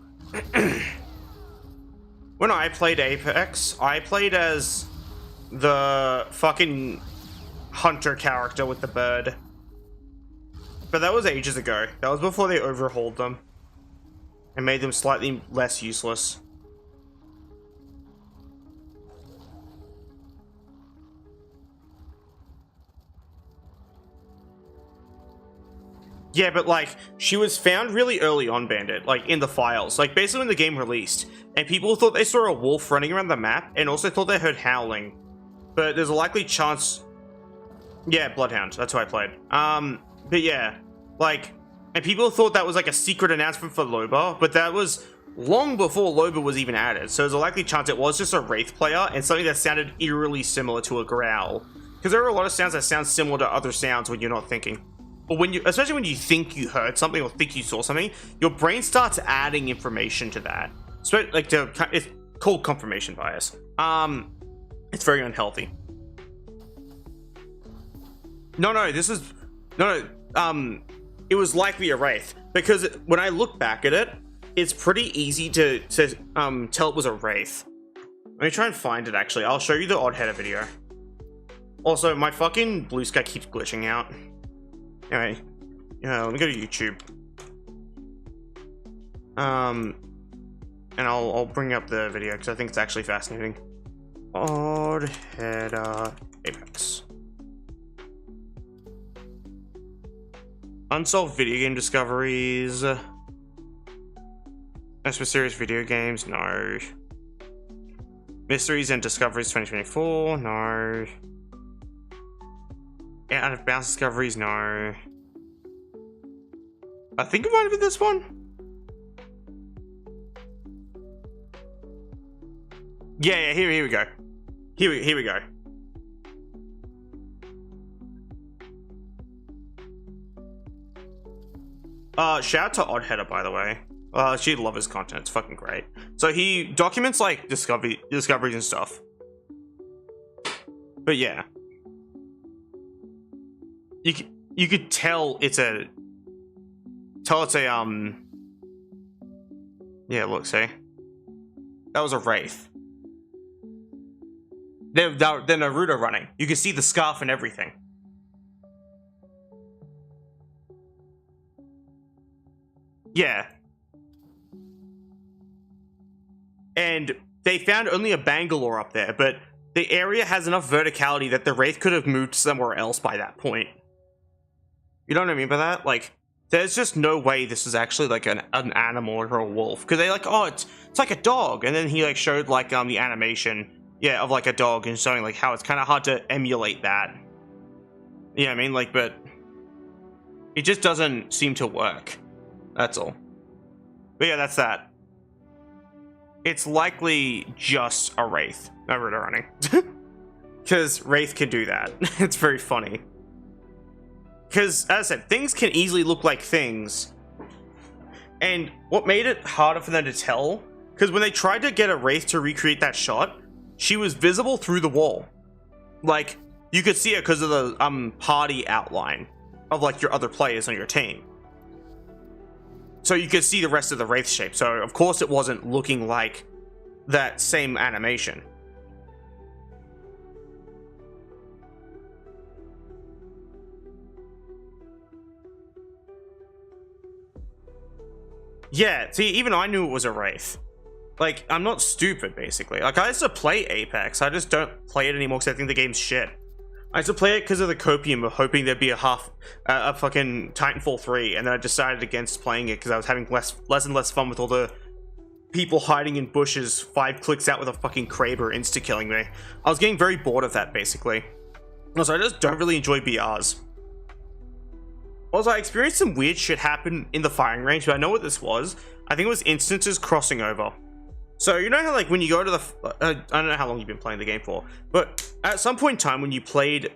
When I played Apex, I played as the fucking hunter character with the bird. But that was ages ago. That was before they overhauled them and made them slightly less useless. Yeah, but like, she was found really early on, Bandit, like in the files, like basically when the game released, and people thought they saw a wolf running around the map and also thought they heard howling. But there's a likely chance. Yeah, Bloodhound, that's who I played. But yeah, like, and people thought that was like a secret announcement for Loba, but that was long before Loba was even added. So there's a likely chance it was just a Wraith player and something that sounded eerily similar to a growl. Because there are a lot of sounds that sound similar to other sounds when you're not thinking. But when you, especially when you think you heard something or think you saw something, your brain starts adding information to that. So like, it's called confirmation bias. It's very unhealthy. It was likely a wraith, because when I look back at it, it's pretty easy to tell it was a wraith. Let me try and find it. Actually, I'll show you the odd header video. Also, my fucking blue sky keeps glitching out. Anyway, let me go to YouTube. And I'll bring up the video because I think it's actually fascinating. Odd header Apex. Unsolved video game discoveries. Most mysterious video games, no. Mysteries and discoveries 2024, no. Out of bounds discoveries, no. I think it might have been this one. Yeah, here we go. Here we go. Shout out to Oddheader, by the way. She'd love his content. It's fucking great. So he documents like discoveries and stuff. But yeah, you could tell it's a yeah. Look, see, that was a wraith. They're Naruto running. You can see the scarf and everything. Yeah. And they found only a Bangalore up there, but the area has enough verticality that the Wraith could have moved somewhere else by that point. You know what I mean by that? Like, there's just no way this is actually like an animal or a wolf. Because they like, oh, it's like a dog. And then he like showed like the animation, yeah, of like a dog and showing like how it's kind of hard to emulate that. You know what I mean? Like, but it just doesn't seem to work. That's all. But yeah, that's that. It's likely just a Wraith. Naruto running. Because Wraith can do that. It's very funny. Because, as I said, things can easily look like things. And what made it harder for them to tell, because when they tried to get a Wraith to recreate that shot, she was visible through the wall. Like, you could see it because of the party outline of like your other players on your team. So you could see the rest of the Wraith shape. So of course it wasn't looking like that same animation. Yeah, see, even I knew it was a Wraith. Like, I'm not stupid, basically. Like, I used to play Apex, I just don't play it anymore because I think the game's shit. I used to play it because of the copium of hoping there'd be a fucking Titanfall 3, and then I decided against playing it because I was having less and less fun with all the people hiding in bushes 5 clicks out with a fucking Kraber insta-killing me. I was getting very bored of that, basically. Also, I just don't really enjoy BRs. Also, I experienced some weird shit happen in the firing range, but I know what this was. I think it was instances crossing over. So, you know how, like, when you go to the... I don't know how long you've been playing the game for, but at some point in time when you played...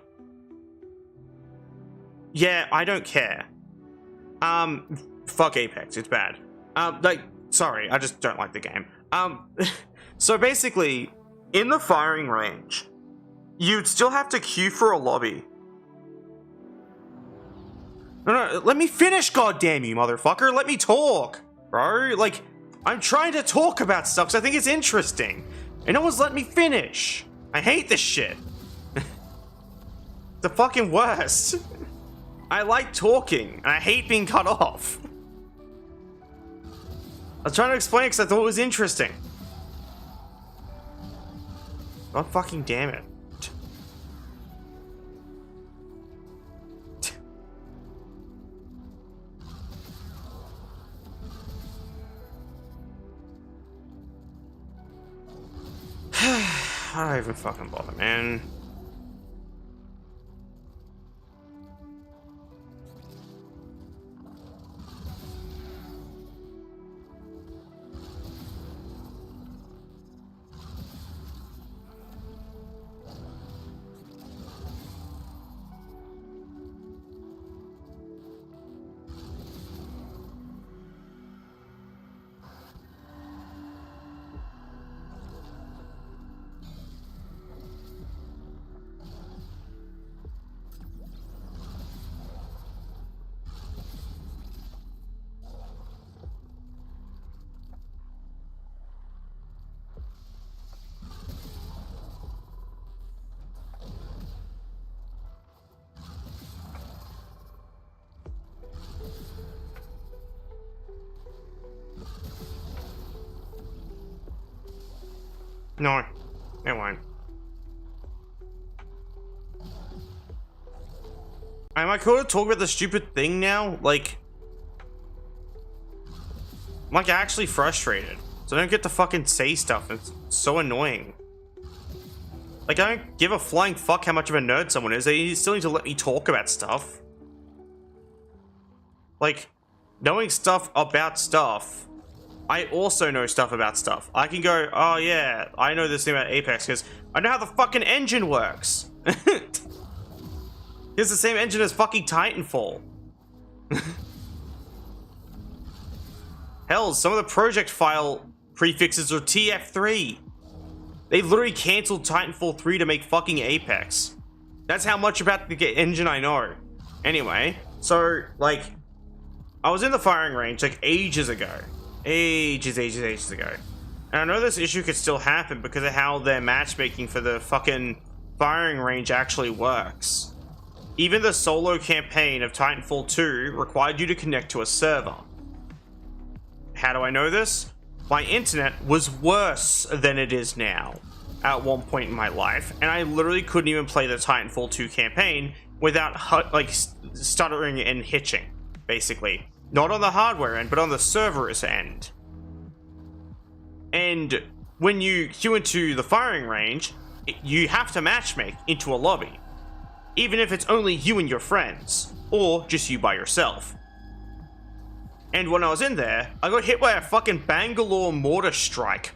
Yeah, I don't care. Fuck Apex, it's bad. Like, sorry, I just don't like the game. So basically, in the firing range, you'd still have to queue for a lobby. No, let me finish, goddamn you, motherfucker. Let me talk, bro. Like... I'm trying to talk about stuff because I think it's interesting. And no one's letting me finish. I hate this shit. The fucking worst. I like talking, and I hate being cut off. I was trying to explain it because I thought it was interesting. God fucking damn it. I don't even fucking bother, man. No, it won't. Am I cool to talk about the stupid thing now? Like, I'm like actually frustrated. So I don't get to fucking say stuff. It's so annoying. Like, I don't give a flying fuck how much of a nerd someone is. They still need to let me talk about stuff. Like, knowing stuff about stuff, I also know stuff about stuff. I can go, oh yeah, I know this thing about Apex because I know how the fucking engine works. It's the same engine as fucking Titanfall. Hell, some of the project file prefixes are TF3. They literally cancelled Titanfall 3 to make fucking Apex. That's how much about the engine I know. Anyway, so, like, I was in the firing range, like, ages ago. Ages ago. And I know this issue could still happen because of how their matchmaking for the fucking firing range actually works. Even the solo campaign of Titanfall 2 required you to connect to a server. How do I know this? My internet was worse than it is now at one point in my life, and I literally couldn't even play the Titanfall 2 campaign without like stuttering and hitching, basically. Not on the hardware end, but on the server's end. And when you queue into the firing range, you have to matchmake into a lobby. Even if it's only you and your friends, or just you by yourself. And when I was in there, I got hit by a fucking Bangalore mortar strike.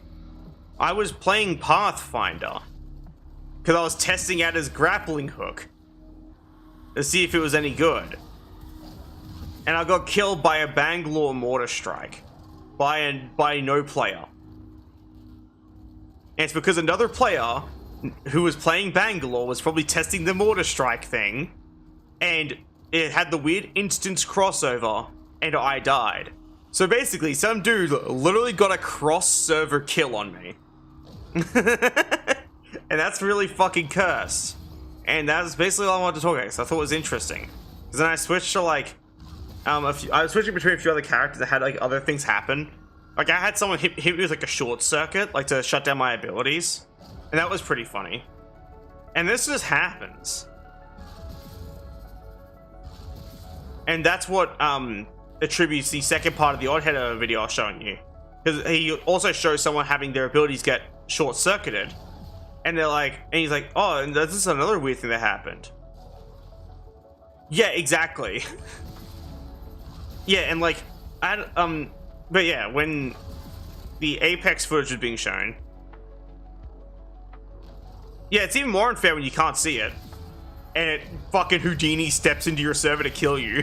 I was playing Pathfinder, because I was testing out his grappling hook to see if it was any good. And I got killed by a Bangalore mortar strike by no player. And it's because another player who was playing Bangalore was probably testing the mortar strike thing, and it had the weird instance crossover, and I died. So basically, some dude literally got a cross-server kill on me. And that's really fucking cursed. And that's basically all I wanted to talk about, because I thought it was interesting. Because then I switched to, like, I was switching between a few other characters that had, like, other things happen. Like, I had someone hit me with, like, a short circuit, like, to shut down my abilities. And that was pretty funny. And this just happens. And that's what attributes the second part of the Oddheader video I was showing you. Because he also shows someone having their abilities get short-circuited. And they're like, and he's like, oh, and this is another weird thing that happened. Yeah, exactly. Yeah, and like, but yeah, when the Apex footage was being shown, yeah, it's even more unfair when you can't see it. And it fucking Houdini steps into your server to kill you.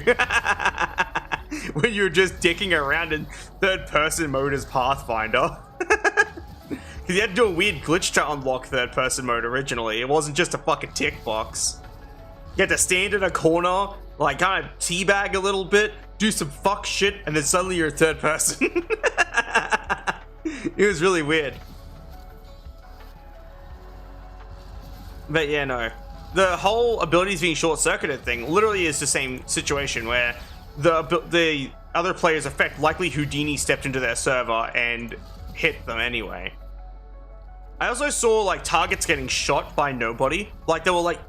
When you're just dicking around in third-person mode as Pathfinder. Because you had to do a weird glitch to unlock third-person mode originally. It wasn't just a fucking tick box. You had to stand in a corner, like kind of teabag a little bit, do some fuck shit, and then suddenly you're third person. It was really weird. But yeah, no. The whole abilities being short-circuited thing literally is the same situation where the other player's effect likely Houdini stepped into their server and hit them anyway. I also saw like targets getting shot by nobody. Like they were like,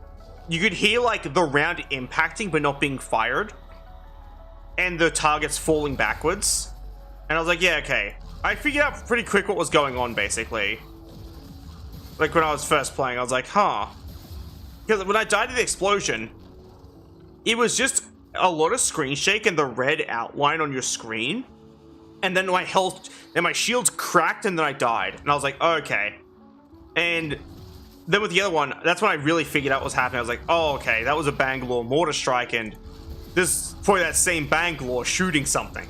you could hear like the round impacting but not being fired. And the targets falling backwards. And I was like, yeah, okay. I figured out pretty quick what was going on basically. Like when I was first playing, I was like, huh. Because when I died of the explosion, it was just a lot of screen shake and the red outline on your screen. And then my health and my shields cracked and then I died. And I was like, oh, okay. And then with the other one, that's when I really figured out what was happening. I was like, oh, okay, that was a Bangalore mortar strike and this is probably that same Bangalore shooting something.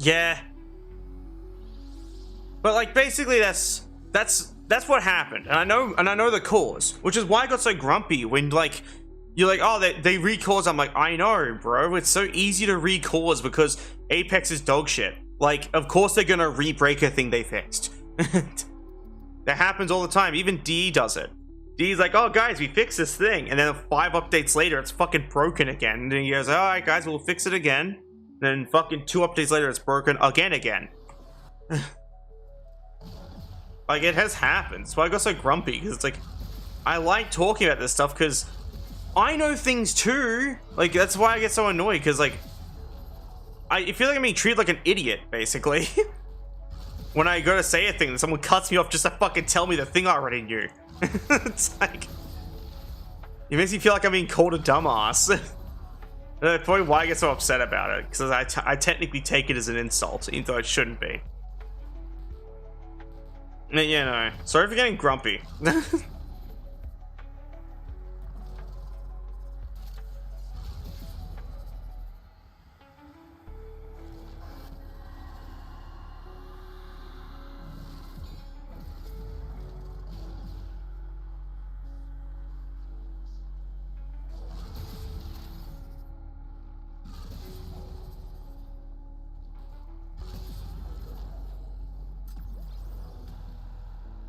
Yeah. But like basically that's what happened. And I know the cause, which is why I got so grumpy when like you're like, oh, they re-cause. I'm like, I know, bro. It's so easy to re-cause because Apex is dog shit. Like, of course they're gonna re-break a thing they fixed. That happens all the time. Even D does it. D's like, oh guys, we fixed this thing, and then 5 updates later, it's fucking broken again. And then he goes, all right, guys, we'll fix it again. Then fucking 2 updates later, it's broken again. Like, it has happened. That's why I got so grumpy, because it's like, I like talking about this stuff, because I know things too. Like, that's why I get so annoyed, because, like, I feel like I'm being treated like an idiot, basically. When I go to say a thing, and someone cuts me off just to fucking tell me the thing I already knew. It's like, it makes me feel like I'm being called a dumbass. That's probably why I get so upset about it, because I technically take it as an insult, even though it shouldn't be. Yeah, no. Sorry for getting grumpy.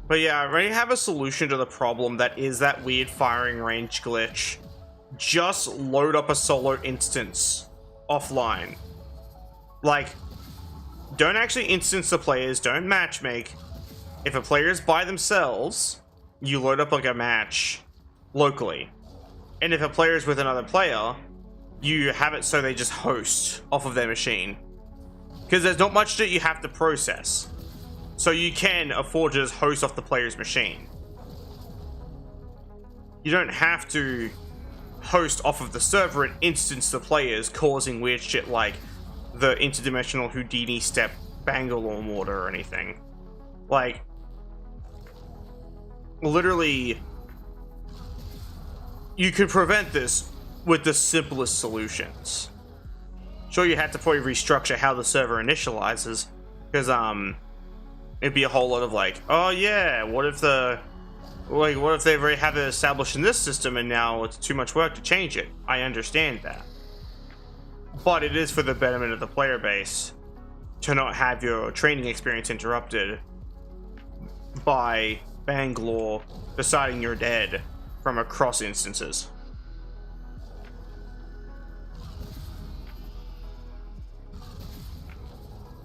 But yeah, I already have a solution to the problem that is that weird firing range glitch. Just load up a solo instance offline. Like, don't actually instance the players, don't matchmake. If a player is by themselves, you load up like a match locally. And if a player is with another player, you have it so they just host off of their machine. Because there's not much that you have to process. So you can afford to just host off the player's machine. You don't have to host off of the server and instance the players, causing weird shit like the interdimensional Houdini step Bangalore mortar or anything. Like, literally, you could prevent this with the simplest solutions. Sure, you have to probably restructure how the server initializes, because it'd be a whole lot of like, oh yeah, what if they already have it established in this system and now it's too much work to change it? I understand that. But it is for the betterment of the player base to not have your training experience interrupted by Bangalore deciding you're dead from across instances.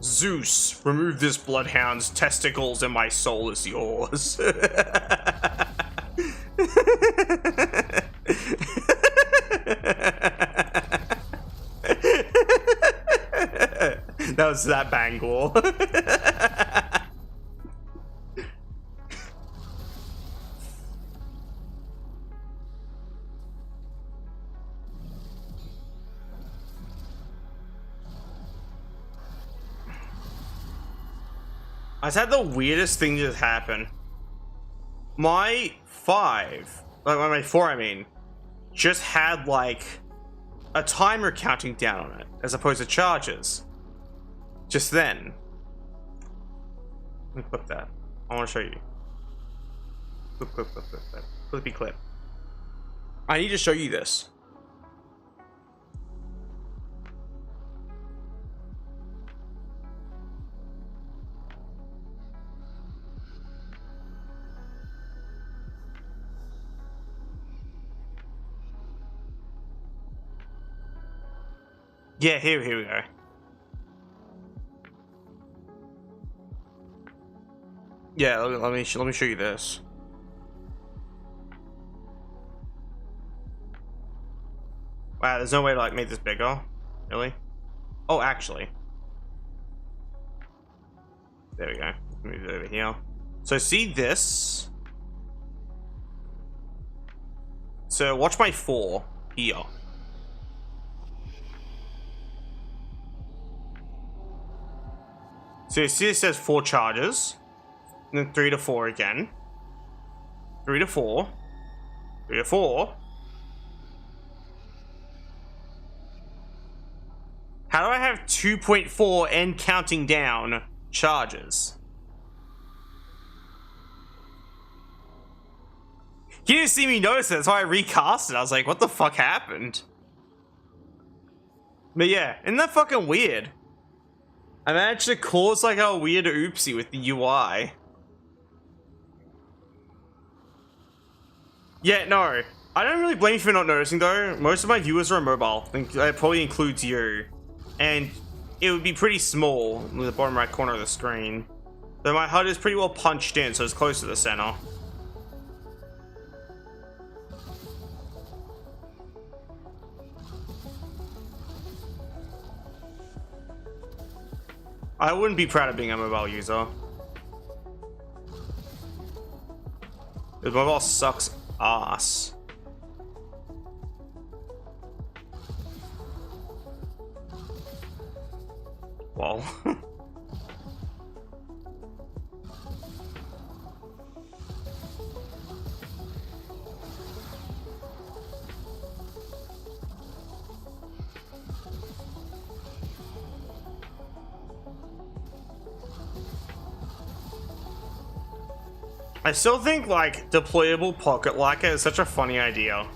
Zeus, remove this bloodhound's testicles and my soul is yours. That was that Bangor. I just had the weirdest thing just happen. My 4, I mean, just had like a timer counting down on it, as opposed to charges. Just then. Let me clip that. I want to show you. Clip. Clippy clip. I need to show you this. Yeah, here we go. Yeah, let me show you this. Wow, there's no way to like make this bigger. Really? Oh, actually. There we go. Move it over here. So see this? So watch my 4 here. So you see it says 4 charges, and then 3 to 4 again, 3 to 4, 3 to 4. How do I have 2.4 and counting down charges? You didn't see me notice it, that's why I recast it. I was like, what the fuck happened? But yeah, isn't that fucking weird? I managed to cause like a weird oopsie with the UI. Yeah, no. I don't really blame you for not noticing though. Most of my viewers are on mobile. I think that probably includes you. and it would be pretty small in the bottom right corner of the screen. But my HUD is pretty well punched in, so it's close to the center. I wouldn't be proud of being a mobile user. The mobile sucks ass. Well. I still think, like, deployable pocket Layka is such a funny idea.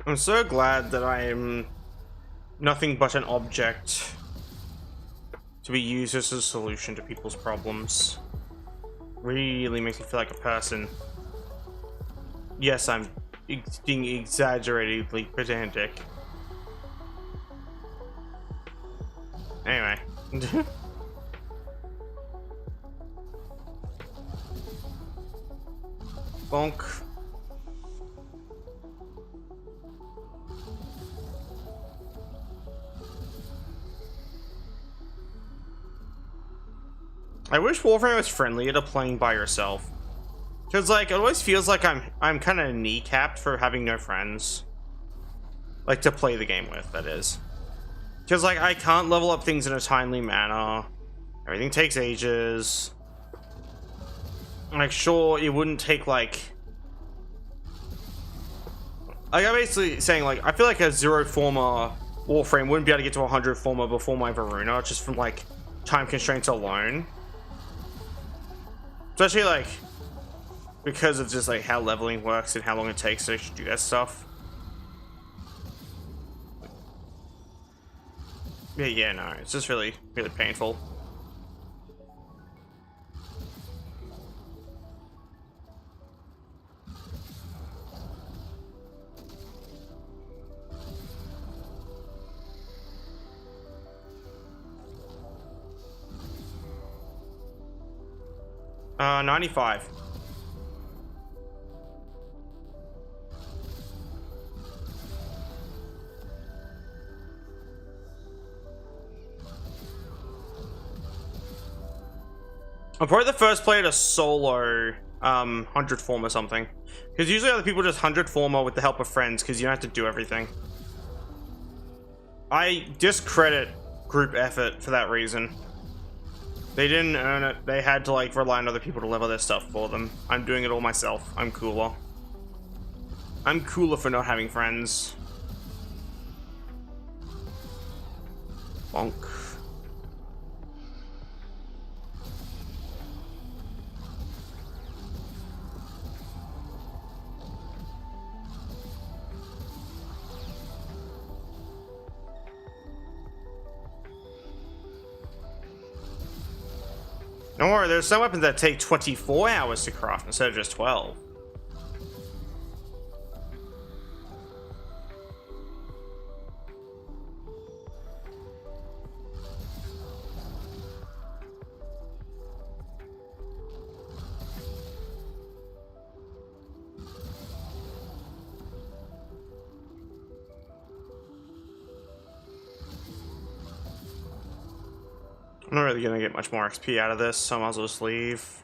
I'm so glad that I am nothing but an object to be used as a solution to people's problems. Really makes me feel like a person. Yes, I'm being exaggeratedly pedantic. Anyway. Bonk. I wish Wolverine was friendlier to playing by yourself. Cause like, it always feels like I'm kind of kneecapped for having no friends. Like, to play the game with, that is. Cause like, I can't level up things in a timely manner. Everything takes ages. Like, sure, it wouldn't take like I'm basically saying, like, I feel like a 0 Forma Warframe wouldn't be able to get to 100 Forma before my Voruna, just from like time constraints alone. Especially like because of just like how leveling works and how long it takes to actually do that stuff. Yeah, no, it's just really painful. Uh, 95. I'm probably the first player to solo 100 form or something, because usually other people just 100 former with the help of friends because you don't have to do everything. I discredit group effort for that reason. They didn't earn it. They had to like rely on other people to level their stuff for them. I'm doing it all myself. I'm cooler. I'm cooler for not having friends. Bonk. Don't worry, there's some weapons that take 24 hours to craft instead of just 12. I'm not really gonna get much more XP out of this, so I might as well just leave.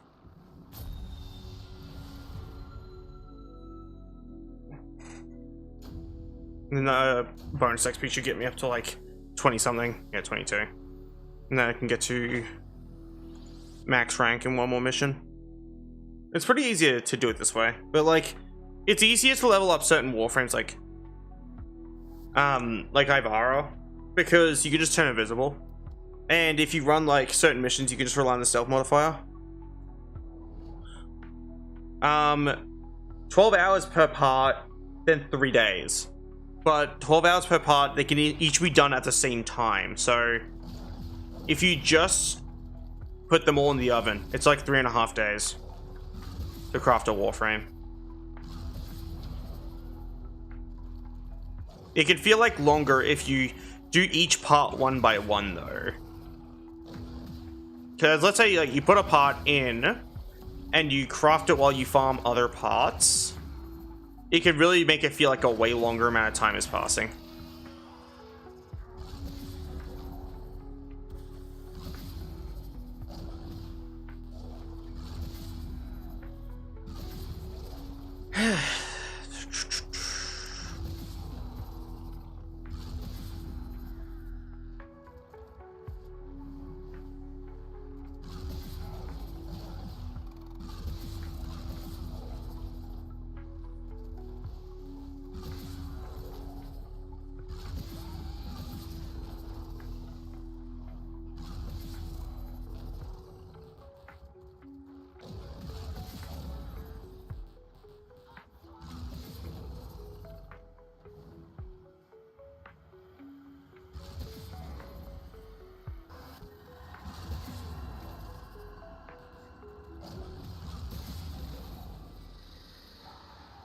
And the bonus XP should get me up to like 20 something. Yeah, 22. And then I can get to max rank in one more mission. It's pretty easy to do it this way, but like, it's easier to level up certain warframes like Ivara, because you can just turn invisible. And if you run like certain missions, you can just rely on the stealth modifier. 12 hours per part, then 3 days. But 12 hours per part, they can each be done at the same time. So if you just put them all in the oven, it's like 3.5 days to craft a warframe. It can feel like longer if you do each part one by one though. Because let's say like you put a part in and you craft it while you farm other parts, it could really make it feel like a way longer amount of time is passing.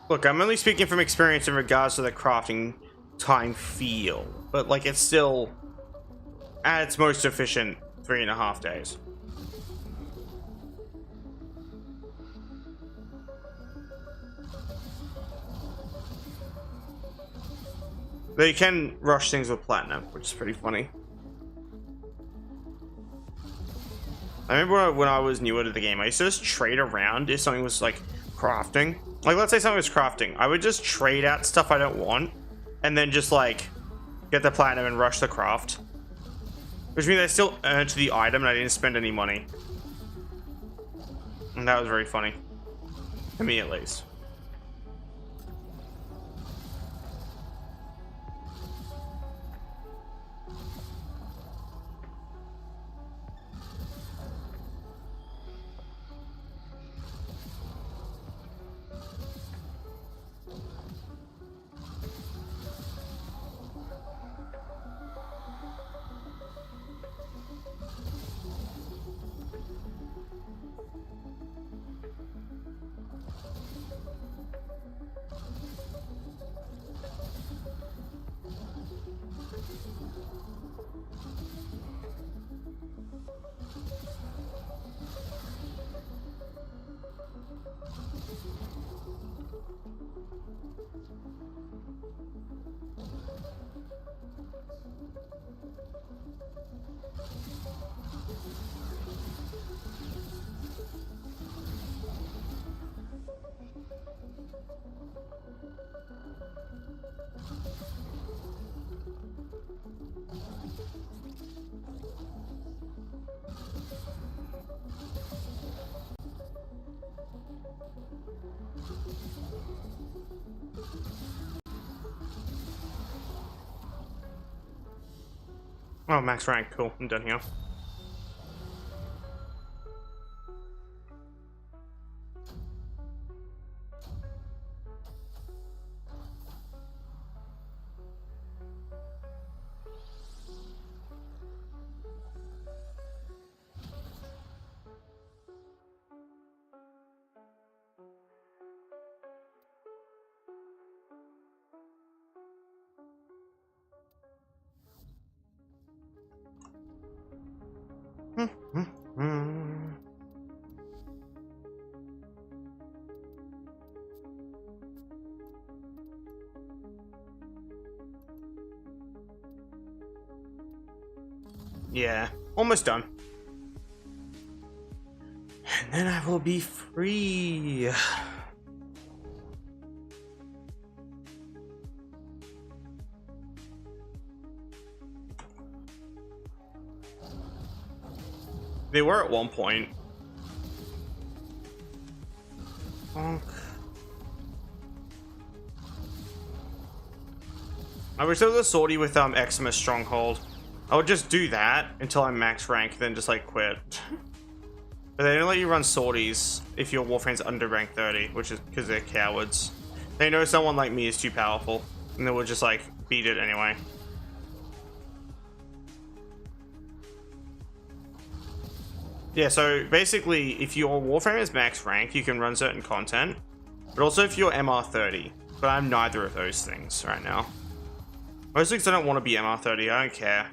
Look, I'm only speaking from experience in regards to the crafting time feel, but like it's still at its most efficient 3.5 days. Though you can rush things with platinum, which is pretty funny. I remember when I was newer to the game, I used to just trade around if something was like crafting. Like, let's say something was crafting. I would just trade out stuff I don't want and then just like get the platinum and rush the craft. Which means I still earned the item and I didn't spend any money. And that was very funny. To me, at least. Oh, max rank, cool. I'm done here. Yeah, almost done. And then I will be free. They were at one point. Bonk. I wish there was a sortie with Eczema Stronghold. I would just do that until I'm max rank, then just like quit. But they don't let you run sorties if your Warframe's under rank 30, which is because they're cowards. They know someone like me is too powerful, and they will just like beat it anyway. Yeah, so basically, if your Warframe is max rank, you can run certain content, but also if you're MR30. But I'm neither of those things right now. Mostly because I don't want to be MR30, I don't care.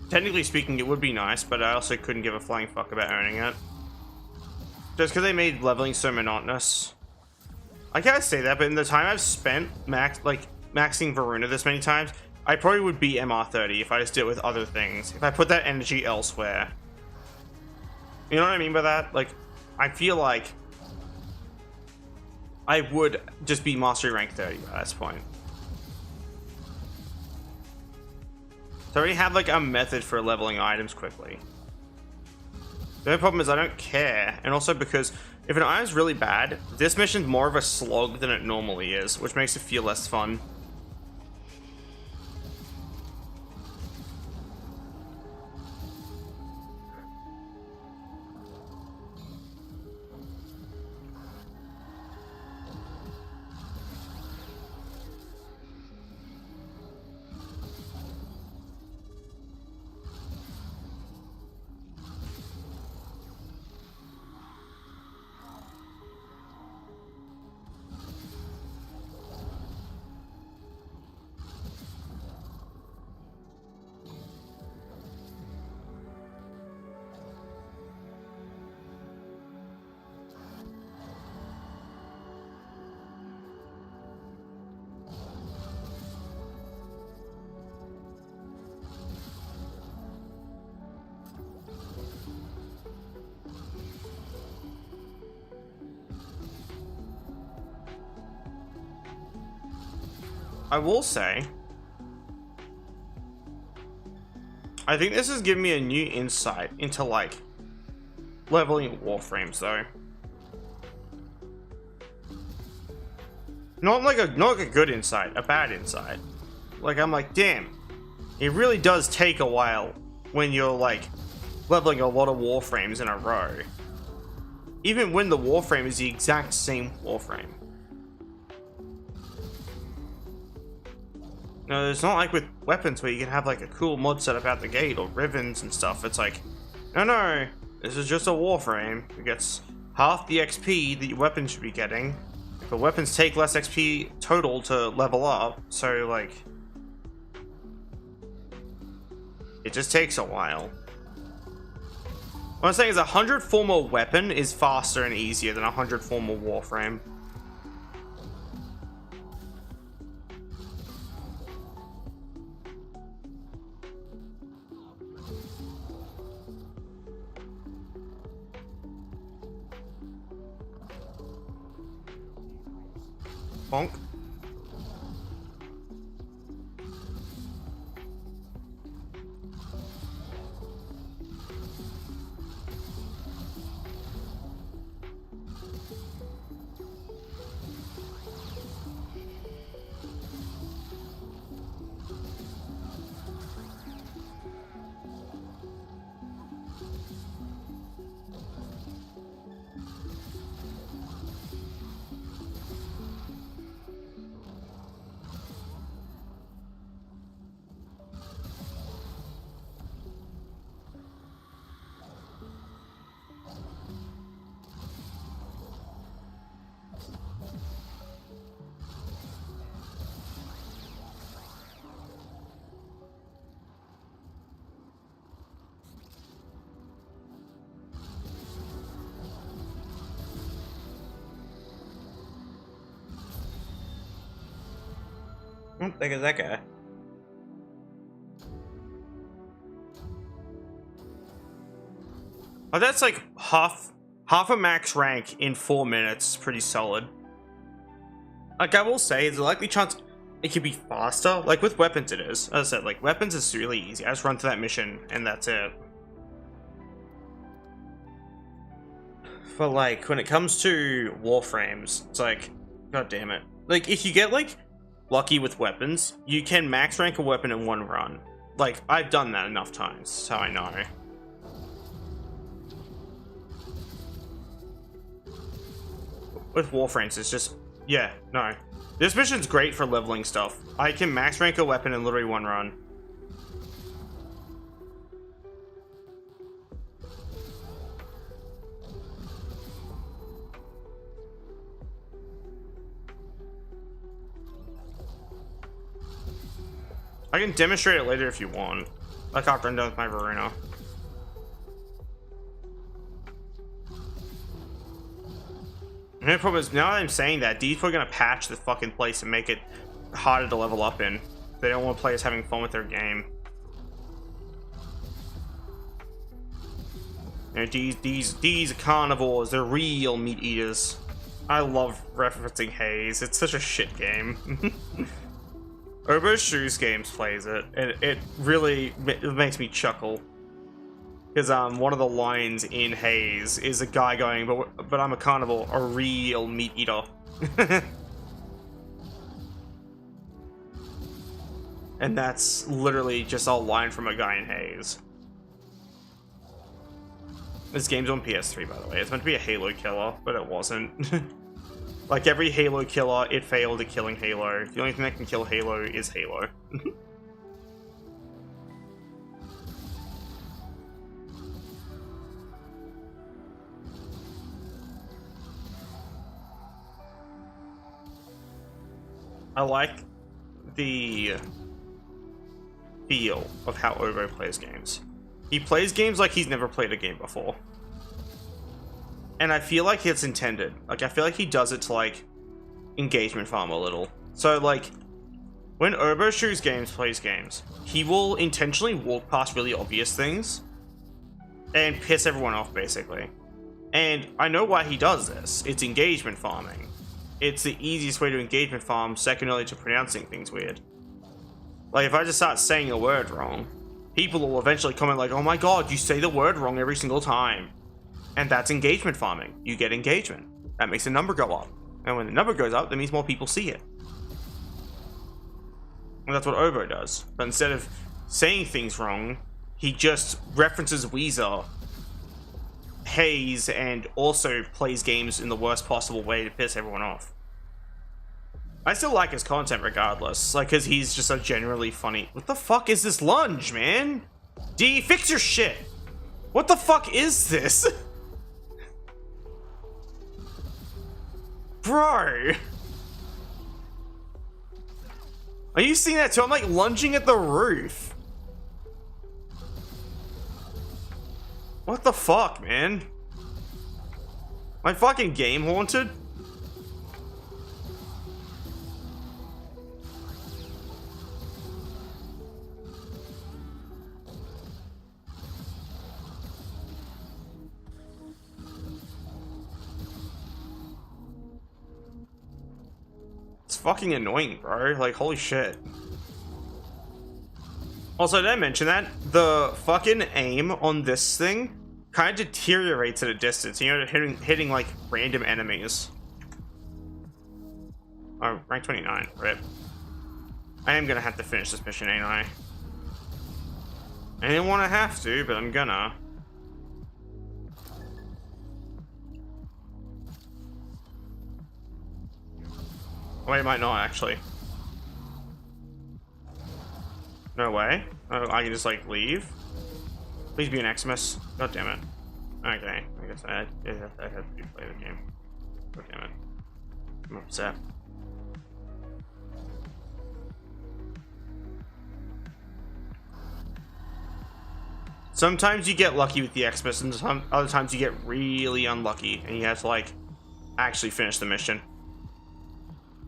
Technically speaking, it would be nice, but I also couldn't give a flying fuck about earning it. Just because they made leveling so monotonous. I can't say that, but in the time I've spent maxing Voruna this many times, I probably would be MR30 if I just did it with other things. If I put that energy elsewhere. You know what I mean by that? Like, I feel like I would just be mastery rank 30 by this point. So I already have like a method for leveling items quickly. The only problem is I don't care, and also because if an item's really bad, this mission's more of a slog than it normally is, which makes it feel less fun. I will say, I think this has given me a new insight into like leveling Warframes though. Not like a good insight, a bad insight. Like I'm like, damn, it really does take a while when you're like leveling a lot of Warframes in a row. Even when the Warframe is the exact same Warframe. No, it's not like with weapons where you can have like a cool mod setup out the gate or ribbons and stuff. It's like, no, this is just a Warframe. It gets half the XP that your weapon should be getting, but weapons take less XP total to level up, so like, it just takes a while. What I'm saying is 100 Forma weapon is faster and easier than 100 Forma Warframe. Bonk. There goes that guy. Oh, that's like half a max rank in 4 minutes. Pretty solid. Like, I will say, there's a likely chance it could be faster. Like, with weapons it is. As I said, like, weapons is really easy. I just run through that mission, and that's it. But, like, when it comes to warframes, it's like, god damn it. Like, if you get, like, lucky with weapons, you can max rank a weapon in 1 run. Like, I've done that enough times, so I know. With warframes, it's just, yeah, no. This mission's great for leveling stuff. I can max rank a weapon in literally 1 run. I can demonstrate it later if you want. Like after I'm done with my Voruna. And the problem is, now that I'm saying that, D's probably gonna patch the fucking place and make it harder to level up in. They don't want players having fun with their game. You know, D's are carnivores, they're real meat eaters. I love referencing Haze, it's such a shit game. Obo Shoes Games plays it, and it really makes me chuckle. Because one of the lines in Haze is a guy going, but I'm a carnivore, a real meat eater. And that's literally just a line from a guy in Haze. This game's on PS3, by the way. It's meant to be a Halo killer, but it wasn't. Like every Halo killer, it failed at killing Halo. The only thing that can kill Halo is Halo. I like the feel of how Ovo plays games. He plays games like he's never played a game before. And I feel like it's intended. Like, I feel like he does it to, like, engagement farm a little. So, like, when Obo Shoes Games plays games, he will intentionally walk past really obvious things and piss everyone off, basically. And I know why he does this. It's engagement farming. It's the easiest way to engagement farm, second only to pronouncing things weird. Like, if I just start saying a word wrong, people will eventually comment like, oh my god, you say the word wrong every single time. And that's engagement farming. You get engagement. That makes the number go up. And when the number goes up, that means more people see it. And that's what Obo does. But instead of saying things wrong, he just references Weezer, Haze, and also plays games in the worst possible way to piss everyone off. I still like his content regardless. Like, because he's just a generally funny... What the fuck is this lunge, man? D, fix your shit! What the fuck is this? Bro! Are you seeing that too? I'm like lunging at the roof. What the fuck, man? My fucking game haunted? It's fucking annoying, bro. Like, holy shit. Also, did I mention that? The fucking aim on this thing kind of deteriorates at a distance. You know, hitting like, random enemies. Oh, rank 29. Rip. I am gonna have to finish this mission, ain't I? I didn't want to have to, but I'm gonna. Oh, I might not, actually. No way. Oh, I can just, like, leave? Please be an Xmas. God damn it. Okay. I guess I have to play the game. God damn it. I'm upset. Sometimes you get lucky with the Xmas, and other times you get really unlucky, and you have to, like, actually finish the mission.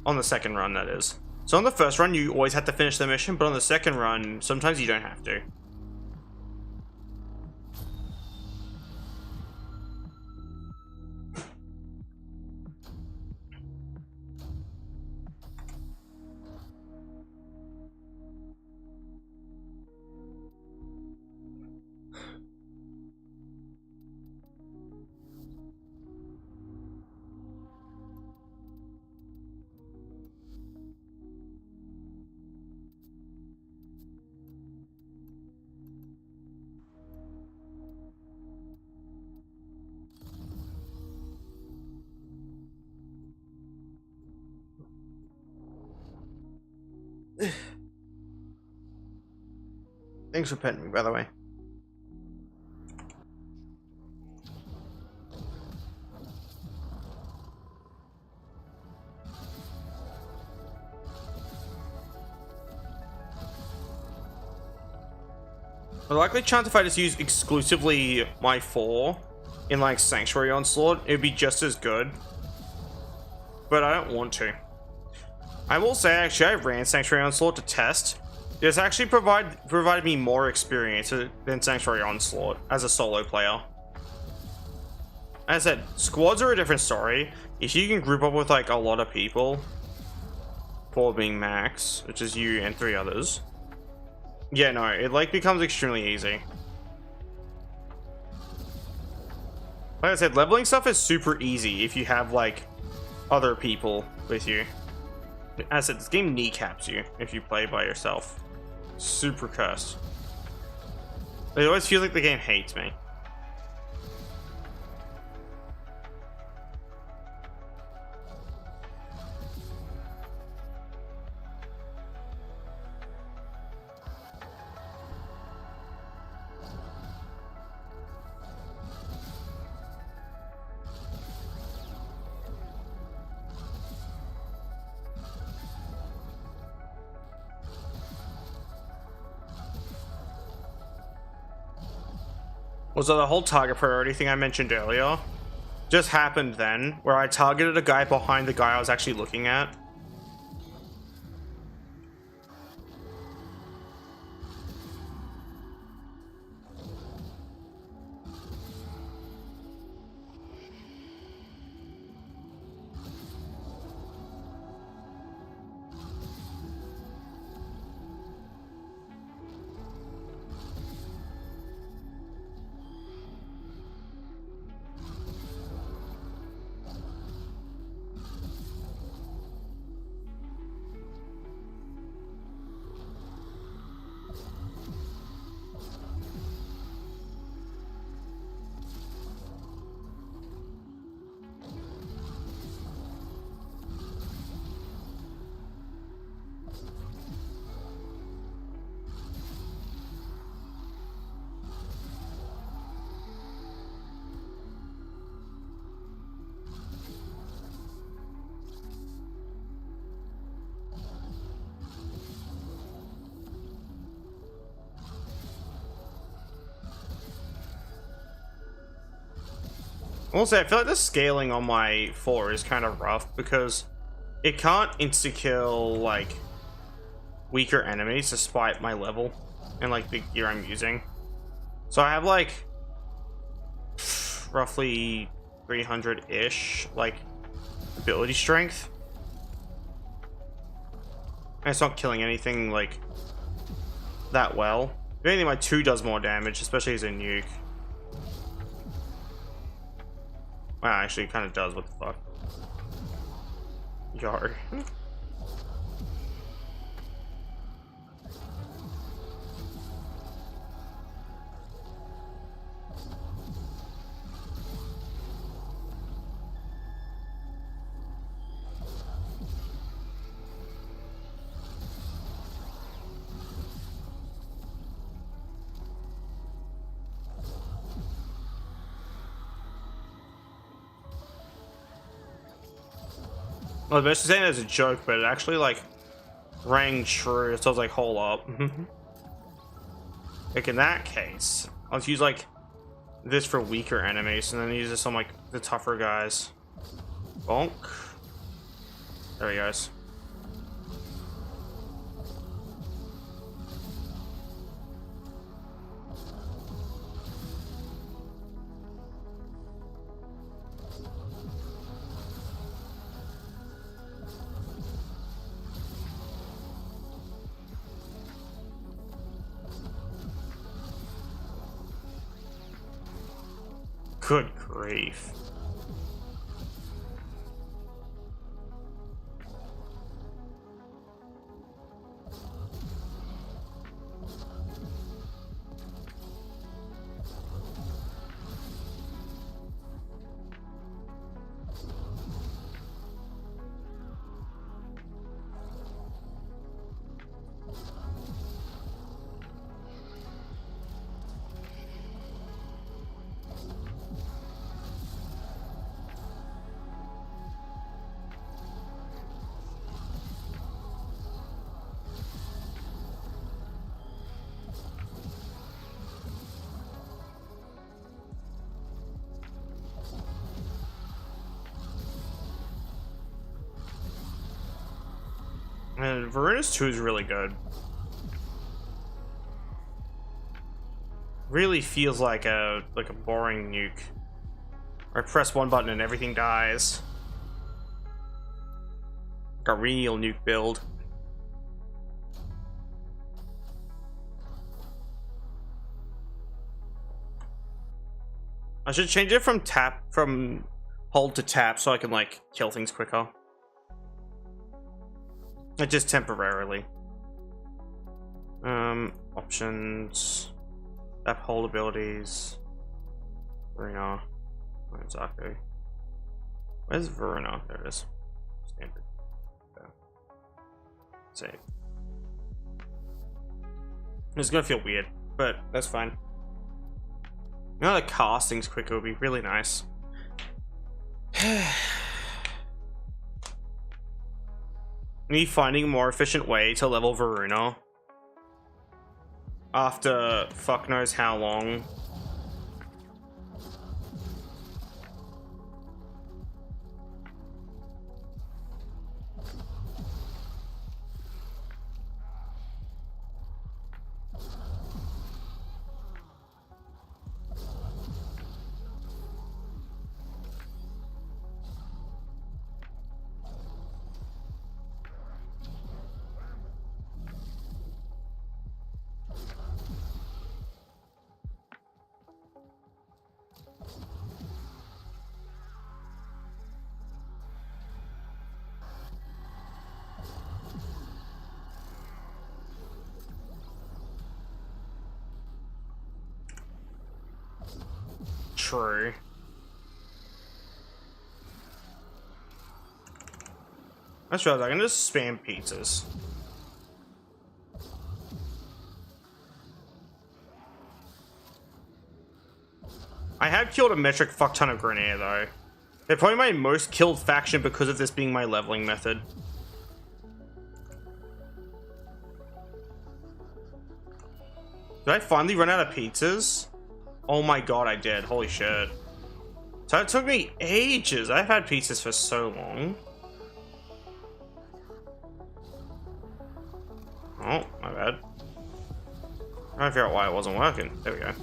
On the second run, that is. So on the first run, you always have to finish the mission, but on the second run, sometimes you don't have to. Thanks for petting me, by the way. The likely chance if I just use exclusively my 4 in like Sanctuary Onslaught, it would be just as good. But I don't want to. I will say, actually, I ran Sanctuary Onslaught to test. It's actually provided me more experience than Sanctuary Onslaught as a solo player. As I said, squads are a different story. If you can group up with like a lot of people, 4 being max, which is you and 3 others. Yeah, no, it like becomes extremely easy. Like I said, leveling stuff is super easy if you have like other people with you. As I said, this game kneecaps you if you play by yourself. Super cursed. It always feels like the game hates me. Was that the whole target priority thing I mentioned earlier just happened then, where I targeted a guy behind the guy I was actually looking at. Also, I feel like the scaling on my 4 is kind of rough because it can't insta-kill like weaker enemies despite my level and like the gear I'm using. So I have like roughly 300-ish like ability strength. And it's not killing anything like that well. If anything, my 2 does more damage, especially as a nuke. Well, actually, it kind of does. What the fuck? Yar. I was basically saying it as a joke, but it actually like rang true. So I was like, hold up. Like in that case, I'll use like this for weaker enemies, and then use this on like the tougher guys. Bonk. There he goes. Good grief. And Voruna's 2 is really good. Really feels like a boring nuke. I press one button and everything dies. Like a real nuke build. I should change it from hold to tap so I can like kill things quicker. Just temporarily. Options. Tap hold abilities. Voruna. Exactly. Where's Voruna? There it is. Standard. Okay. Save. It's gonna feel weird, but that's fine. Now that casting's quicker would be really nice. Me finding a more efficient way to level Voruna after fuck knows how long. True. That's right, I can just spam pizzas. I have killed a metric fuck ton of Grenier though. They're probably my most killed faction because of this being my leveling method. Did I finally run out of pizzas? Oh my god, I did. Holy shit. So it took me ages. I've had pizzas for so long. Oh, my bad. I'm trying to figure out why it wasn't working. There we go.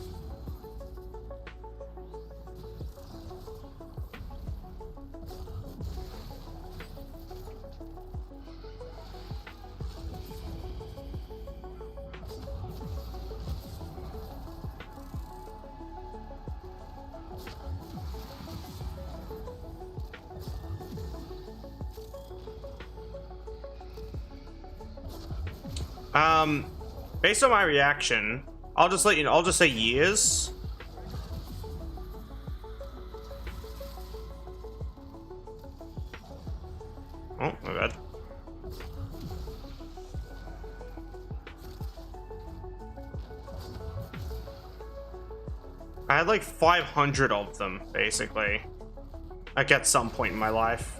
Based on my reaction, I'll just let you know, I'll just say years. Oh, my bad. I had like 500 of them, basically. Like at some point in my life.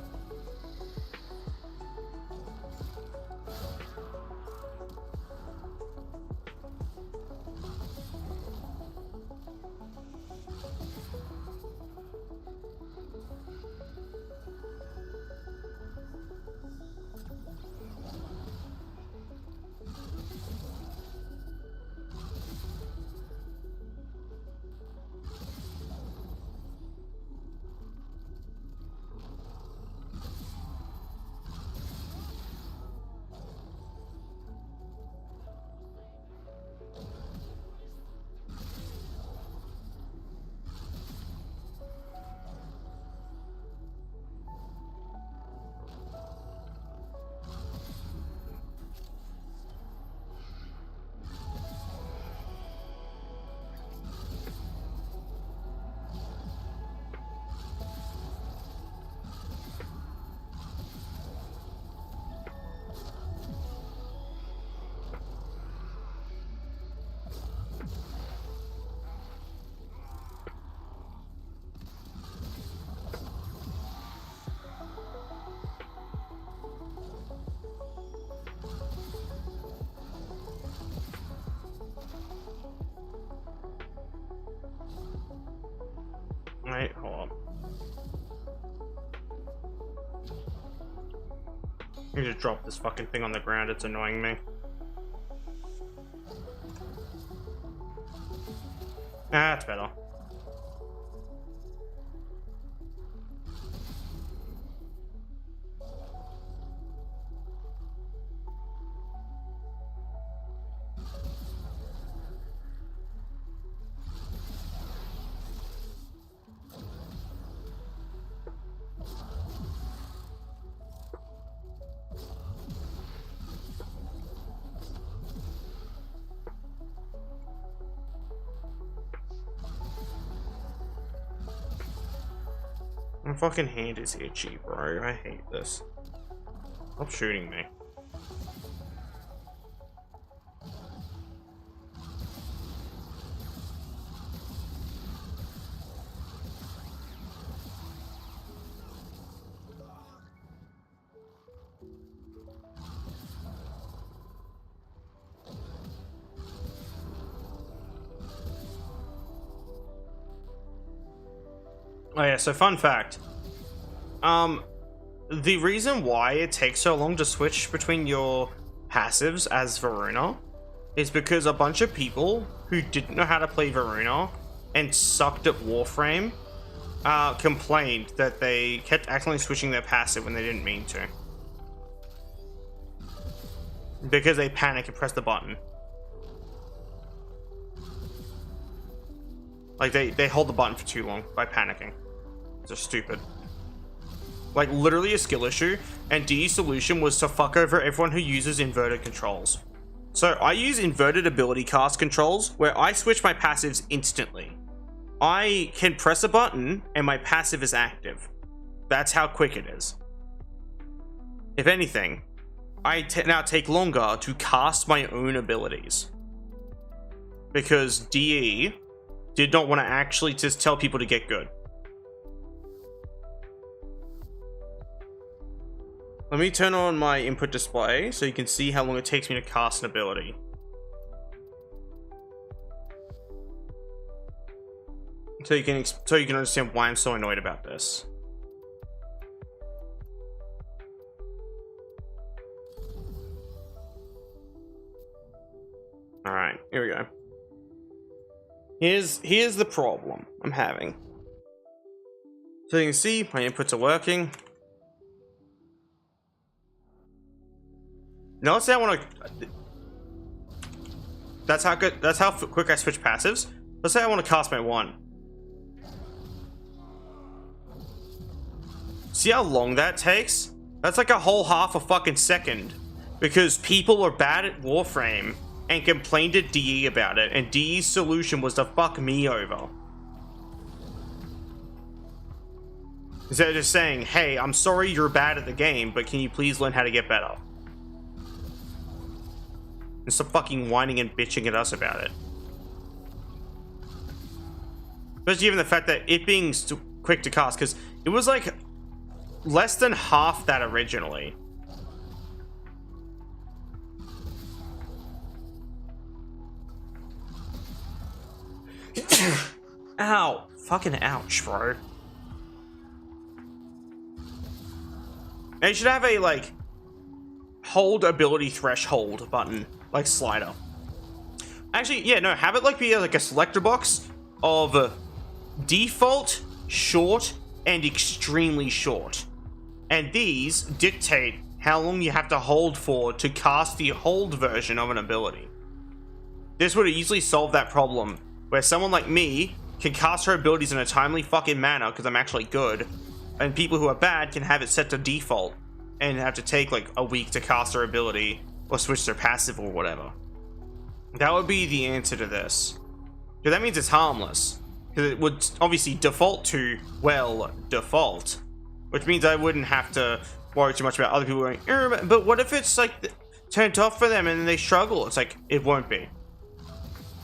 I just drop this fucking thing on the ground, it's annoying me. Ah, that's better. My fucking hand is itchy, bro. I hate this. Stop shooting me. Oh yeah, so fun fact. The reason why it takes so long to switch between your passives as Voruna is because a bunch of people who didn't know how to play Voruna and sucked at Warframe complained that they kept accidentally switching their passive when they didn't mean to. Because they panic and press the button. Like, they hold the button for too long by panicking. They're stupid. Like, literally a skill issue, and DE's solution was to fuck over everyone who uses inverted controls. So, I use inverted ability cast controls, where I switch my passives instantly. I can press a button, and my passive is active. That's how quick it is. If anything, I now take longer to cast my own abilities. Because DE did not want to actually just tell people to get good. Let me turn on my input display so you can see how long it takes me to cast an ability. So you can understand why I'm so annoyed about this. All right, here we go. Here's the problem I'm having. So you can see my inputs are working. Now let's say I want to. That's how quick I switch passives. Let's say I want to cast my one. See how long that takes? That's like a whole half a fucking second. Because people are bad at Warframe and complained to DE about it, and DE's solution was to fuck me over. Instead of just saying, hey, I'm sorry you're bad at the game, but can you please learn how to get better? And stop fucking whining and bitching at us about it. Especially given the fact that it being quick to cast, because it was like less than half that originally. Ow. Fucking ouch, bro. And you should have a, like, hold ability threshold button, like slider. Actually, yeah, no, have it, like, be, like, a selector box of default, short, and extremely short. And these dictate how long you have to hold for to cast the hold version of an ability. This would easily solve that problem, where someone like me can cast her abilities in a timely fucking manner because I'm actually good, and people who are bad can have it set to default and have to take like a week to cast their ability or switch their passive or whatever. That would be the answer to this. Because that means it's harmless. Because it would obviously default to, well, default. Which means I wouldn't have to worry too much about other people going, but what if it's like turned off for them and they struggle? It's like, it won't be.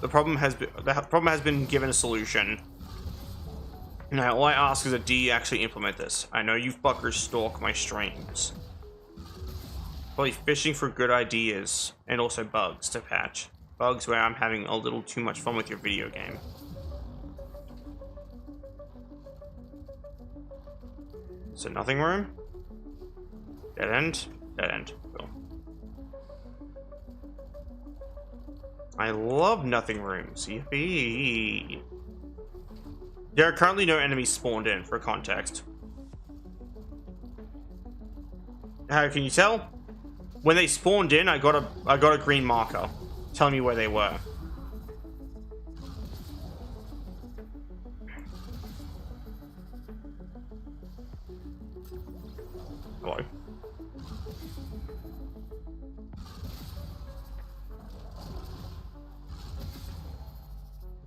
The problem has been given a solution. Now, all I ask is that DE actually implement this. I know you fuckers stalk my streams. Probably fishing for good ideas and also bugs to patch. Bugs where I'm having a little too much fun with your video game. So nothing room? Dead end? Dead end. Cool. I love nothing rooms. Yippee. There are currently no enemies spawned in, for context. How can you tell? When they spawned in, I got a green marker telling me where they were. Hello.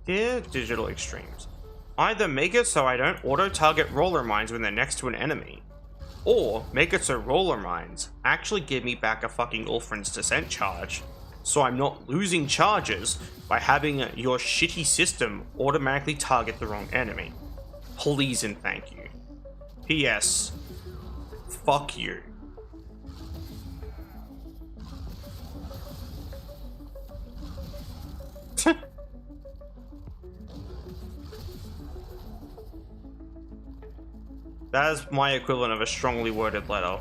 Dear Digital Extremes, either make it so I don't auto-target roller mines when they're next to an enemy, or make it so roller mines actually give me back a fucking Ulfrin's Descent charge, so I'm not losing charges by having your shitty system automatically target the wrong enemy. Please and thank you. P.S. Fuck you. That is my equivalent of a strongly worded letter.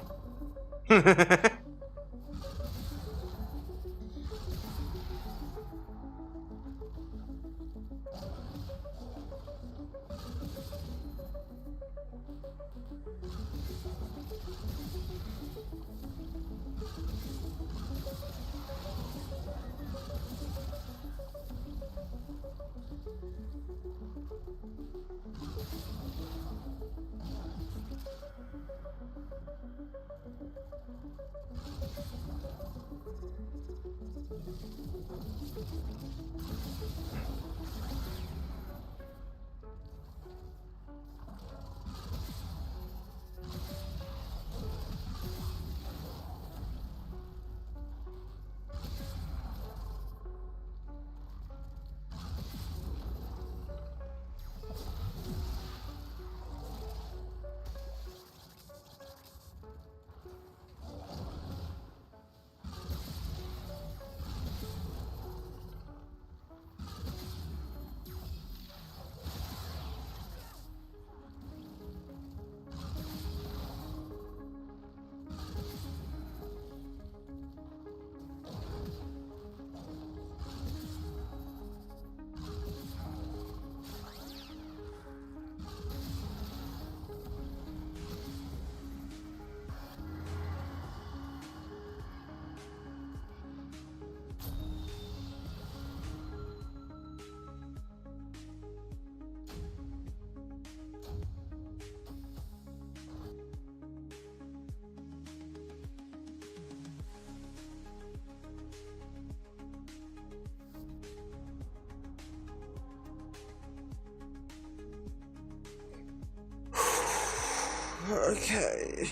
Okay.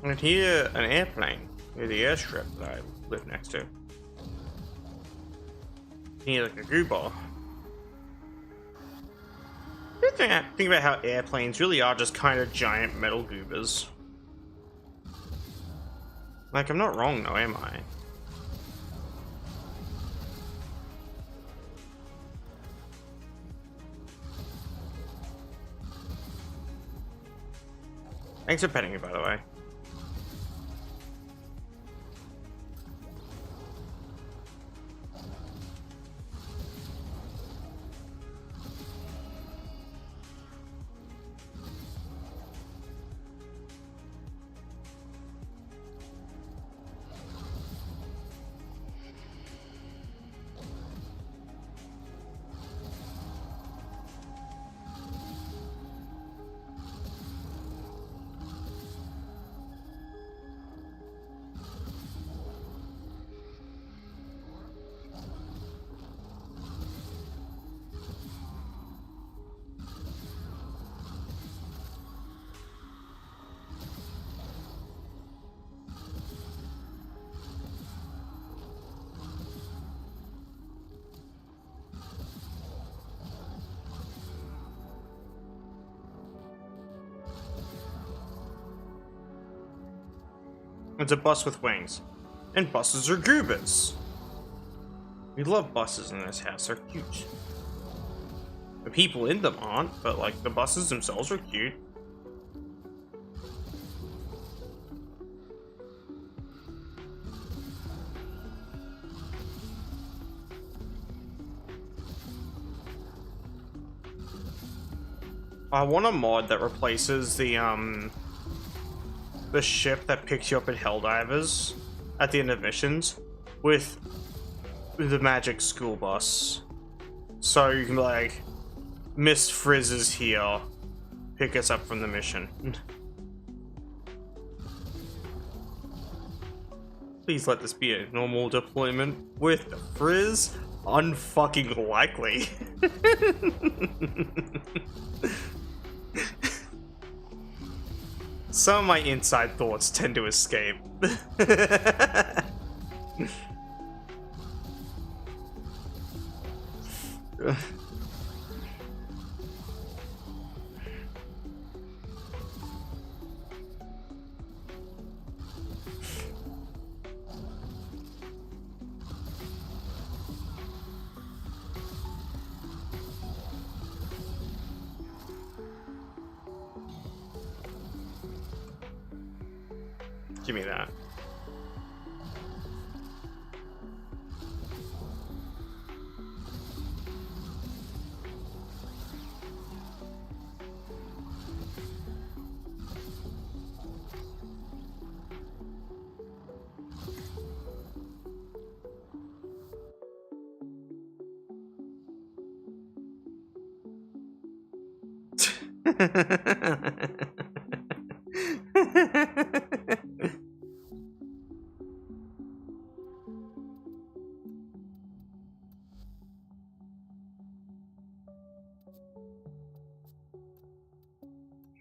I can hear an airplane near the airstrip that I live next to. Hear like a goober. Think about how airplanes really are just kind of giant metal goobers. Like, I'm not wrong though, am I? Thanks for petting me, by the way. It's a bus with wings. And buses are goobers. We love buses in this house, they're cute. The people in them aren't, but like the buses themselves are cute. I want a mod that replaces the ship that picks you up in Helldivers at the end of missions with the magic school bus. So you can be like, Miss Frizz is here, pick us up from the mission. Please let this be a normal deployment with Frizz. Unfucking likely. Some of my inside thoughts tend to escape. Give me that.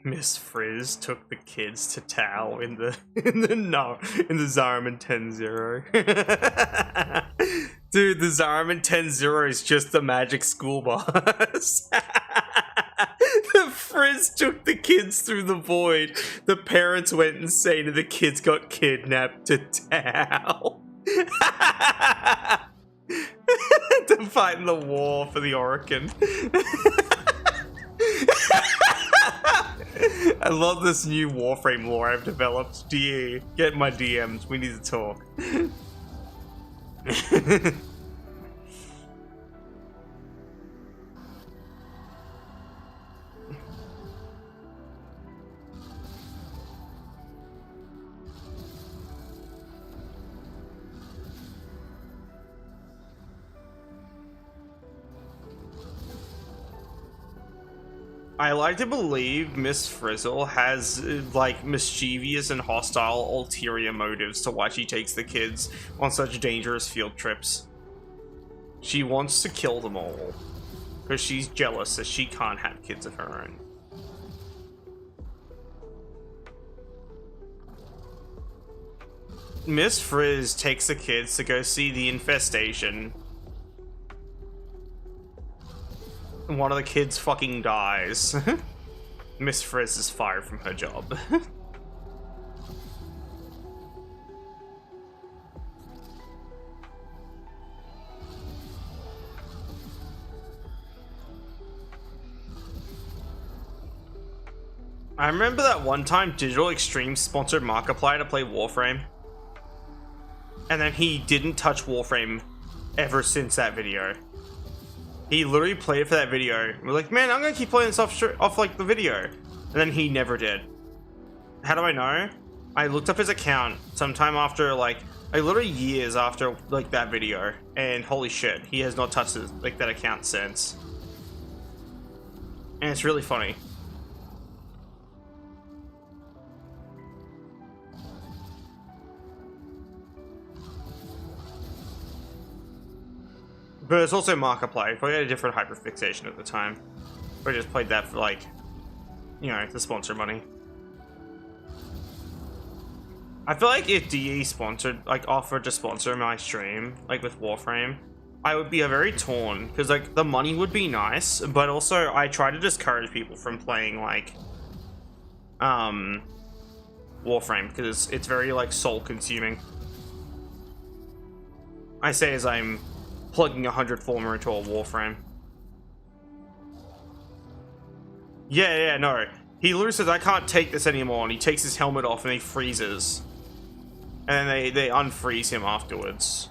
Miss Frizz took the kids to Tao in the Zariman 10-0. Dude, the Zariman 10-0 is just the magic school bus. The Frizz took the kids through the void. The parents went insane and the kids got kidnapped to Tao. To fight in the war for the Orican. I love this new Warframe lore I've developed. DE, get my DMs. We need to talk. I like to believe Miss Frizzle has, like, mischievous and hostile ulterior motives to why she takes the kids on such dangerous field trips. She wants to kill them all, because she's jealous that she can't have kids of her own. Miss Frizz takes the kids to go see the infestation. One of the kids fucking dies. Miss Frizz is fired from her job. I remember that one time Digital Extreme sponsored Markiplier to play Warframe. And then he didn't touch Warframe ever since that video. He literally played it for that video. We're like, man, I'm gonna keep playing this off like the video. And then he never did. How do I know? I looked up his account sometime after, like literally years after like that video, and holy shit, he has not touched his, like, that account since. And it's really funny. But it's also Markiplier. Probably had a different hyperfixation at the time. Or just played that for, like, you know, the sponsor money. I feel like if DE sponsored, like, offered to sponsor my stream, like with Warframe, I would be a very torn, because, like, the money would be nice, but also I try to discourage people from playing, like, Warframe because it's very like soul consuming. I say as I'm plugging 100 Forma into a Warframe. Yeah, no. He literally says, I can't take this anymore, and he takes his helmet off and he freezes. And then they unfreeze him afterwards.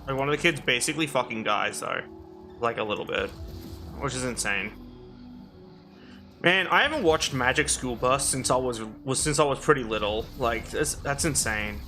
Like, one of the kids basically fucking dies, though. Like, a little bit. Which is insane. Man, I haven't watched Magic School Bus since I was pretty little. Like, that's insane.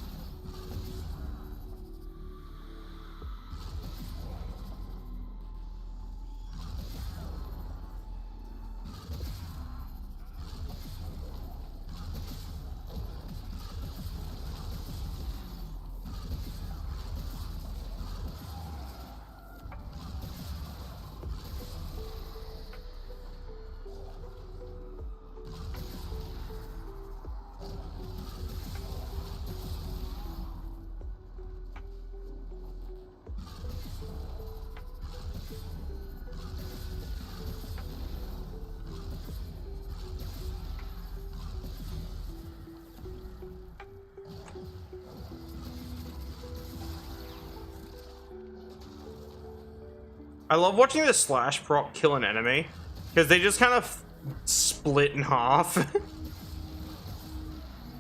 I love watching the slash prop kill an enemy because they just kind of split in half.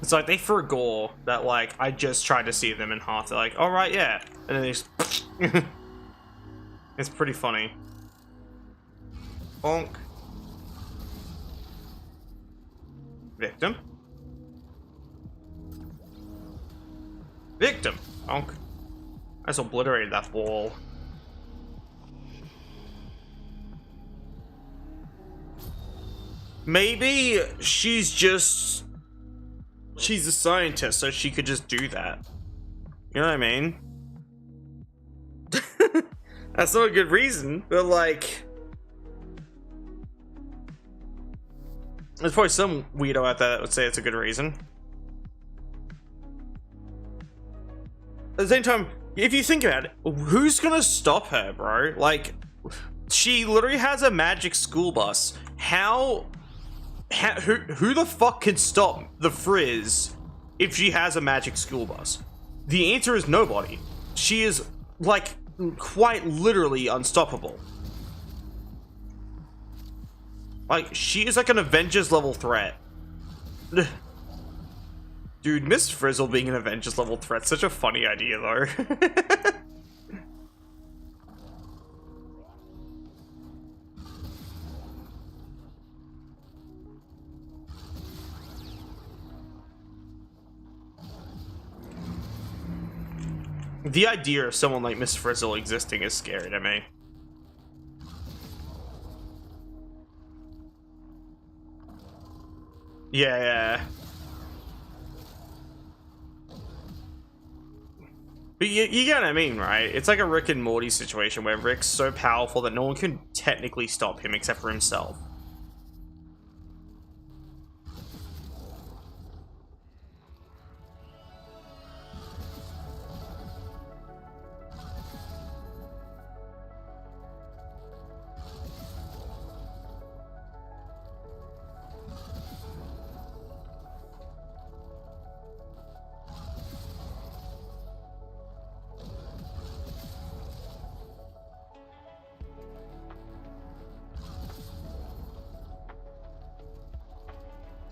It's like they forgo that, like, I just tried to see them in half. They're like, all right, yeah, and then they just it's pretty funny. Bonk. Victim. Victim. Bonk. I just obliterated that wall. Maybe she's a scientist, so she could just do that. You know what I mean? That's not a good reason, but like, there's probably some weirdo out there that would say it's a good reason. At the same time, if you think about it, who's gonna stop her, bro? Like, she literally has a magic school bus. Who the fuck can stop the Frizz if she has a magic school bus? The answer is nobody. She is, like, quite literally unstoppable. Like, she is like an Avengers level threat. Dude, Miss Frizzle being an Avengers level threat, such a funny idea though. The idea of someone like Miss Frizzle existing is scary to me. Yeah. But you get what I mean, right? It's like a Rick and Morty situation where Rick's so powerful that no one can technically stop him except for himself.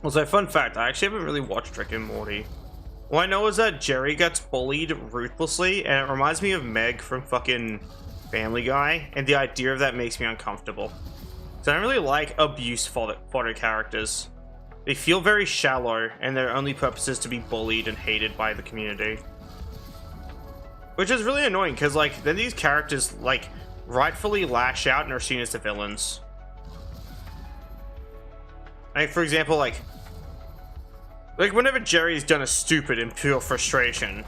Also, fun fact, I actually haven't really watched Rick and Morty. All I know is that Jerry gets bullied ruthlessly, and it reminds me of Meg from fucking Family Guy, and the idea of that makes me uncomfortable. So I don't really like abuse fodder characters. They feel very shallow, and their only purpose is to be bullied and hated by the community. Which is really annoying, because, like, then these characters, like, rightfully lash out and are seen as the villains. Like, for example, like whenever Jerry's done a stupid in pure frustration,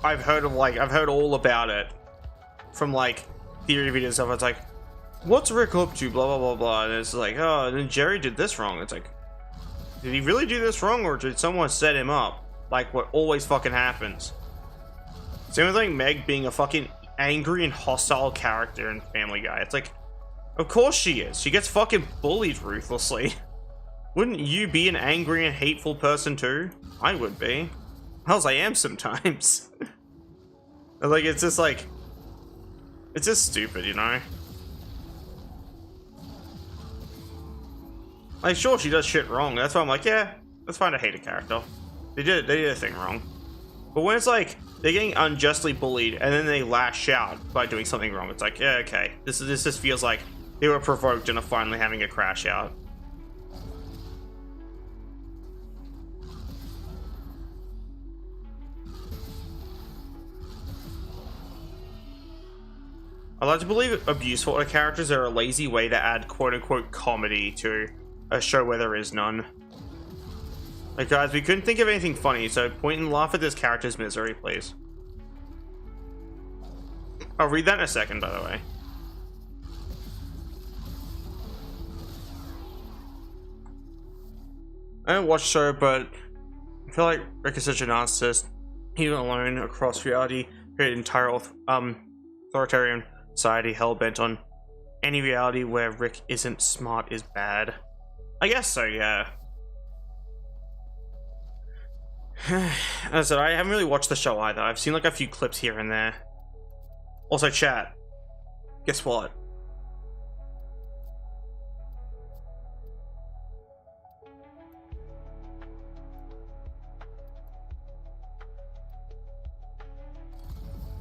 I've heard all about it from, like, theory videos and stuff. It's like, what's Rick up to, blah blah blah blah, and it's like, oh, and then Jerry did this wrong. It's like, did he really do this wrong, or did someone set him up, like what always fucking happens? Same with, like, Meg being a fucking angry and hostile character in Family Guy. It's like, of course she is. She gets fucking bullied ruthlessly. Wouldn't you be an angry and hateful person too? I would be. Hells, I am sometimes. Like, it's just like... It's just stupid, you know? Like, sure, she does shit wrong. That's why I'm like, yeah, that's fine to hate a character. They did a thing wrong. But when it's like, they're getting unjustly bullied, and then they lash out by doing something wrong, it's like, yeah, okay. This just feels like they were provoked and are finally having a crash out. I like to believe abuse for characters are a lazy way to add quote-unquote comedy to a show where there is none. Like, guys, we couldn't think of anything funny, so point and laugh at this character's misery, please. I'll read that in a second, by the way. I don't watch the show, but I feel like Rick is such a narcissist. Even alone across reality, created an entire authoritarian society hell-bent on any reality where Rick isn't smart is bad. I guess so, yeah. As I said, I haven't really watched the show either. I've seen like a few clips here and there. Also, chat. Guess what?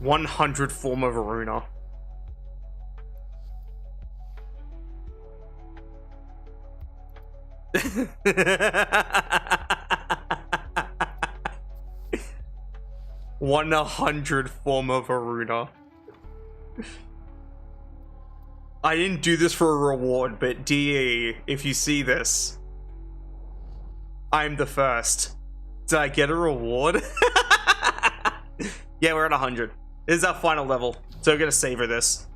"100 Forma Voruna." 100 Forma Voruna. I didn't do this for a reward, but DE, if you see this, I'm the first. Did I get a reward? Yeah, we're at 100. This is our final level, so we're gonna savor this.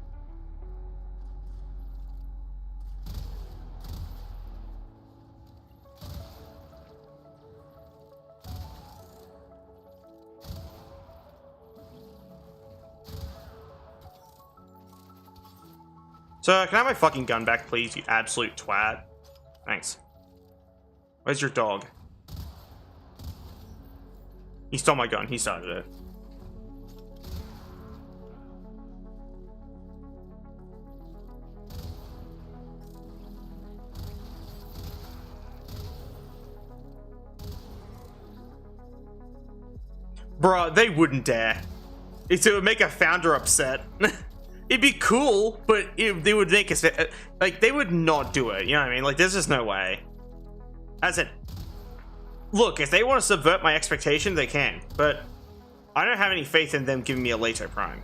So, can I have my fucking gun back, please, you absolute twat? Thanks. Where's your dog? He stole my gun. He started it. Bruh, they wouldn't dare. It would make a founder upset. It'd be cool, but they would make us... Like, they would not do it, you know what I mean? Like, there's just no way. As in... Look, if they want to subvert my expectation, they can. But I don't have any faith in them giving me a Layka Prime.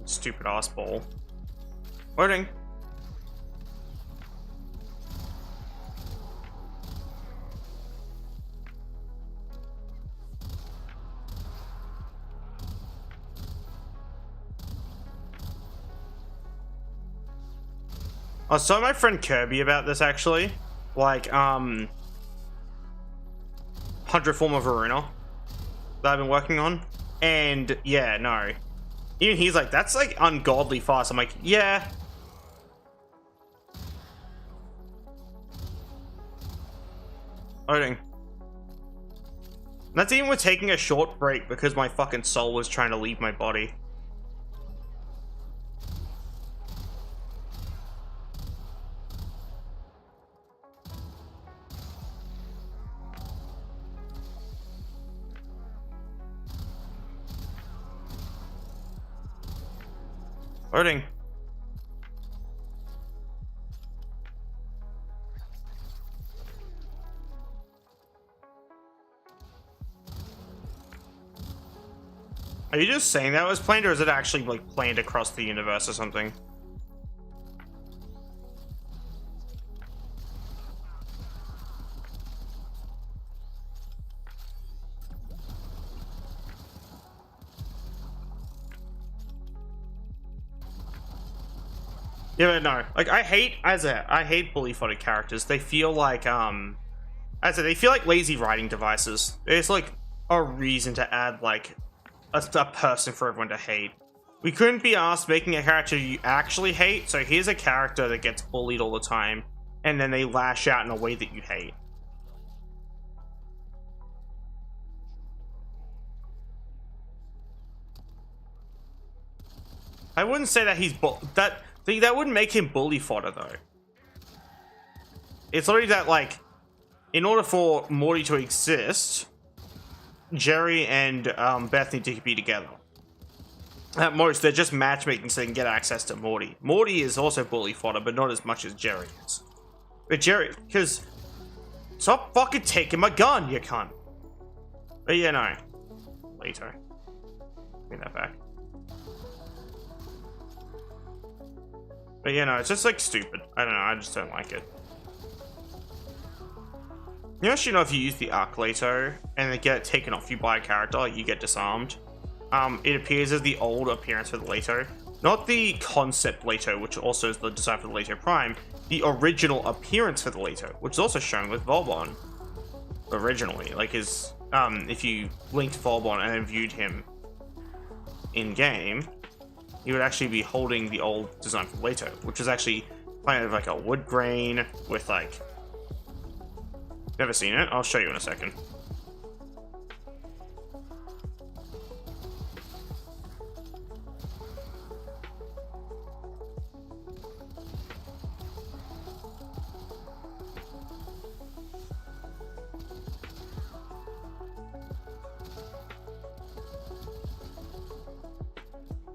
Stupid ass ball. Loading. I saw my friend Kirby about this actually. Like, 100 Forma Voruna that I've been working on. And yeah, no. Even he's like, that's like ungodly fast. I'm like, yeah. Loading. That's even with taking a short break because my fucking soul was trying to leave my body. Loading. Are you just saying that was planned, or is it actually like planned across the universe or something? Yeah, but no. Like, I hate bully fodder characters. They feel like, they feel like lazy writing devices. It's like a reason to add, like, a person for everyone to hate. We couldn't be asked making a character you actually hate, so here's a character that gets bullied all the time, and then they lash out in a way that you hate. I wouldn't say that he's that wouldn't make him bully fodder though. It's already that, like, in order for Morty to exist, Jerry and Beth need to be together. At most, they're just matchmaking so they can get access to Morty. Morty is also bully fodder, but not as much as Jerry is. But Jerry, because stop fucking taking my gun, you cunt. But yeah, no. Later. Bring that back. But yeah, no, it's just like stupid. I don't know, I just don't like it. You actually know if you use the arc later and they get taken off you by a character, like you get disarmed. It appears as the old appearance for the Lato. Not the concept Lato, which also is the design for the Lato Prime. The original appearance for the Lato, which is also shown with Volbon. Originally, like his, if you linked Volbon and then viewed him in-game, he would actually be holding the old design for Lato, which is actually kind of like a wood grain with like... Never seen it? I'll show you in a second.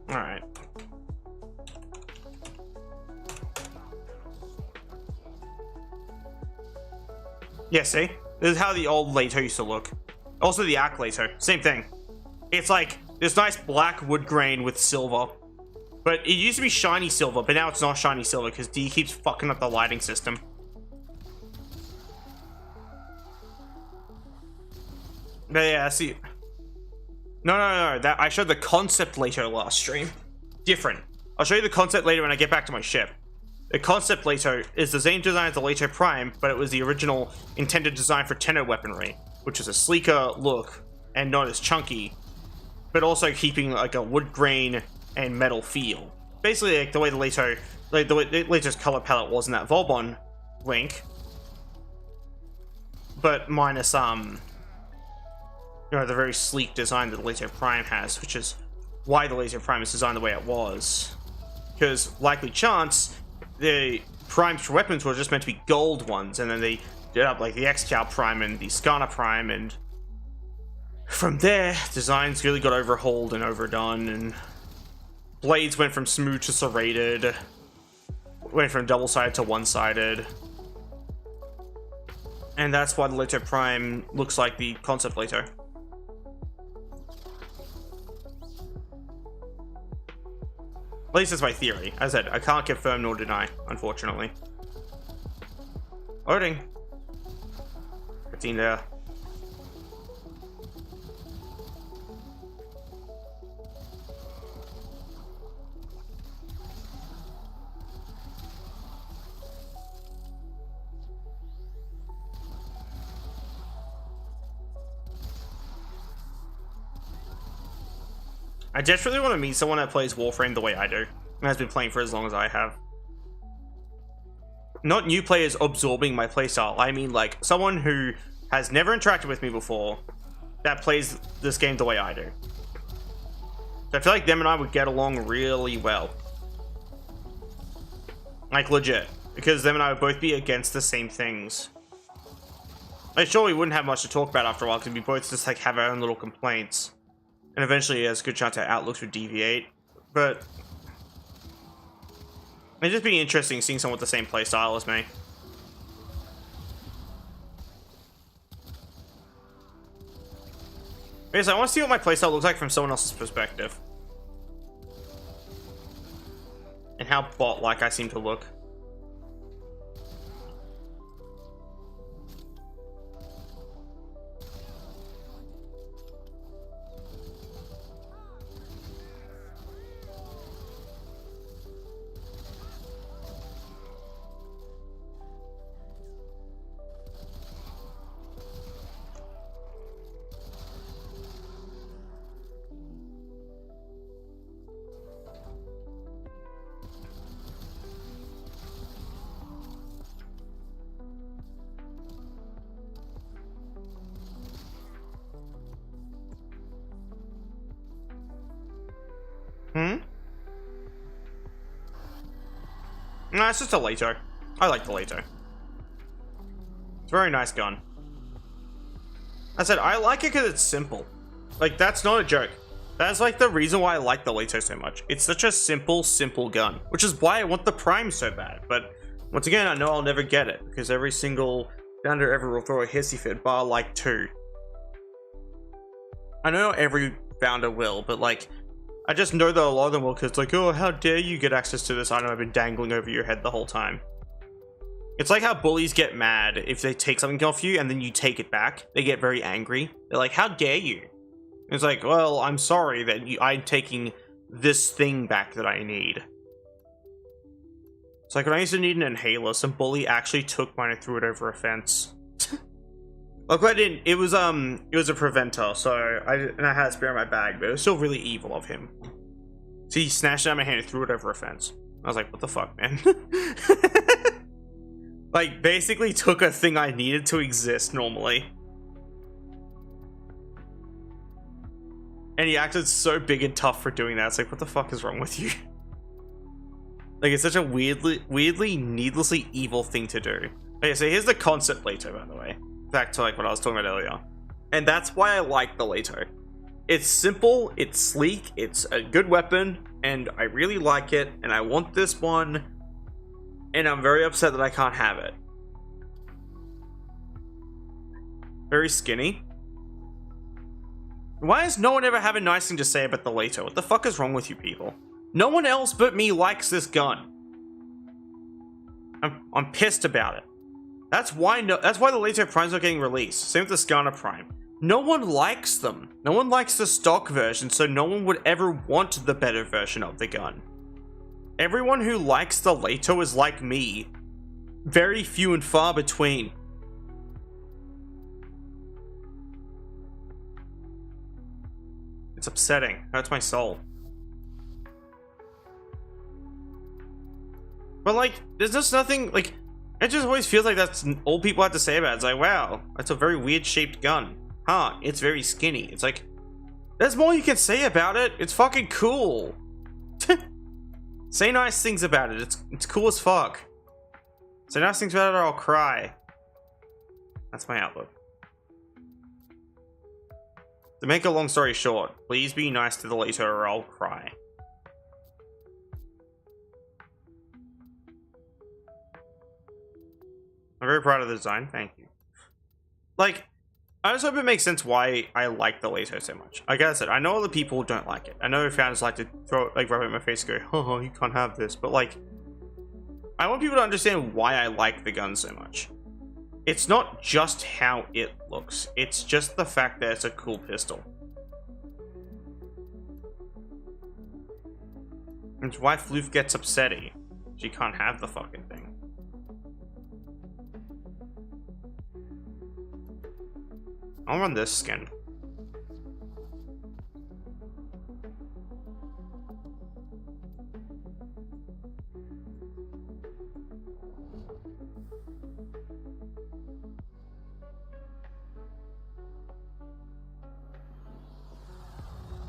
Alright. Yeah, see? This is how the old Lato used to look. Also the Arc Lato, same thing. It's like this nice black wood grain with silver. But it used to be shiny silver, but now it's not shiny silver because D keeps fucking up the lighting system. But yeah, see. No. That I showed the concept Lato last stream. Different. I'll show you the concept later when I get back to my ship. The concept Lato is the same design as the Lato Prime, but it was the original intended design for Tenno weaponry, which is a sleeker look and not as chunky, but also keeping like a wood grain and metal feel. Basically, like the way the Lato, like the way Lato's color palette was in that Volbon link, but minus the very sleek design that the Lato Prime has, which is why the Lato Prime is designed the way it was. Because likely chance, the primes for weapons were just meant to be gold ones, and then they did up like the X-Cow Prime and the Skana Prime, and from there, designs really got overhauled and overdone, and blades went from smooth to serrated, went from double-sided to one-sided, and that's why the Lato Prime looks like the concept Lato. At least that's my theory. As I said, I can't confirm nor deny, unfortunately. Loading. 15 there. I desperately want to meet someone that plays Warframe the way I do, and has been playing for as long as I have. Not new players absorbing my playstyle, I mean like someone who has never interacted with me before that plays this game the way I do. So I feel like them and I would get along really well. Like legit, because them and I would both be against the same things. Like sure, we wouldn't have much to talk about after a while because we both just like have our own little complaints. And eventually there's a good chance our outlooks would deviate. But it'd just be interesting seeing someone with the same playstyle as me. Because I want to see what my playstyle looks like from someone else's perspective. And how bot-like I seem to look. No, it's just a Layka. I like the Layka. It's a very nice gun. I said, I like it because it's simple. Like, that's not a joke. That's like the reason why I like the Layka so much. It's such a simple gun. Which is why I want the Prime so bad. But once again, I know I'll never get it. Because every single founder ever will throw a hissy fit, bar like 2. I know not every founder will, but like, I just know that a lot of them will, because it's like, oh, how dare you get access to this item I've been dangling over your head the whole time. It's like how bullies get mad if they take something off you and then you take it back. They get very angry. They're like, how dare you? It's like, well, I'm sorry that I'm taking this thing back that I need. It's like when I used to need an inhaler, some bully actually took mine and threw it over a fence. Luckily I didn't. It was a preventer, so I had a spare in my bag, but it was still really evil of him. So he snatched it out of my hand and threw it over a fence. I was like, what the fuck, man? Like, basically took a thing I needed to exist normally. And he acted so big and tough for doing that. It's like, what the fuck is wrong with you? Like, it's such a weirdly, needlessly evil thing to do. Okay, so here's the concept later, by the way. Back to like what I was talking about earlier. And that's why I like the Layka. It's simple, it's sleek, it's a good weapon, and I really like it, and I want this one, and I'm very upset that I can't have it. Very skinny. Why does no one ever have a nice thing to say about the Layka? What the fuck is wrong with you people? No one else but me likes this gun. I'm pissed about it. That's why the Layka Primes are getting released. Same with the Skarner Prime. No one likes them. No one likes the stock version, so no one would ever want the better version of the gun. Everyone who likes the Layka is like me. Very few and far between. It's upsetting. Hurts my soul. But like, there's just nothing, like, it just always feels like that's all people have to say about it. It's like, wow, that's a very weird shaped gun. Huh, it's very skinny. It's like, there's more you can say about it. It's fucking cool. Say nice things about it. It's cool as fuck. Say nice things about it or I'll cry. That's my outlook. To make a long story short, please be nice to the Layka or I'll cry. I'm very proud of the design. Thank you. Like, I just hope it makes sense why I like the Layka so much. Like I said, I know other people don't like it. I know founders like to rub it in my face and go, oh, you can't have this. But like, I want people to understand why I like the gun so much. It's not just how it looks. It's just the fact that it's a cool pistol. It's why Floof gets upsetty. She can't have the fucking thing. I'll run this skin.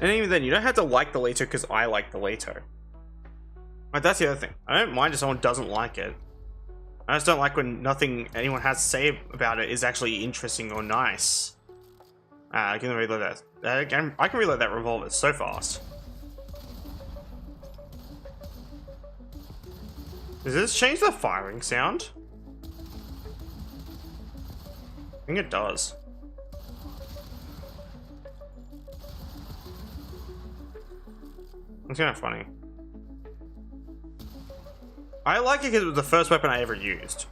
And even then, you don't have to like the Layka because I like the Layka. Like, that's the other thing. I don't mind if someone doesn't like it. I just don't like when nothing anyone has to say about it is actually interesting or nice. I can reload that. I can reload that revolver so fast. Does this change the firing sound? I think it does. It's kind of funny. I like it because it was the first weapon I ever used.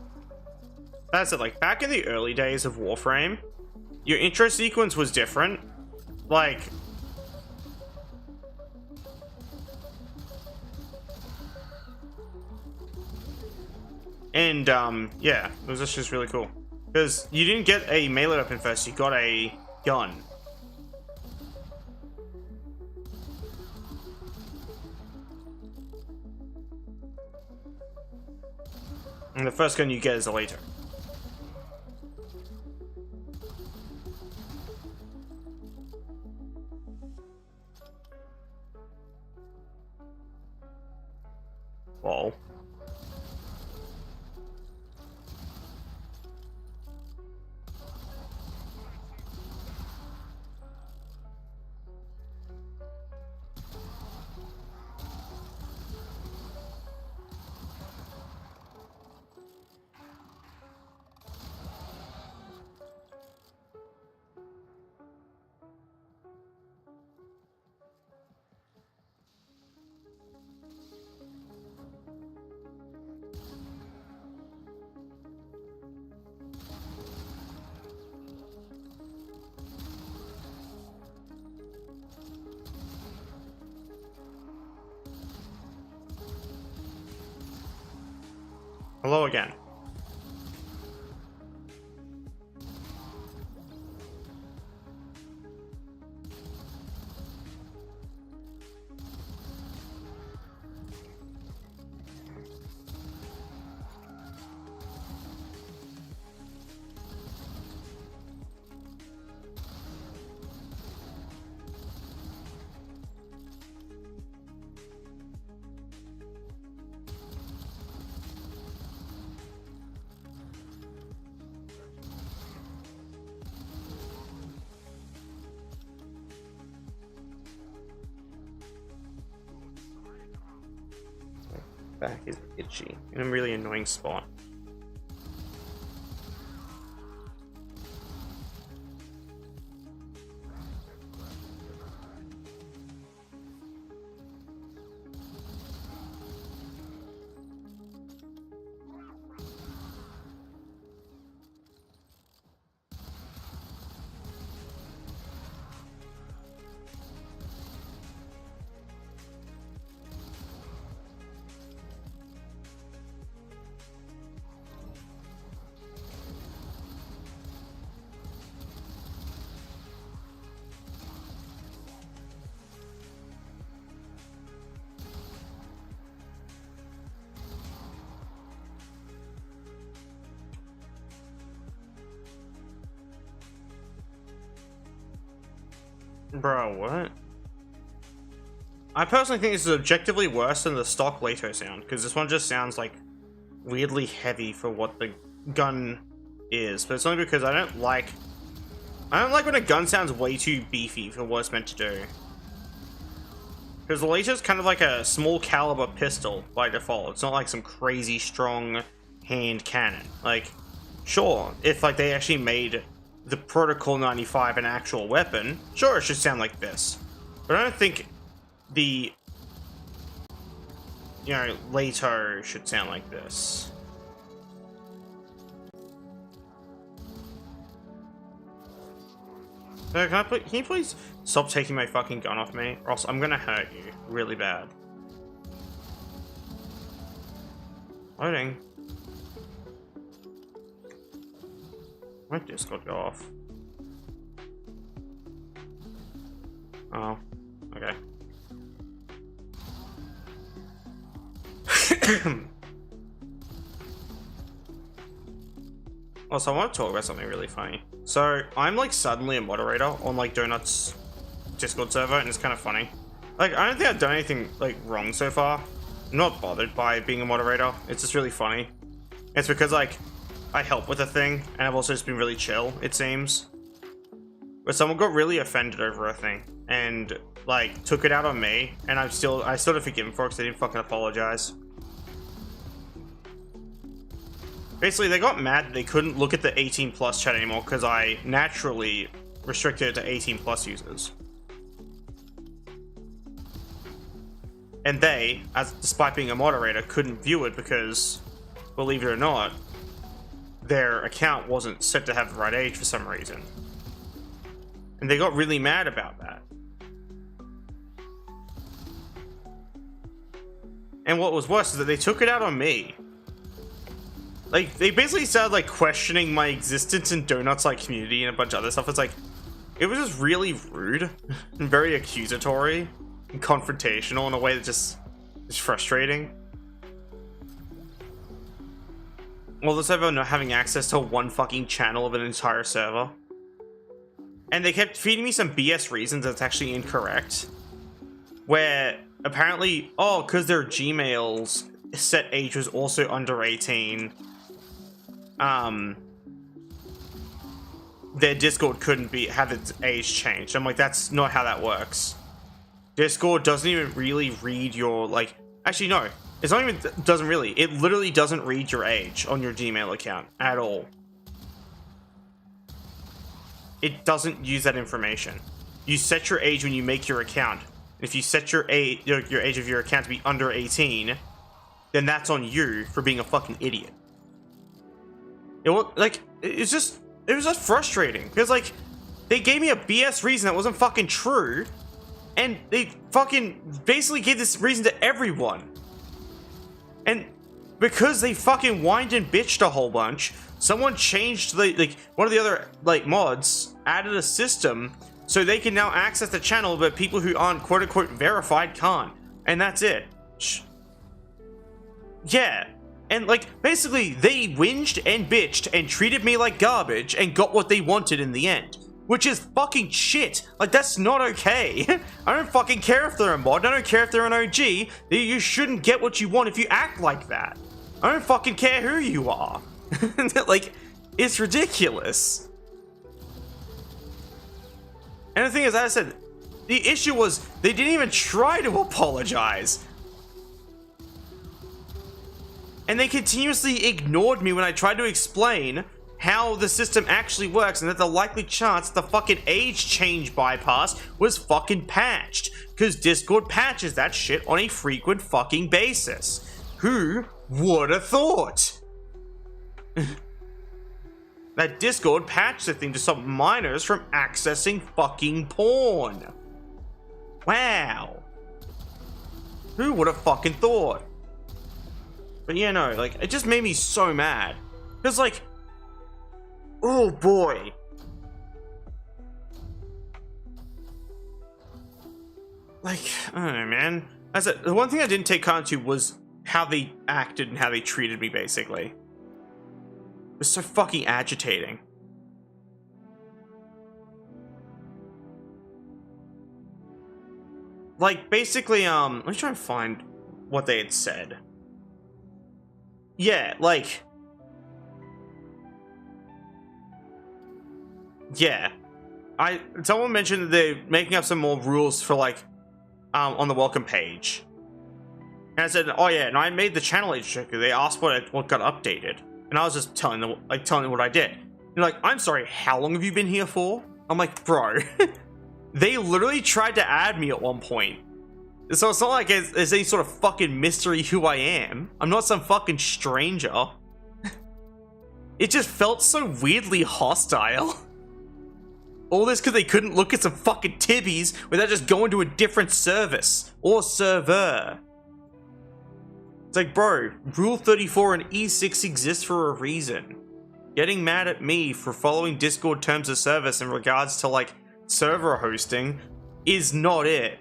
That's it, like, back in the early days of Warframe, your intro sequence was different. Like... And, yeah, it was just really cool. Because you didn't get a melee weapon first, you got a gun. And the first gun you get is a Layka. Lol. Hello again. Back is itchy in a really annoying spot. Bro, what? I personally think this is objectively worse than the stock Layka sound, because this one just sounds like weirdly heavy for what the gun is, but it's only because I don't like when a gun sounds way too beefy for what it's meant to do. Because the Layka is kind of like a small caliber pistol by default. It's not like some crazy strong hand cannon. Like, sure, if like they actually made the Protocol 95 an actual weapon, sure, it should sound like this. But I don't think the, you know, Layka should sound like this. Can you please stop taking my fucking gun off me, or else I'm gonna hurt you really bad. Loading. My Discord go off. Oh, okay. Also, I want to talk about something really funny. So, I'm like suddenly a moderator on like Donut's Discord server, and it's kind of funny. Like, I don't think I've done anything like wrong so far. I'm not bothered by being a moderator. It's just really funny. It's because like I help with a thing, and I've also just been really chill, it seems. But someone got really offended over a thing, and like took it out on me, and I still don't forgive them for it because they didn't fucking apologize. Basically, they got mad that they couldn't look at the 18+ chat anymore because I naturally restricted it to 18+ users. And they, as despite being a moderator, couldn't view it because, believe it or not, their account wasn't set to have the right age for some reason. And they got really mad about that. And what was worse is that they took it out on me. Like, they basically started, like, questioning my existence in Donuts, like, community and a bunch of other stuff. It's like, it was just really rude and very accusatory and confrontational in a way that just is frustrating. Well, this over not having access to one fucking channel of an entire server. And they kept feeding me some BS reasons that's actually incorrect. Where, apparently, oh, because their Gmail's set age was also under 18. Their Discord couldn't have its age changed. I'm like, that's not how that works. Discord doesn't even really read your, like... Actually, no. It's not even... doesn't really. It literally doesn't read your age on your Gmail account at all. It doesn't use that information. You set your age when you make your account. If you set your age of your account to be under 18, then that's on you for being a fucking idiot. It was like, it was just frustrating because, like, they gave me a BS reason that wasn't fucking true, and they fucking basically gave this reason to everyone. And because they fucking whined and bitched a whole bunch, someone changed one of the other, like, mods added a system so they can now access the channel, but people who aren't quote-unquote verified can't. And that's it. Yeah. And, like, basically, they whinged and bitched and treated me like garbage and got what they wanted in the end. Which is fucking shit. Like, that's not okay. I don't fucking care if they're a mod. I don't care if they're an OG. You shouldn't get what you want if you act like that. I don't fucking care who you are. Like, it's ridiculous. And the thing is, as I said, the issue was they didn't even try to apologize. And they continuously ignored me when I tried to explain how the system actually works and that the likely chance the fucking age change bypass was fucking patched. Because Discord patches that shit on a frequent fucking basis. Who would have thought? That Discord patched the thing to stop minors from accessing fucking porn. Wow. Who would have fucking thought? But yeah, no, like, it just made me so mad. Because, like, oh boy. Like, I don't know, man. As the one thing I didn't take kindly to was how they acted and how they treated me, basically. It was so fucking agitating. Like, basically, let me try and find what they had said. Yeah, like... Yeah. Someone mentioned that they're making up some more rules for, like, on the welcome page. And I said, oh yeah, and I made the channel age checker. They asked what got updated. And I was just telling them what I did. You're like, I'm sorry, how long have you been here for? I'm like, bro, they literally tried to add me at one point. So it's not like there's any sort of fucking mystery who I am. I'm not some fucking stranger. It just felt so weirdly hostile. All this because they couldn't look at some fucking tibbies without just going to a different service or server. It's like, bro, Rule 34 and E6 exists for a reason. Getting mad at me for following Discord terms of service in regards to, like, server hosting is not it.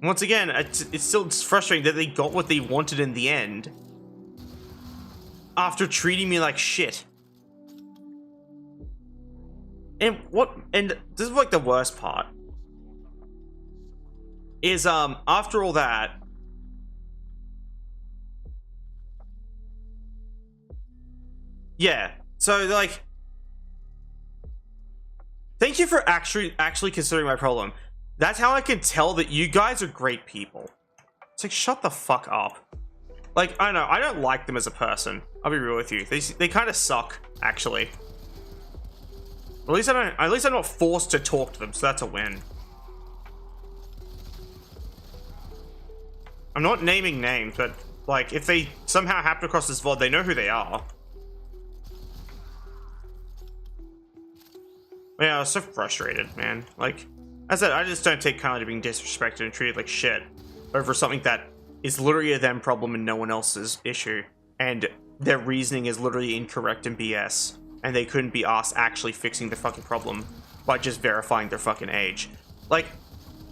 Once again, it's still frustrating that they got what they wanted in the end after treating me like shit. And this is, like, the worst part is, after all that, yeah, so, like, thank you for actually considering my problem. That's how I can tell that you guys are great people. It's like, shut the fuck up. Like, I don't know, I don't like them as a person. I'll be real with you. They kind of suck, actually. At least I'm not forced to talk to them, so that's a win. I'm not naming names, but like if they somehow happen across this VOD, they know who they are. Yeah, I was so frustrated, man. Like, as I said, I just don't take kindly to being disrespected and treated like shit over something that is literally a them problem and no one else's issue. And their reasoning is literally incorrect and BS. And they couldn't be asked actually fixing the fucking problem by just verifying their fucking age. Like,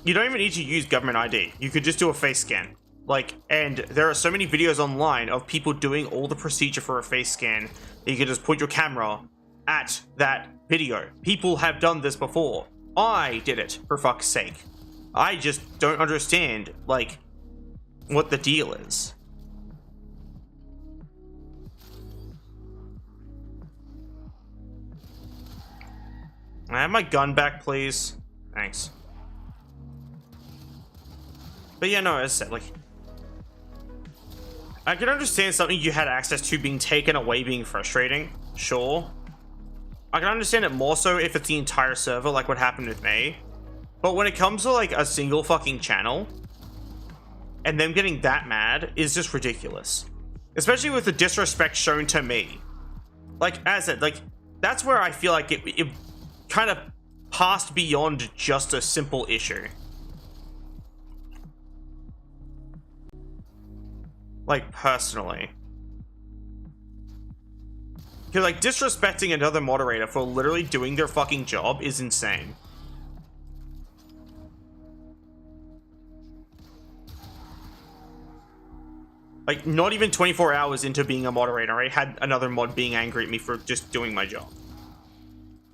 you don't even need to use government ID. You could just do a face scan. Like, and there are so many videos online of people doing all the procedure for a face scan that you can just put your camera at that video. People have done this before. I did it, for fuck's sake. I just don't understand, like, what the deal is. Can I have my gun back, please? Thanks. But yeah, no, as I said, like, I can understand something you had access to being taken away being frustrating, sure. I can understand it more so if it's the entire server, like what happened with me. But when it comes to like a single fucking channel, and them getting that mad is just ridiculous. Especially with the disrespect shown to me. Like, as I said, like, that's where I feel like it kind of passed beyond just a simple issue. Like, personally. Because, like, disrespecting another moderator for literally doing their fucking job is insane. Like, not even 24 hours into being a moderator, I had another mod being angry at me for just doing my job.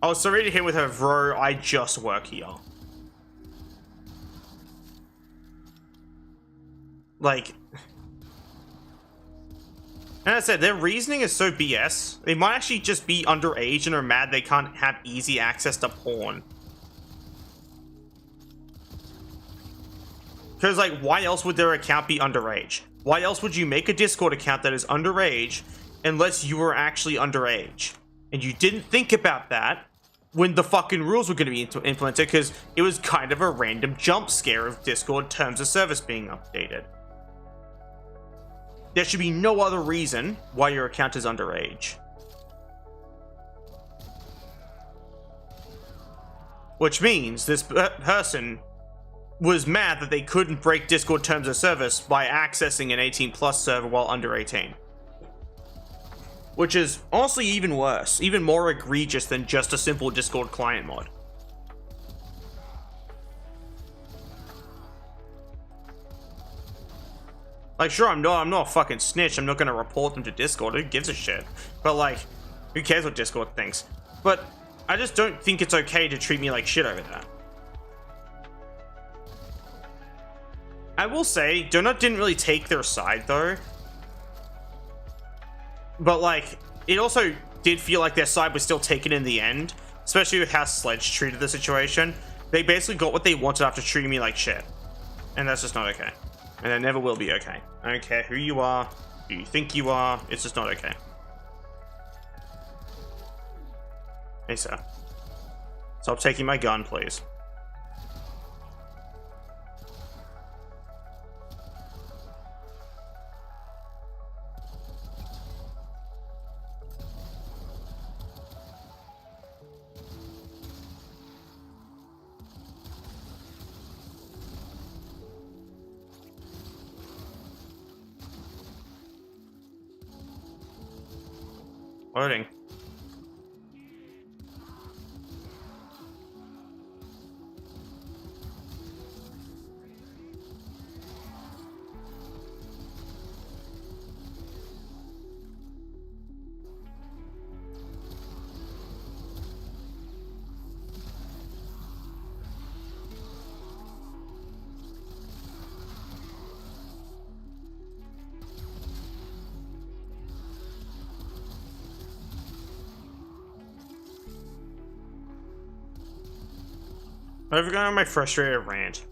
I was so ready to hit with her, bro, I just work here. Like... And I said, their reasoning is so BS. They might actually just be underage and are mad they can't have easy access to porn. Because, like, why else would their account be underage? Why else would you make a Discord account that is underage unless you were actually underage? And you didn't think about that when the fucking rules were going to be implemented, because it was kind of a random jump scare of Discord terms of service being updated. There should be no other reason why your account is underage. Which means this person was mad that they couldn't break Discord terms of service by accessing an 18+ server while under 18. Which is honestly even worse, even more egregious than just a simple Discord client mod. Like, sure, I'm not a fucking snitch. I'm not gonna report them to Discord. Who gives a shit? But like, who cares what Discord thinks? But I just don't think it's okay to treat me like shit over that. I will say, Donut didn't really take their side though. But like, it also did feel like their side was still taken in the end, especially with how Sledge treated the situation. They basically got what they wanted after treating me like shit, and that's just not okay. And it never will be okay. I don't care who you are, who you think you are, it's just not okay. Hey, sir. Stop taking my gun, please. Loading. I've gone on my frustrated rant.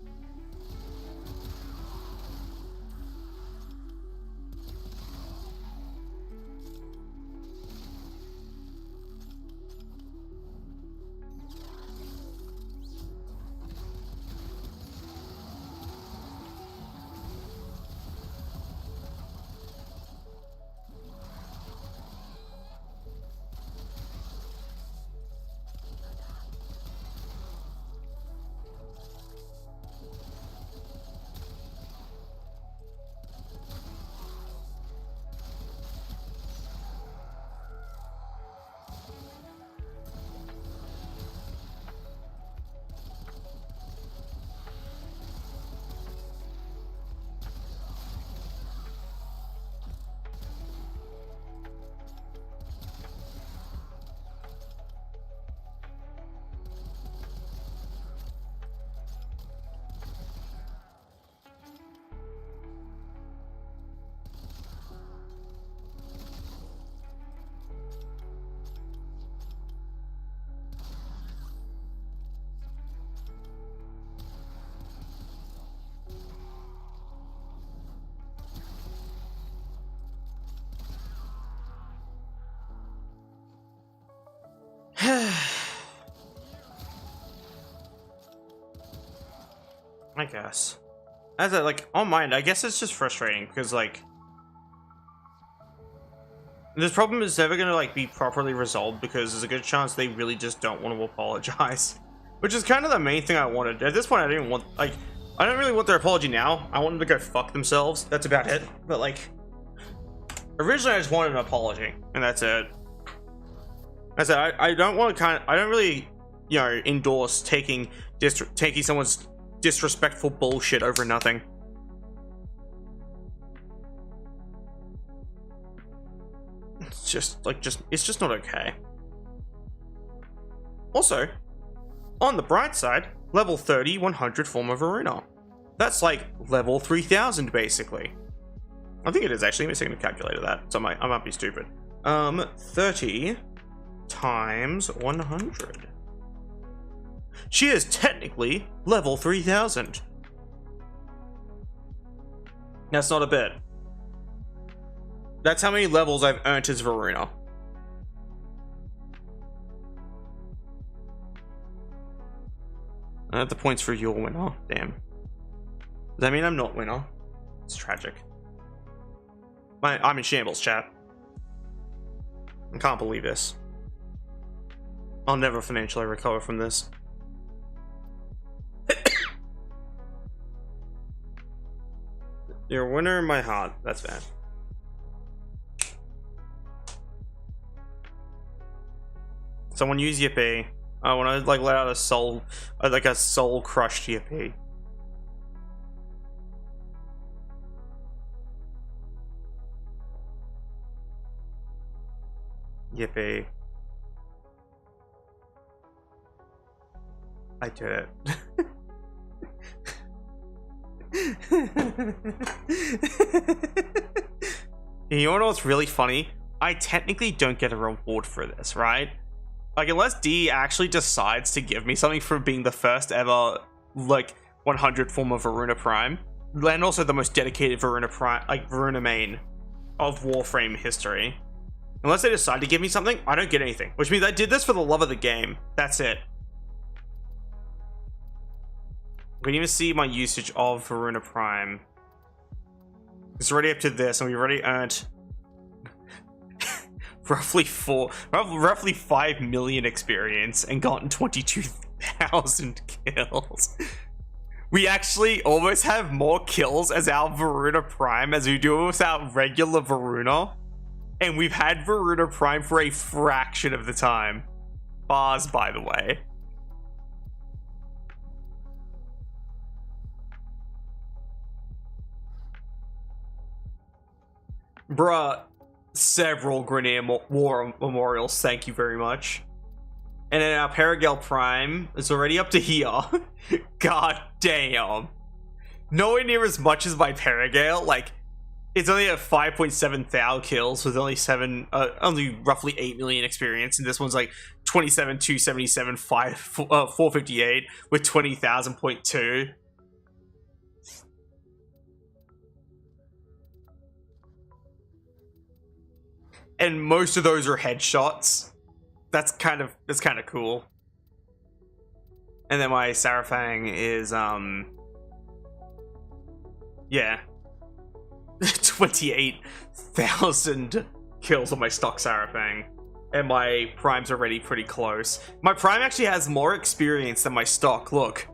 I guess. As I like on mine, I guess it's just frustrating because like this problem is never gonna like be properly resolved because there's a good chance they really just don't want to apologize. Which is kind of the main thing I wanted. At this point I didn't want like I don't really want their apology now. I want them to go fuck themselves. That's about it. But like originally I just wanted an apology and that's it. I said I don't want to I don't really, you know, endorse taking someone's disrespectful bullshit over nothing. It's just like it's just not okay. Also, on the bright side, level 30 100 Forma Voruna. That's like level 3000 basically. I think it is actually. Let me see if I can calculate that. So I might be stupid. 30 times 100. She is technically level 3000. That's not a bit. That's how many levels I've earned as Voruna. I have the points for your winner. Damn. Does that mean I'm not winner? It's tragic. I'm in shambles, chat. I can't believe this. I'll never financially recover from this. You're a winner in my heart. That's bad. Someone use Yippee. I want to like let out a soul, like a soul crushed Yippee. Yippee. I did it. You wanna know what's really funny? I technically don't get a reward for this, right? Like, unless D actually decides to give me something for being the first ever, like, 100 Forma Voruna Prime, and also the most dedicated Voruna Prime, like, Voruna main of Warframe history. Unless they decide to give me something, I don't get anything. Which means I did this for the love of the game. That's it. We can even see my usage of Voruna Prime. It's already up to this, and we've already earned roughly 5 million experience and gotten 22,000 kills. We actually almost have more kills as our Voruna Prime as we do with our regular Voruna. And we've had Voruna Prime for a fraction of the time. Bars, by the way. Bruh, several Grenadier War Memorials, thank you very much. And then our Paragale Prime is already up to here. God damn. Nowhere near as much as my Paragale, like, it's only at 5.7 thou kills with only roughly 8 million experience, and this one's like 27,277, 458 with 20,000.2. And most of those are headshots. That's kind of cool. And then my Sarafang is yeah. 28,000 kills on my stock Sarafang. And my Prime's already pretty close. My Prime actually has more experience than my stock. Look.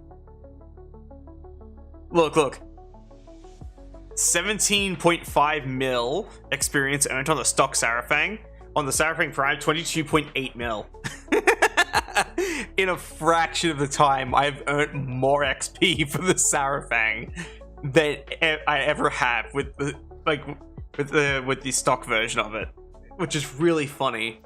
Look. 17.5 mil experience earned on the stock Sarafang. On the Sarafang Prime, 22.8 mil. In a fraction of the time, I've earned more XP for the Sarafang than I ever have with the with the stock version of it, which is really funny.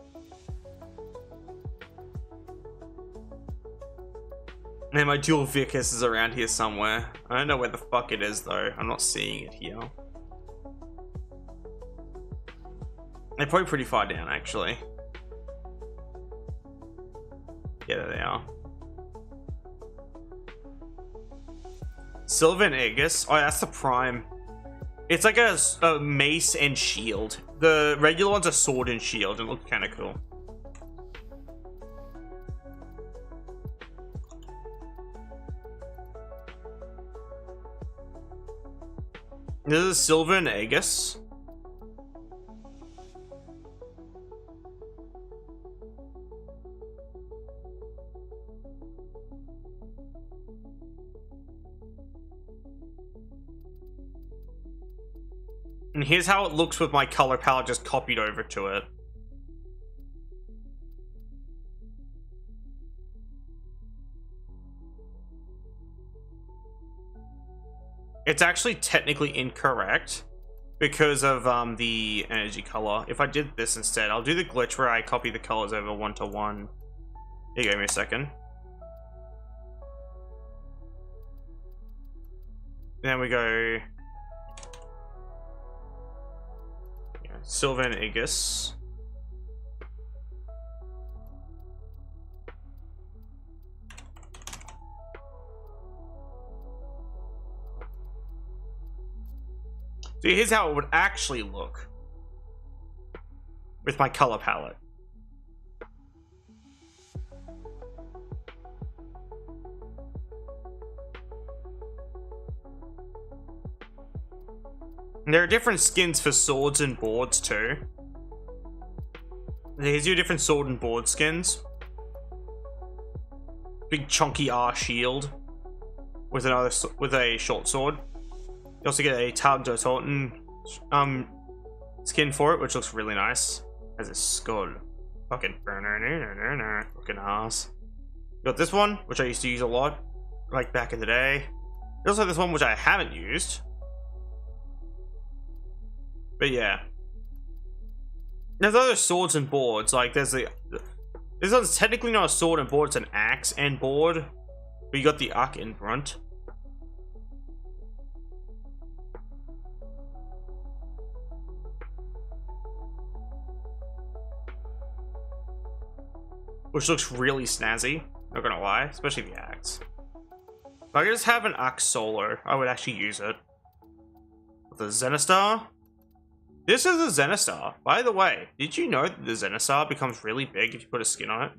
And my dual Vicus is around here somewhere. I don't know where the fuck it is though. I'm not seeing it here. They're probably pretty far down actually. Yeah, there they are. Sylvan Aegis. Oh, that's the Prime. It's like a mace and shield. The regular one's a sword and shield. It looks kind of cool. This is Silver and Aegis. And here's how it looks with my color palette just copied over to it. It's actually technically incorrect because of the energy color. If I did this instead, I'll do the glitch where I copy the colors over 1-to-1. Here you go, give me a second. Then we go Silver and Aegis. So here's how it would actually look with my color palette. And there are different skins for swords and boards too. Here's your different sword and board skins. Big chunky R shield with a short sword. You also get a Tag der Toten skin for it, which looks really nice. Has a skull. Fucking fucking ass. Got this one, which I used to use a lot, like back in the day. There's also this one which I haven't used. But yeah. There's other swords and boards, like this one's technically not a sword and board, it's an axe and board. But you got the Uck in front. Which looks really snazzy, not gonna lie, especially the axe. If I could just have an axe solo, I would actually use it. With the Zenistar. This is a Zenistar. By the way, did you know that the Zenistar becomes really big if you put a skin on it?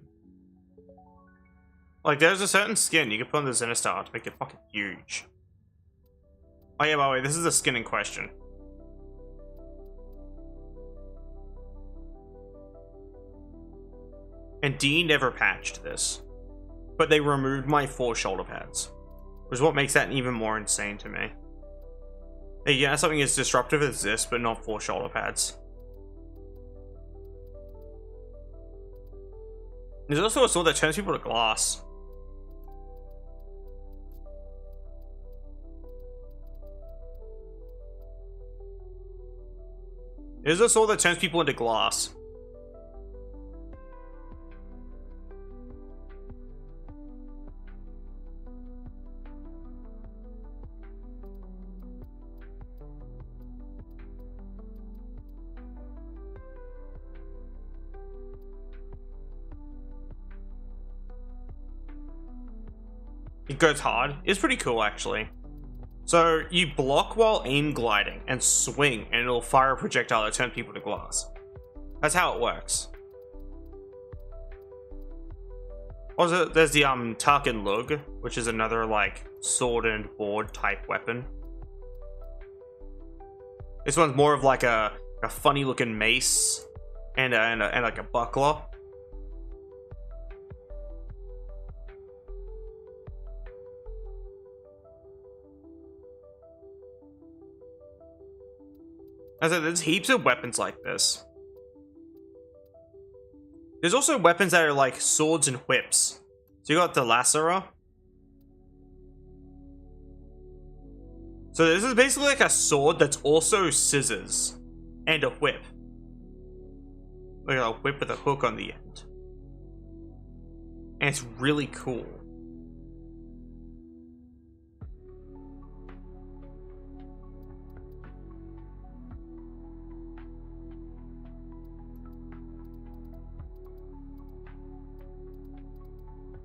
Like, there's a certain skin you can put on the Zenistar to make it fucking huge. Oh yeah, by the way, this is the skin in question. And D never patched this. But they removed my 4 shoulder pads. Which is what makes that even more insane to me. Hey, yeah, something as disruptive as this, but not 4 shoulder pads. There's also a sword that turns people to glass. There's a sword that turns people into glass. It goes hard. It's pretty cool, actually. So, you block while aim gliding and swing, and it'll fire a projectile that turns people to glass. That's how it works. Also, there's the Tarkin Lug, which is another, like, sword and board type weapon. This one's more of like a funny looking mace and like a buckler. As I said, there's heaps of weapons like this. There's also weapons that are like swords and whips. So you got the Lacera. So this is basically like a sword that's also scissors. And a whip. Like a whip with a hook on the end. And it's really cool.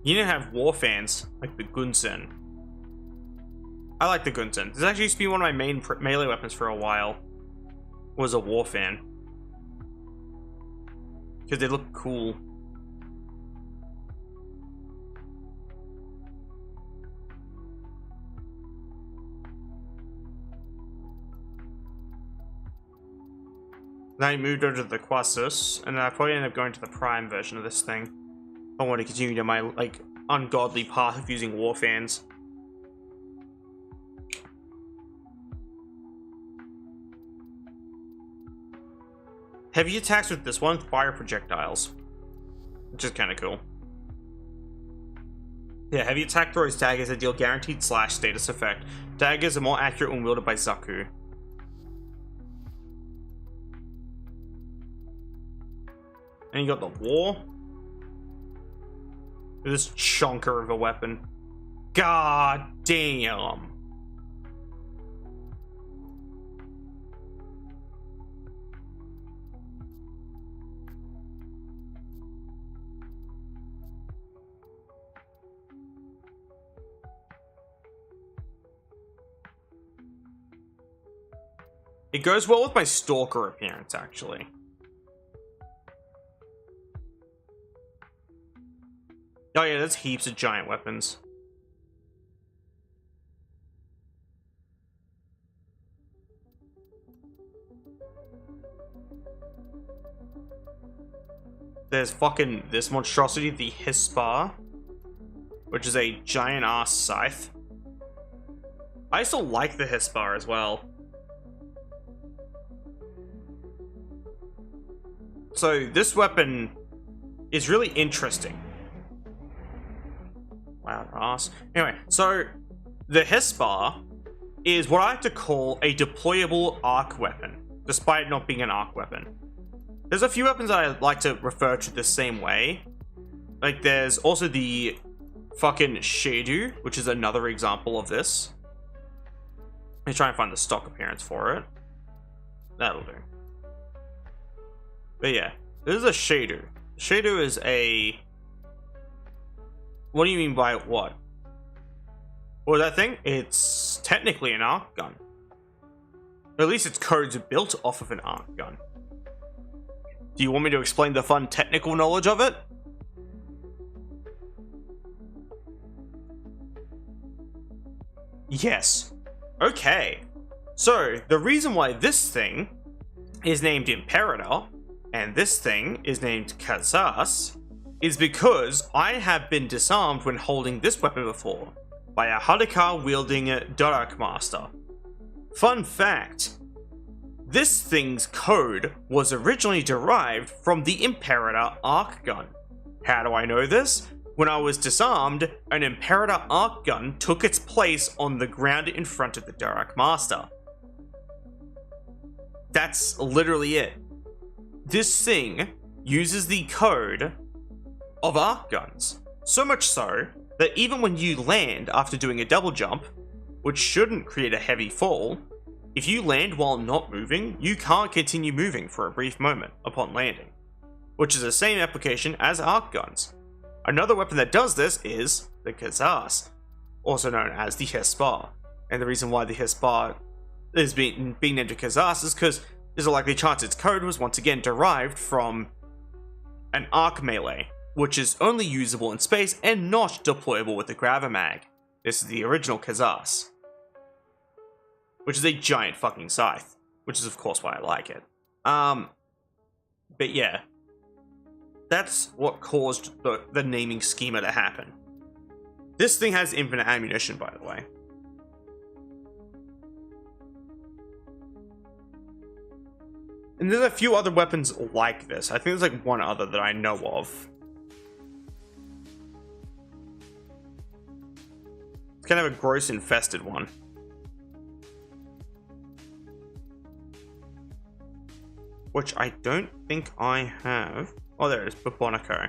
You need to have war fans, like the Gunsen. I like the Gunsen. This actually used to be one of my main melee weapons for a while. Was a war fan. Because they look cool. Then I moved over to the Quasus, and then I probably ended up going to the Prime version of this thing. I want to continue to my, like, ungodly path of using war fans. Heavy attacks with this one fire projectiles, which is kind of cool. Yeah, heavy attack throws daggers that deal guaranteed slash status effect. Daggers are more accurate when wielded by Zaku. And you got the war. This chonker of a weapon. God damn. It goes well with my Stalker appearance, actually. Oh yeah, there's heaps of giant weapons. There's fucking this monstrosity, the Hispa, which is a giant ass scythe. I still like the Hispa as well. So this weapon is really interesting. Wow, ass. Anyway, so the Hispa is what I like to call a deployable arc weapon, despite not being an arc weapon. There's a few weapons that I like to refer to the same way. Like there's also the fucking Shadu, which is another example of this. Let me try and find the stock appearance for it. That'll do. But yeah, this is a Shadu. Shadu is a... What do you mean by what? Well, that thing? It's technically an arc gun. Or at least its code's built off of an arc gun. Do you want me to explain the fun technical knowledge of it? Yes. Okay. So, the reason why this thing is named Imperator, and this thing is named Kazas, is because I have been disarmed when holding this weapon before, by a Hadaka-wielding Darak Master. Fun fact, this thing's code was originally derived from the Imperator arc gun. How do I know this? When I was disarmed, an Imperator arc gun took its place on the ground in front of the Darak Master. That's literally it. This thing uses the code of arc guns. So much so that even when you land after doing a double jump, which shouldn't create a heavy fall, if you land while not moving, you can't continue moving for a brief moment upon landing, which is the same application as arc guns. Another weapon that does this is the Kazas, also known as the Hispa. And the reason why the Hispa is being named a Kazas is because there's a likely chance its code was once again derived from an arc melee, which is only usable in space and not deployable with the Gravamag. This is the original Kazas, which is a giant fucking scythe, which is of course why I like it. But yeah, that's what caused the naming schema to happen. This thing has infinite ammunition, by the way. And there's a few other weapons like this. I think there's like one other that I know of. It's kind of a gross infested one. Which I don't think I have. Oh, there it is, Babonico.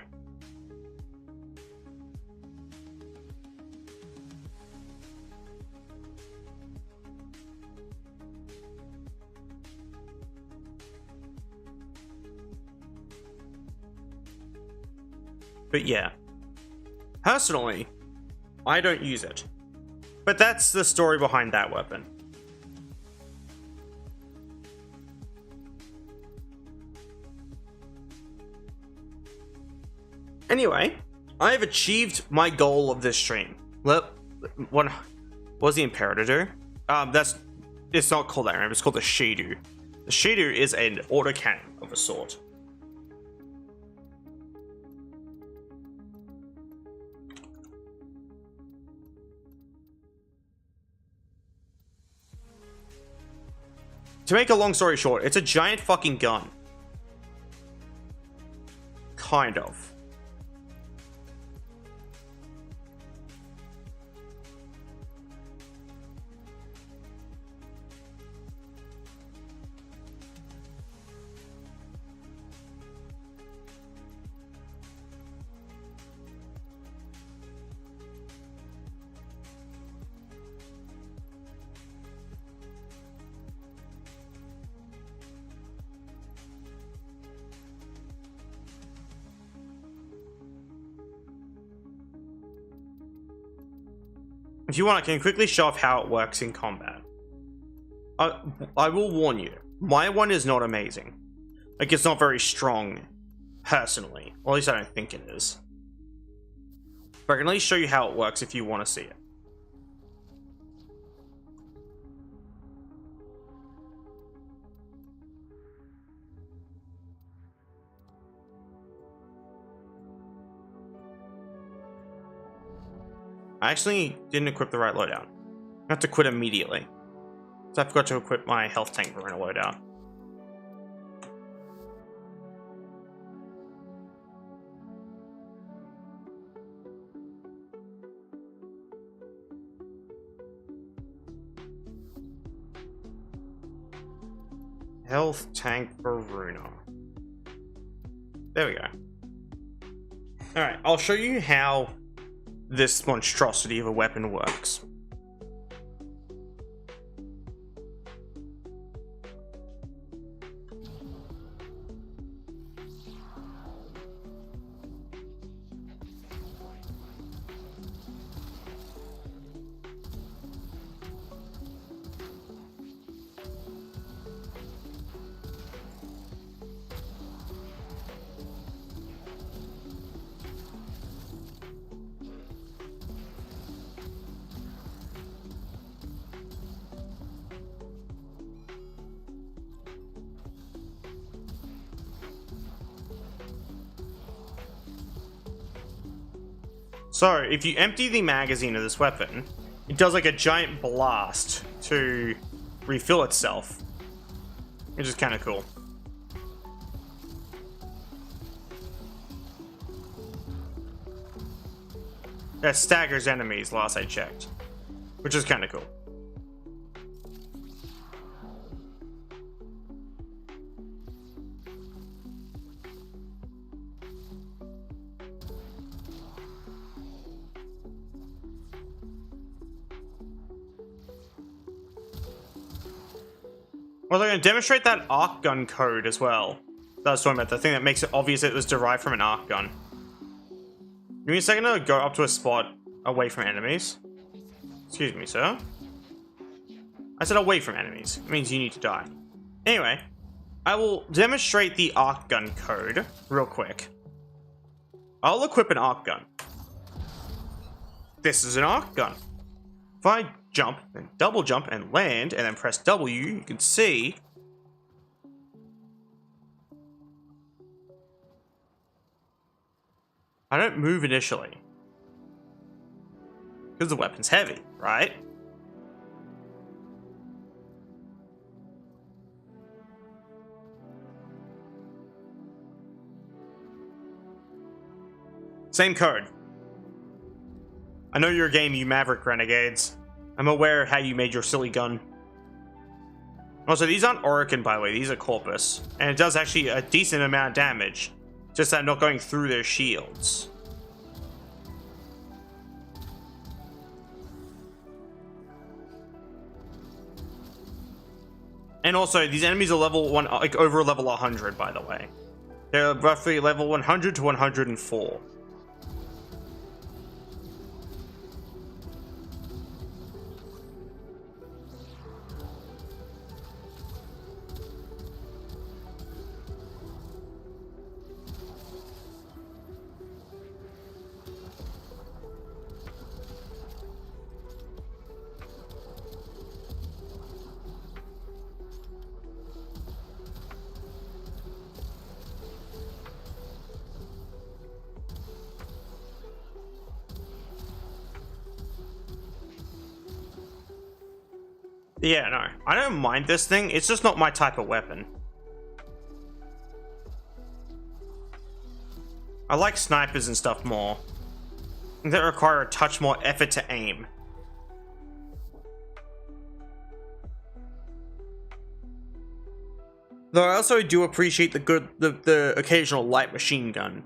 But yeah, personally, I don't use it. But that's the story behind that weapon. Anyway, I have achieved my goal of this stream. What was the Imperator do? It's not called that, remember? It's called the Shadu. The Shido is an autocannon of a sort. To make a long story short, it's a giant fucking gun. Kind of. If you want, I can quickly show off how it works in combat. I will warn you, my one is not amazing. Like, it's not very strong, personally. Or at least I don't think it is. But I can at least show you how it works if you want to see it. I actually didn't equip the right loadout. I have to quit immediately. So I forgot to equip my health tank Voruna loadout. Health tank Voruna. There we go. Alright, I'll show you how this monstrosity of a weapon works. So, if you empty the magazine of this weapon, it does like a giant blast to refill itself, which is kind of cool. That staggers enemies, last I checked, which is kind of cool. Well, they're going to demonstrate that arc gun code as well. That I was talking about, the thing that makes it obvious it was derived from an arc gun. Give me a second to go up to a spot away from enemies. Excuse me, sir. I said away from enemies. It means you need to die. Anyway, I will demonstrate the arc gun code real quick. I'll equip an arc gun. This is an arc gun. If I jump, and double jump, and land, and then press W, you can see I don't move initially. Because the weapon's heavy, right? Same code. I know you're a game, you Maverick Renegades. I'm aware how you made your silly gun. Also, these aren't Orokin, by the way. These are Corpus. And it does actually a decent amount of damage. Just that not going through their shields. And also, these enemies are level 1, like over level 100, by the way. They're roughly level 100 to 104. Yeah, no. I don't mind this thing. It's just not my type of weapon. I like snipers and stuff more. That require a touch more effort to aim. Though I also do appreciate the occasional light machine gun,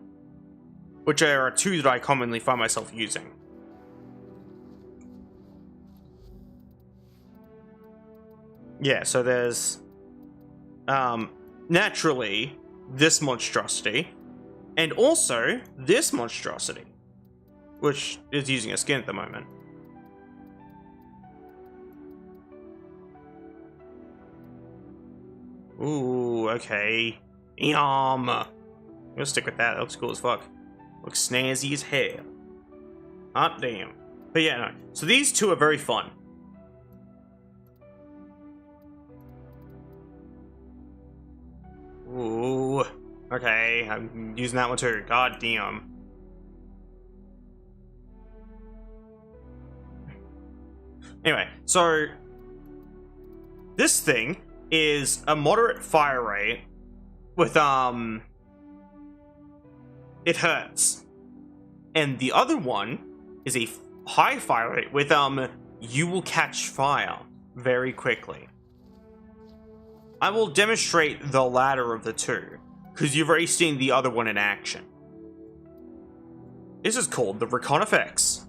which are two that I commonly find myself using. Yeah, so there's naturally this monstrosity, and also this monstrosity, which is using a skin at the moment. Ooh, okay. Yum. I'm gonna stick with that. That looks cool as fuck. Looks snazzy as hell. Hot damn. But yeah, no. So these two are very fun. Ooh. Okay, I'm using that one too. God damn. Anyway, so this thing is a moderate fire rate with it hurts. And the other one is a high fire rate with you will catch fire very quickly. I will demonstrate the latter of the two, because you've already seen the other one in action. This is called the Recon FX.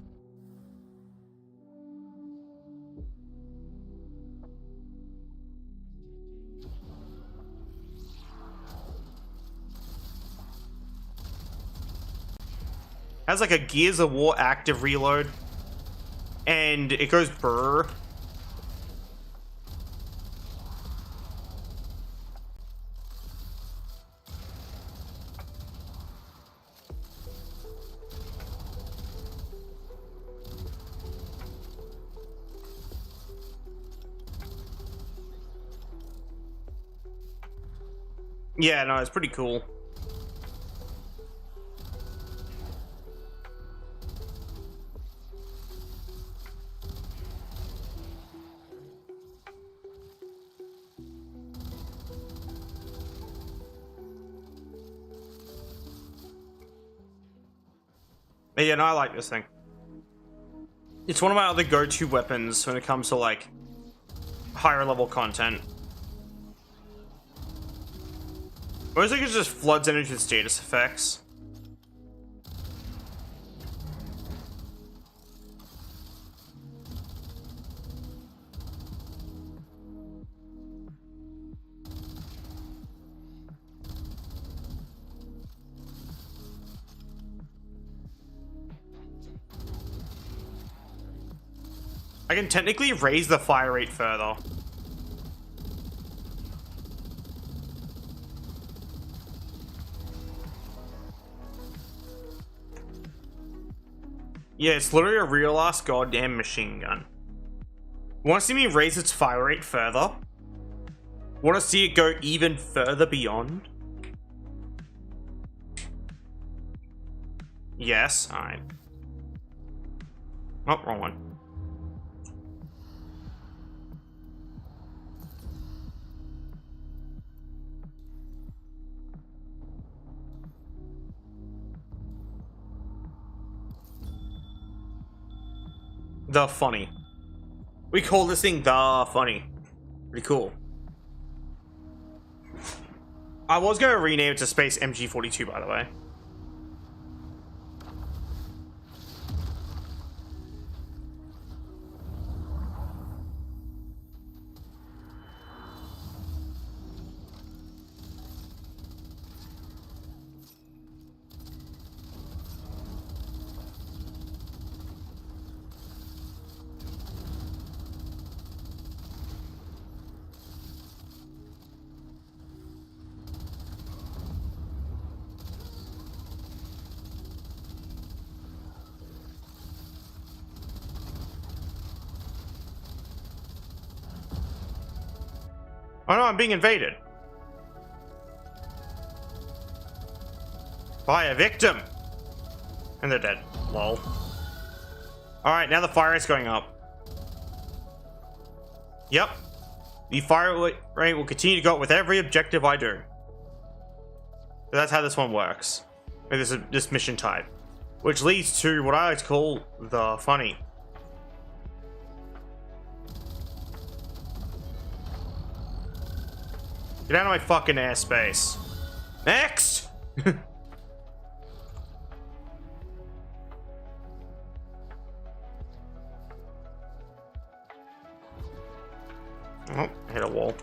Has like a Gears of War active reload, and it goes brrr. Yeah, no, it's pretty cool. But yeah, no, I like this thing. It's one of my other go-to weapons when it comes to, like, higher level content. Or it just floods energy with status effects. I can technically raise the fire rate further. Yeah, it's literally a real ass goddamn machine gun. Want to see me raise its fire rate further? Want to see it go even further beyond? Yes, alright. Oh, wrong one. The Funny. We call this thing The Funny. Pretty cool. I was going to rename it to Space MG42, by the way. Oh no, I'm being invaded. By a victim. And they're dead. Lol. Alright, now the fire rate's going up. Yep. The fire rate will continue to go up with every objective I do. So that's how this one works. This mission type. Which leads to what I like to call the funny. Get out of my fucking airspace. Next! Oh, hit a wall.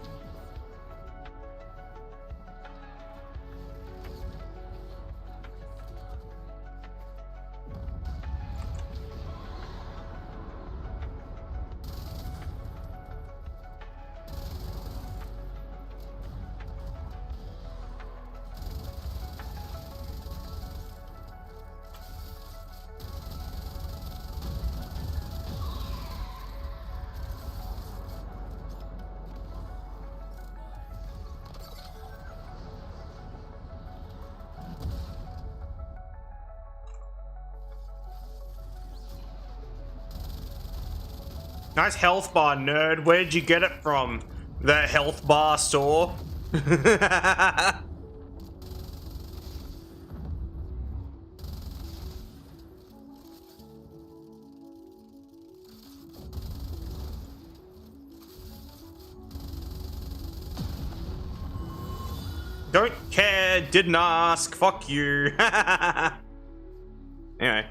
Nice health bar, nerd. Where did you get it from? The health bar store? Don't care, didn't ask, fuck you. Anyway.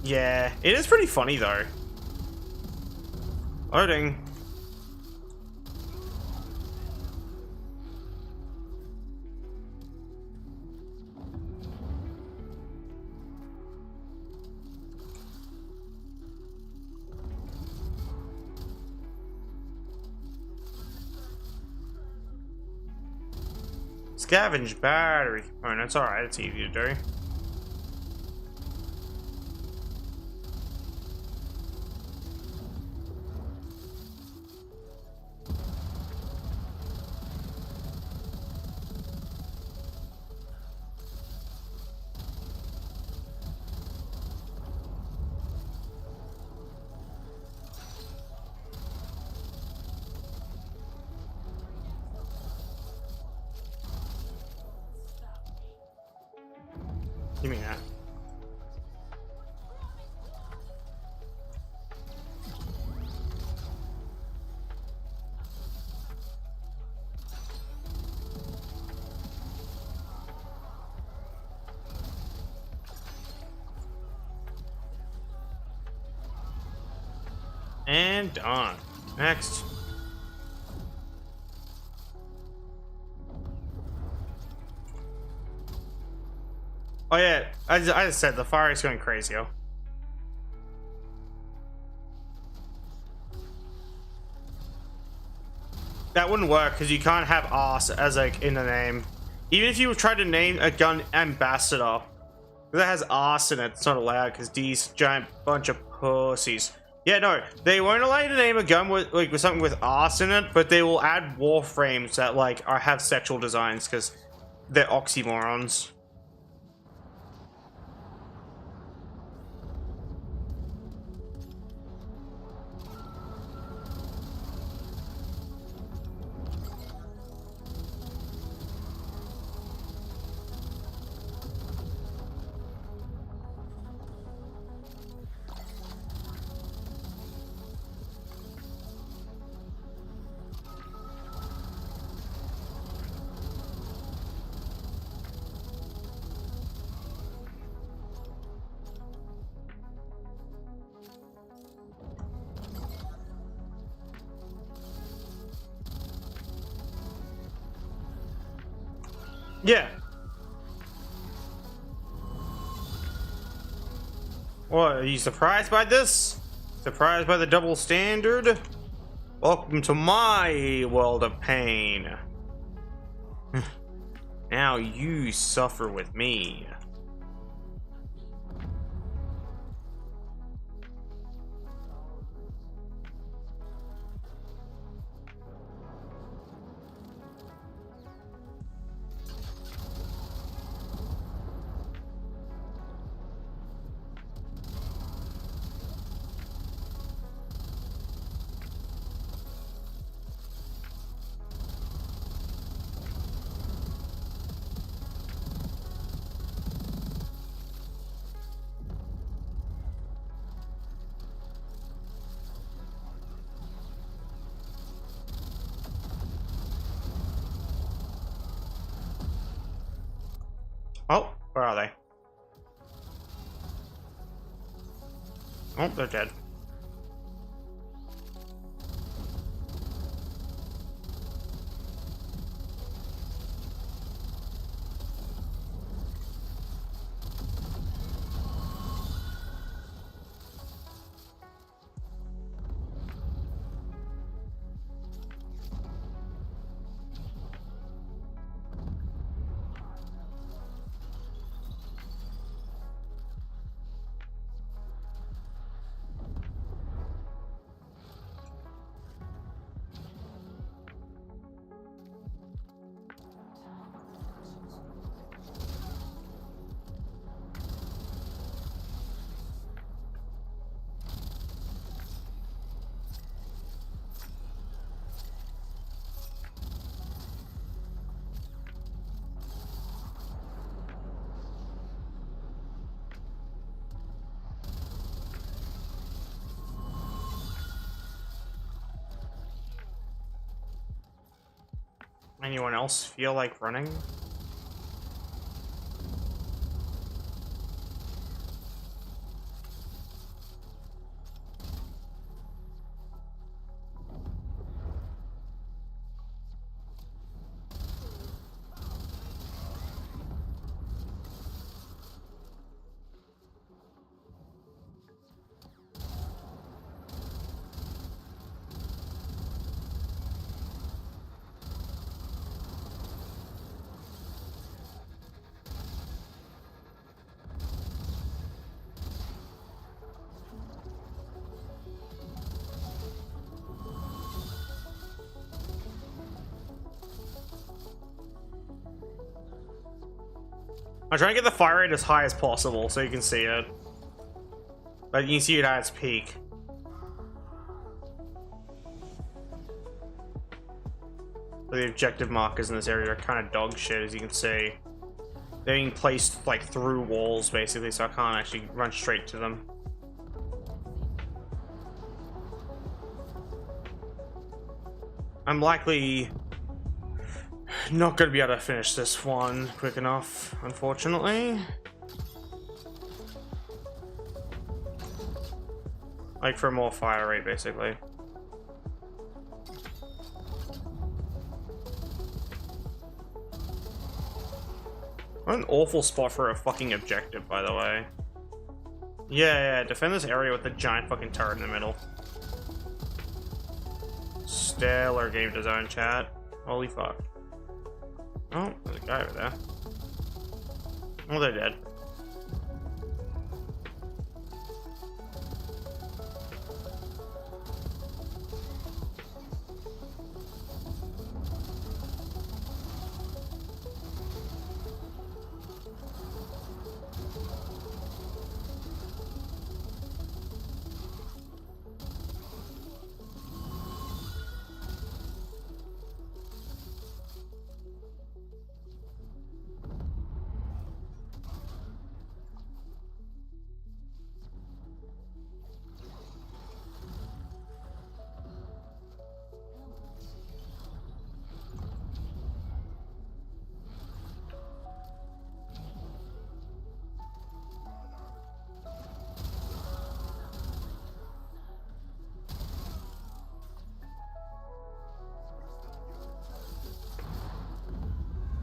Yeah, it is pretty funny though. Loading. Scavenge battery components. Alright, it's easy to do. Give me that. And done. Next. Oh yeah, I just said the fire is going crazy, yo. That wouldn't work because you can't have arse as like in the name. Even if you try to name a gun ambassador that has arse in it, it's not allowed because these giant bunch of pussies. Yeah, no, they won't allow you to name a gun with like with something with arse in it, but they will add warframes that like have sexual designs because they're oxymorons. Yeah. What, are you surprised by this? Surprised by the double standard? Welcome to my world of pain. Now you suffer with me. Oh, where are they? Oh, they're dead. Anyone else feel like running? I'm trying to get the fire rate as high as possible so you can see it. But you can see it at its peak. The objective markers in this area are kind of dog shit, as you can see. They're being placed like through walls basically, so I can't actually run straight to them. I'm likely not going to be able to finish this one quick enough, unfortunately. Like for more fire rate, basically. What an awful spot for a fucking objective, by the way. Yeah, defend this area with the giant fucking turret in the middle. Stellar game design, chat. Holy fuck. Oh, there's a guy over there. Oh, they're dead.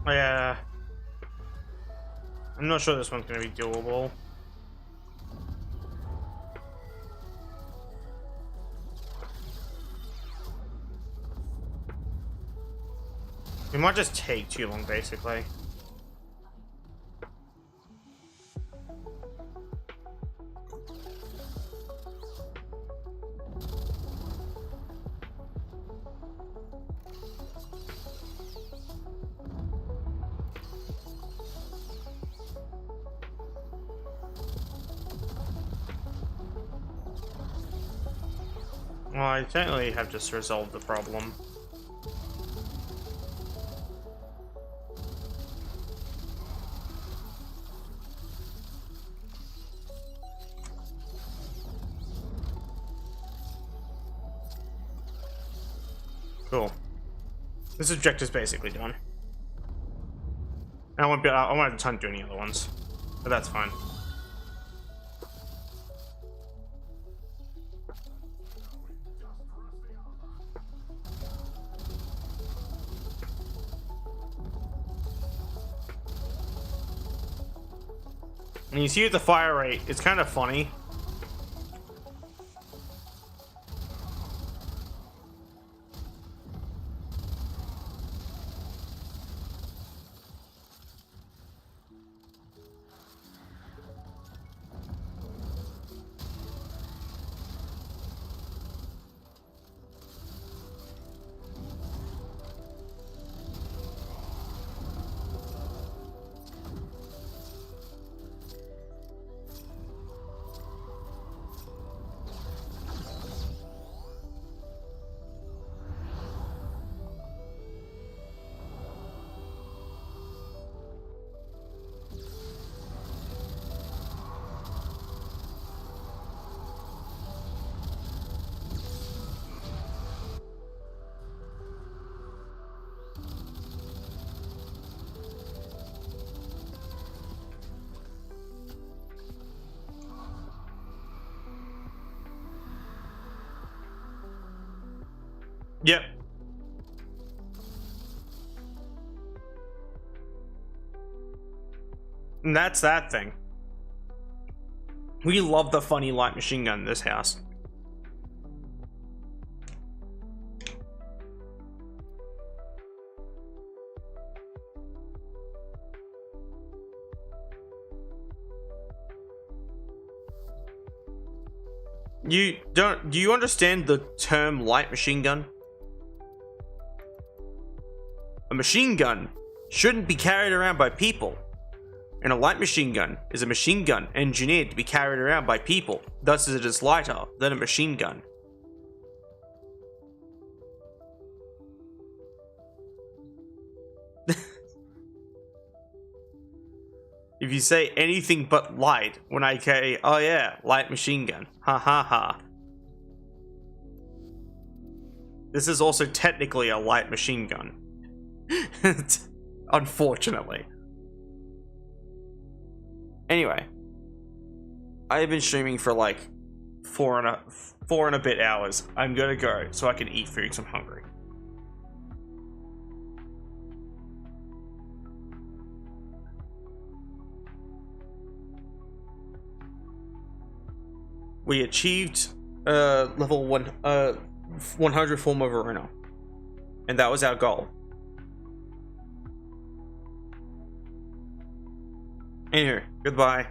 Yeah. I'm not sure this one's gonna be doable. It might just take too long, basically. Well, I technically have just resolved the problem. Cool. This objective's basically done. I won't have time to do any other ones, but that's fine. And you see at the fire rate, it's kind of funny. Yep. And that's that thing. We love the funny light machine gun in this house. Do you understand the term light machine gun? A machine gun shouldn't be carried around by people. And a light machine gun is a machine gun engineered to be carried around by people, thus it is lighter than a machine gun. If you say anything but light when I say, oh yeah, light machine gun, ha ha ha. This is also technically a light machine gun. Unfortunately. Anyway, I have been streaming for like four and a bit hours. I'm gonna go so I can eat food because I'm hungry. We achieved level 100 Forma Voruna, and that was our goal. Anyway, goodbye.